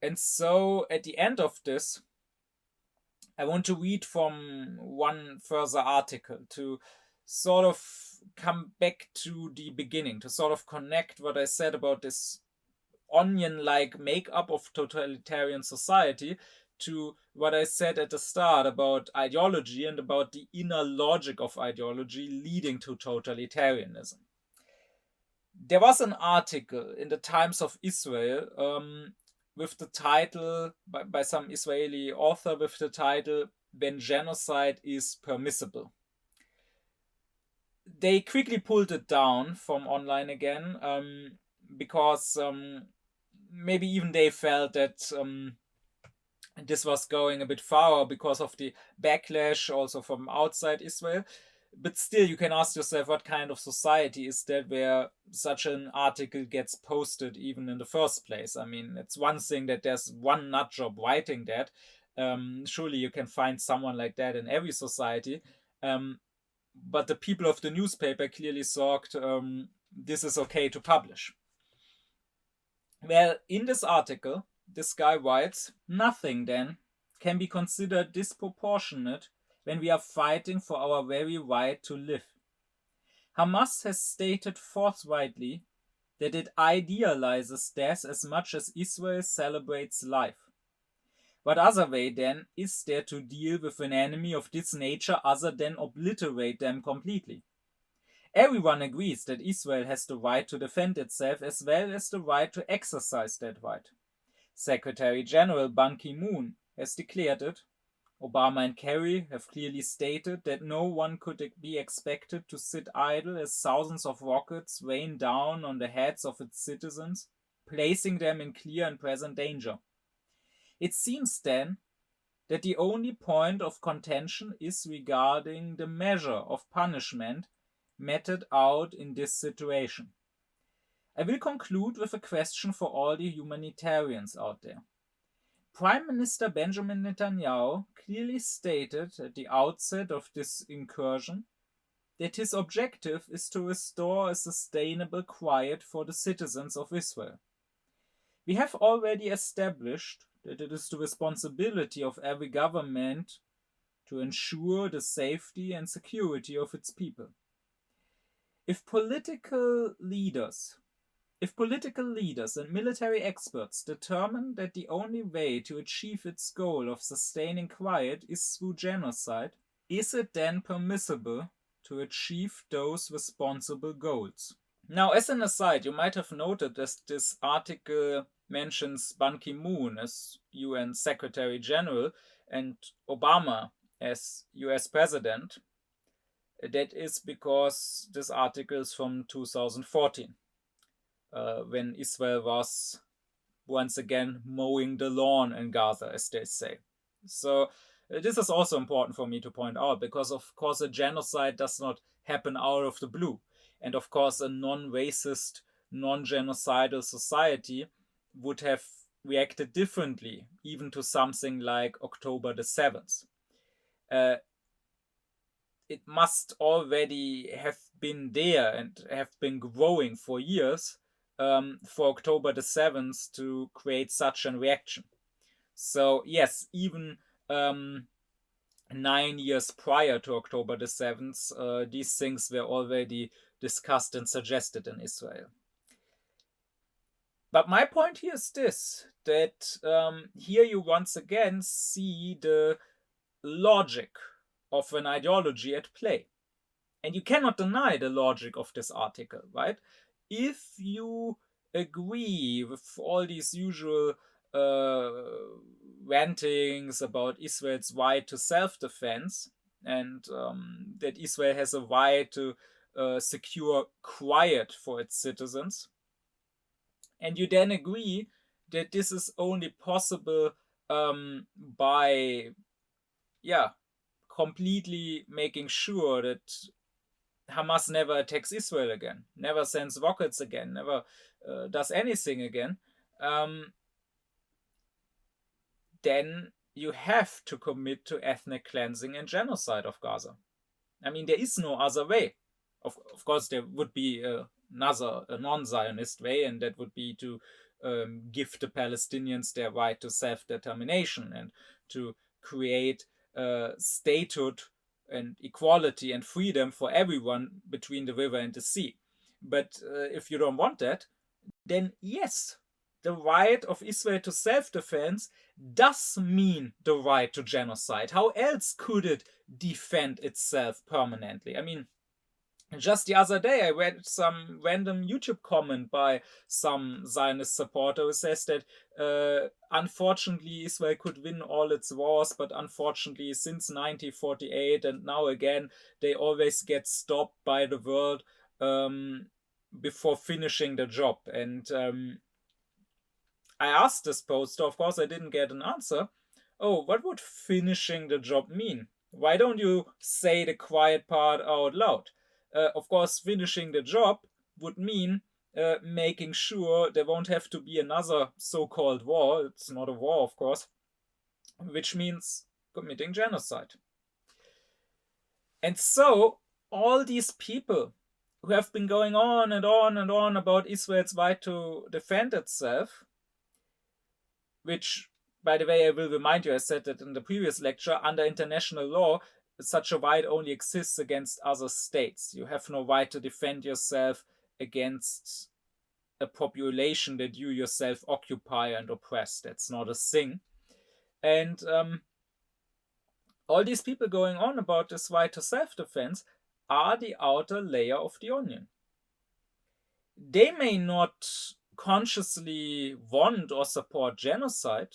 And so at the end of this, I want to read from one further article to sort of come back to the beginning, to sort of connect what I said about this onion-like makeup of totalitarian society to what I said at the start about ideology and about the inner logic of ideology leading to totalitarianism. There was an article in the Times of Israel with the title, by some Israeli author, with the title, "When Genocide is Permissible." They quickly pulled it down from online again because maybe even they felt that this was going a bit far because of the backlash also from outside Israel. But still, you can ask yourself, what kind of society is that where such an article gets posted even in the first place? I mean, it's one thing that there's one nut job writing that. Surely you can find someone like that in every society. But the people of the newspaper clearly thought this is okay to publish. Well, in this article, this guy writes, "Nothing, then, can be considered disproportionate when we are fighting for our very right to live. Hamas has stated forthrightly that it idealizes death as much as Israel celebrates life. What other way, then, is there to deal with an enemy of this nature other than obliterate them completely? Everyone agrees that Israel has the right to defend itself as well as the right to exercise that right. Secretary General Ban Ki-moon has declared it. Obama and Kerry have clearly stated that no one could be expected to sit idle as thousands of rockets rain down on the heads of its citizens, placing them in clear and present danger. It seems then that the only point of contention is regarding the measure of punishment meted out in this situation. I will conclude with a question for all the humanitarians out there. Prime Minister Benjamin Netanyahu clearly stated at the outset of this incursion that his objective is to restore a sustainable quiet for the citizens of Israel. We have already established that it is the responsibility of every government to ensure the safety and security of its people. If political leaders and military experts determine that the only way to achieve its goal of sustaining quiet is through genocide, is it then permissible to achieve those responsible goals? Now, as an aside, you might have noted that this article mentions Ban Ki-moon as UN Secretary General and Obama as US President. That is because this article is from 2014. When Israel was once again mowing the lawn in Gaza, as they say. So this is also important for me to point out, because of course a genocide does not happen out of the blue. And of course a non-racist, non-genocidal society would have reacted differently, even to something like October the 7th. It must already have been there and have been growing for years for October the 7th to create such a reaction. So yes, even 9 years prior to October the 7th, these things were already discussed and suggested in Israel. But my point here is this, that here you once again see the logic of an ideology at play. And you cannot deny the logic of this article, right? If you agree with all these usual rantings about Israel's right to self-defense and that Israel has a right to secure quiet for its citizens, and you then agree that this is only possible by, completely making sure that Hamas never attacks Israel again, never sends rockets again, never does anything again, then you have to commit to ethnic cleansing and genocide of Gaza. I mean, there is no other way. Of course, there would be a non-Zionist way, and that would be to give the Palestinians their right to self-determination and to create statehood and equality and freedom for everyone between the river and the sea. But if you don't want that, then yes, the right of Israel to self-defense does mean the right to genocide. How else could it defend itself permanently? I mean, just the other day, I read some random YouTube comment by some Zionist supporter who says that unfortunately Israel could win all its wars, but unfortunately since 1948 and now again, they always get stopped by the world before finishing the job. And I asked this poster, of course I didn't get an answer. Oh, what would finishing the job mean? Why don't you say the quiet part out loud? Of course, finishing the job would mean making sure there won't have to be another so-called war. It's not a war, of course, which means committing genocide. And so all these people who have been going on and on and on about Israel's right to defend itself, which, by the way, I will remind you, I said that in the previous lecture, under international law, such a right only exists against other states. You have no right to defend yourself against a population that you yourself occupy and oppress. That's not a thing. And all these people going on about this right to self-defense are the outer layer of the onion. They may not consciously want or support genocide,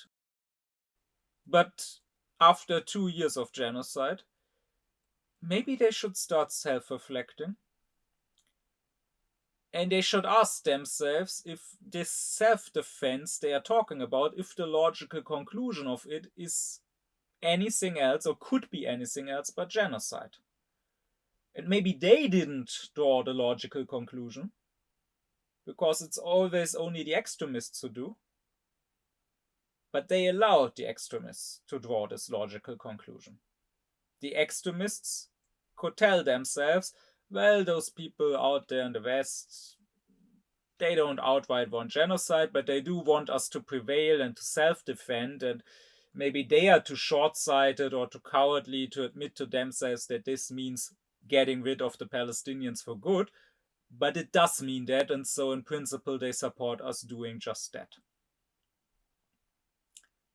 but after 2 years of genocide, maybe they should start self-reflecting. And they should ask themselves if this self-defense they are talking about, if the logical conclusion of it is anything else or could be anything else but genocide. And maybe they didn't draw the logical conclusion, because it's always only the extremists who do. But they allowed the extremists to draw this logical conclusion. The extremists could tell themselves, well, those people out there in the West, they don't outright want genocide, but they do want us to prevail and to self-defend, and maybe they are too short-sighted or too cowardly to admit to themselves that this means getting rid of the Palestinians for good, but it does mean that, and so in principle they support us doing just that.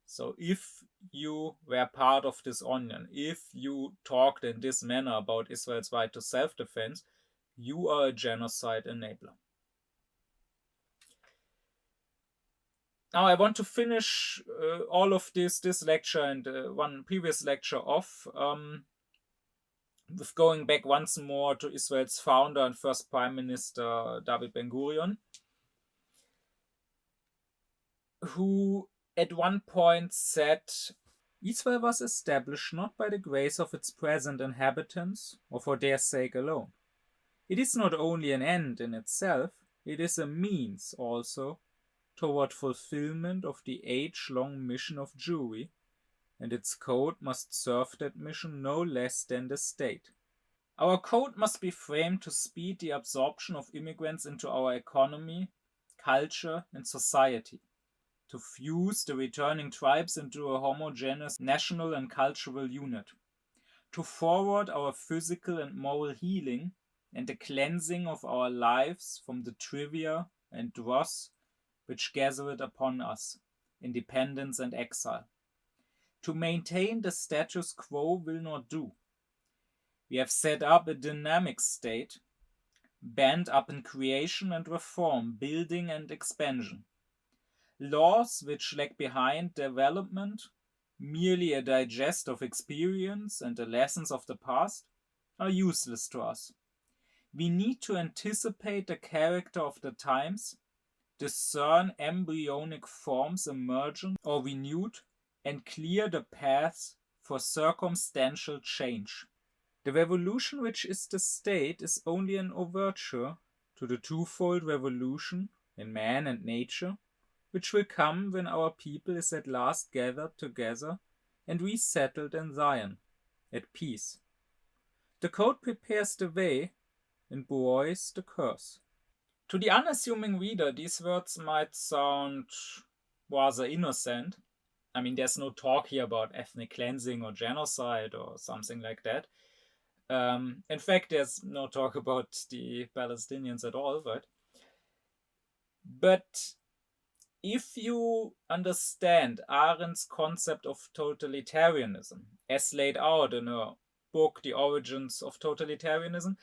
So if you were part of this onion, if you talked in this manner about Israel's right to self-defense, you are a genocide enabler. Now I want to finish all of this lecture and one previous lecture off with going back once more to Israel's founder and first Prime Minister David Ben-Gurion, who at one point said, Israel was established not by the grace of its present inhabitants or for their sake alone. It is not only an end in itself, it is a means also toward fulfillment of the age-long mission of Jewry, and its code must serve that mission no less than the state. Our code must be framed to speed the absorption of immigrants into our economy, culture, and society, to fuse the returning tribes into a homogeneous national and cultural unit, to forward our physical and moral healing and the cleansing of our lives from the trivia and dross which gathered upon us, independence and exile. To maintain the status quo will not do. We have set up a dynamic state, bent up in creation and reform, building and expansion. Laws which lag behind development, merely a digest of experience and the lessons of the past, are useless to us. We need to anticipate the character of the times, discern embryonic forms emergent or renewed, and clear the paths for circumstantial change. The revolution which is the state is only an overture to the twofold revolution in man and nature, which will come when our people is at last gathered together and resettled in Zion, at peace. The code prepares the way and buoys the curse. To the unassuming reader, these words might sound rather innocent. I mean, there's no talk here about ethnic cleansing or genocide or something like that. In fact, there's no talk about the Palestinians at all, right? But if you understand Arendt's concept of totalitarianism, as laid out in her book, The Origins of Totalitarianism,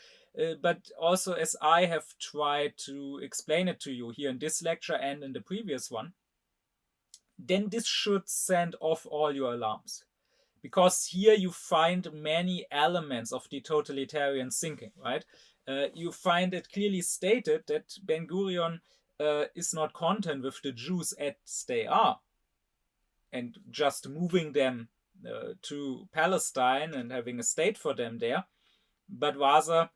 but also as I have tried to explain it to you here in this lecture and in the previous one, then this should send off all your alarms. Because here you find many elements of the totalitarian thinking, right? You find it clearly stated that Ben-Gurion is not content with the Jews as they are and just moving them to Palestine and having a state for them there, but rather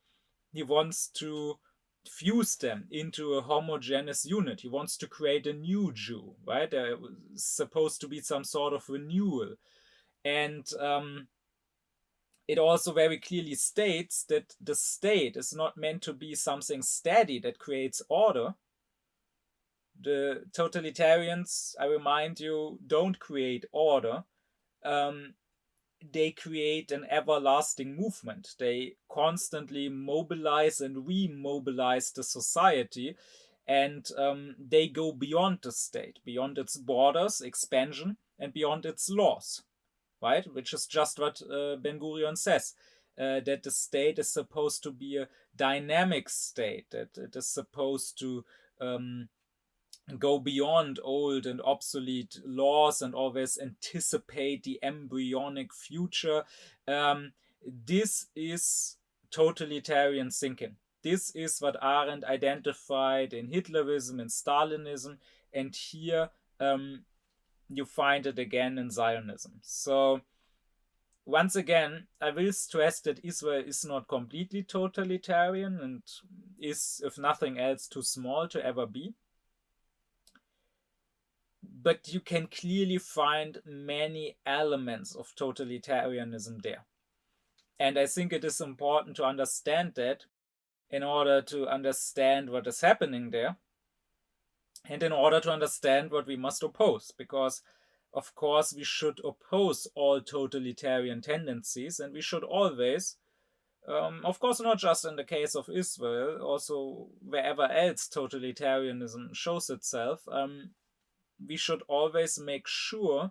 he wants to fuse them into a homogeneous unit. He wants to create a new Jew, right? There is supposed to be some sort of renewal. And it also very clearly states that the state is not meant to be something steady that creates order. The totalitarians, I remind you, don't create order. They create an everlasting movement. They constantly mobilize and remobilize the society, and they go beyond the state, beyond its borders, expansion, and beyond its laws, right? Which is just what Ben-Gurion says, that the state is supposed to be a dynamic state, that it is supposed to go beyond old and obsolete laws and always anticipate the embryonic future. This is totalitarian thinking. This is what Arendt identified in Hitlerism and Stalinism, and here you find it again in Zionism. So once again, I will stress that Israel is not completely totalitarian and is, if nothing else, too small to ever be. But you can clearly find many elements of totalitarianism there. And I think it is important to understand that in order to understand what is happening there and in order to understand what we must oppose. Because, of course, we should oppose all totalitarian tendencies, and we should always, of course, not just in the case of Israel, also wherever else totalitarianism shows itself, we should always make sure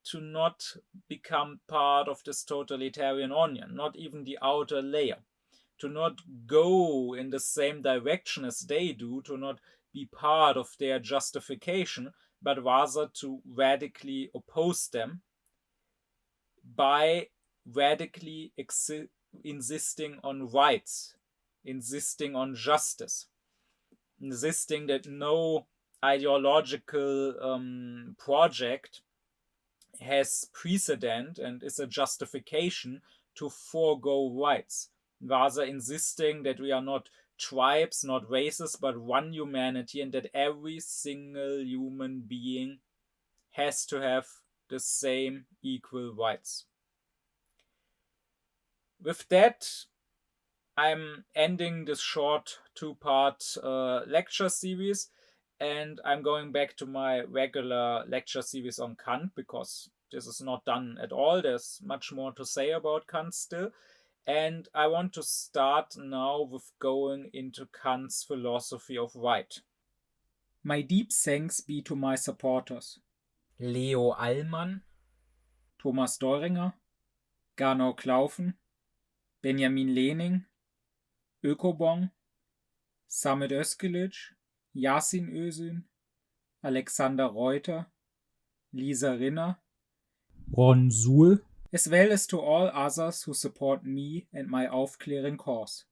to not become part of this totalitarian onion, not even the outer layer, to not go in the same direction as they do, to not be part of their justification, but rather to radically oppose them by radically insisting on rights, insisting on justice, insisting that no ideological project has precedent and is a justification to forego rights, rather insisting that we are not tribes, not races, but one humanity, and that every single human being has to have the same equal rights. With that, I'm ending this short two-part lecture series, and I'm going back to my regular lecture series on Kant, because this is not done at all. There's much more to say about Kant still. And I want to start now with going into Kant's philosophy of right. My deep thanks be to my supporters: Leo Allmann, Thomas Deuringer, Gernot Klaufen, Benjamin Lehning, Ökobong, Samet Özkilic, Yasin Özün, Alexander Reuter, Lisa Rinner, Ron Suhl, as well as to all others who support me and my aufklären cause.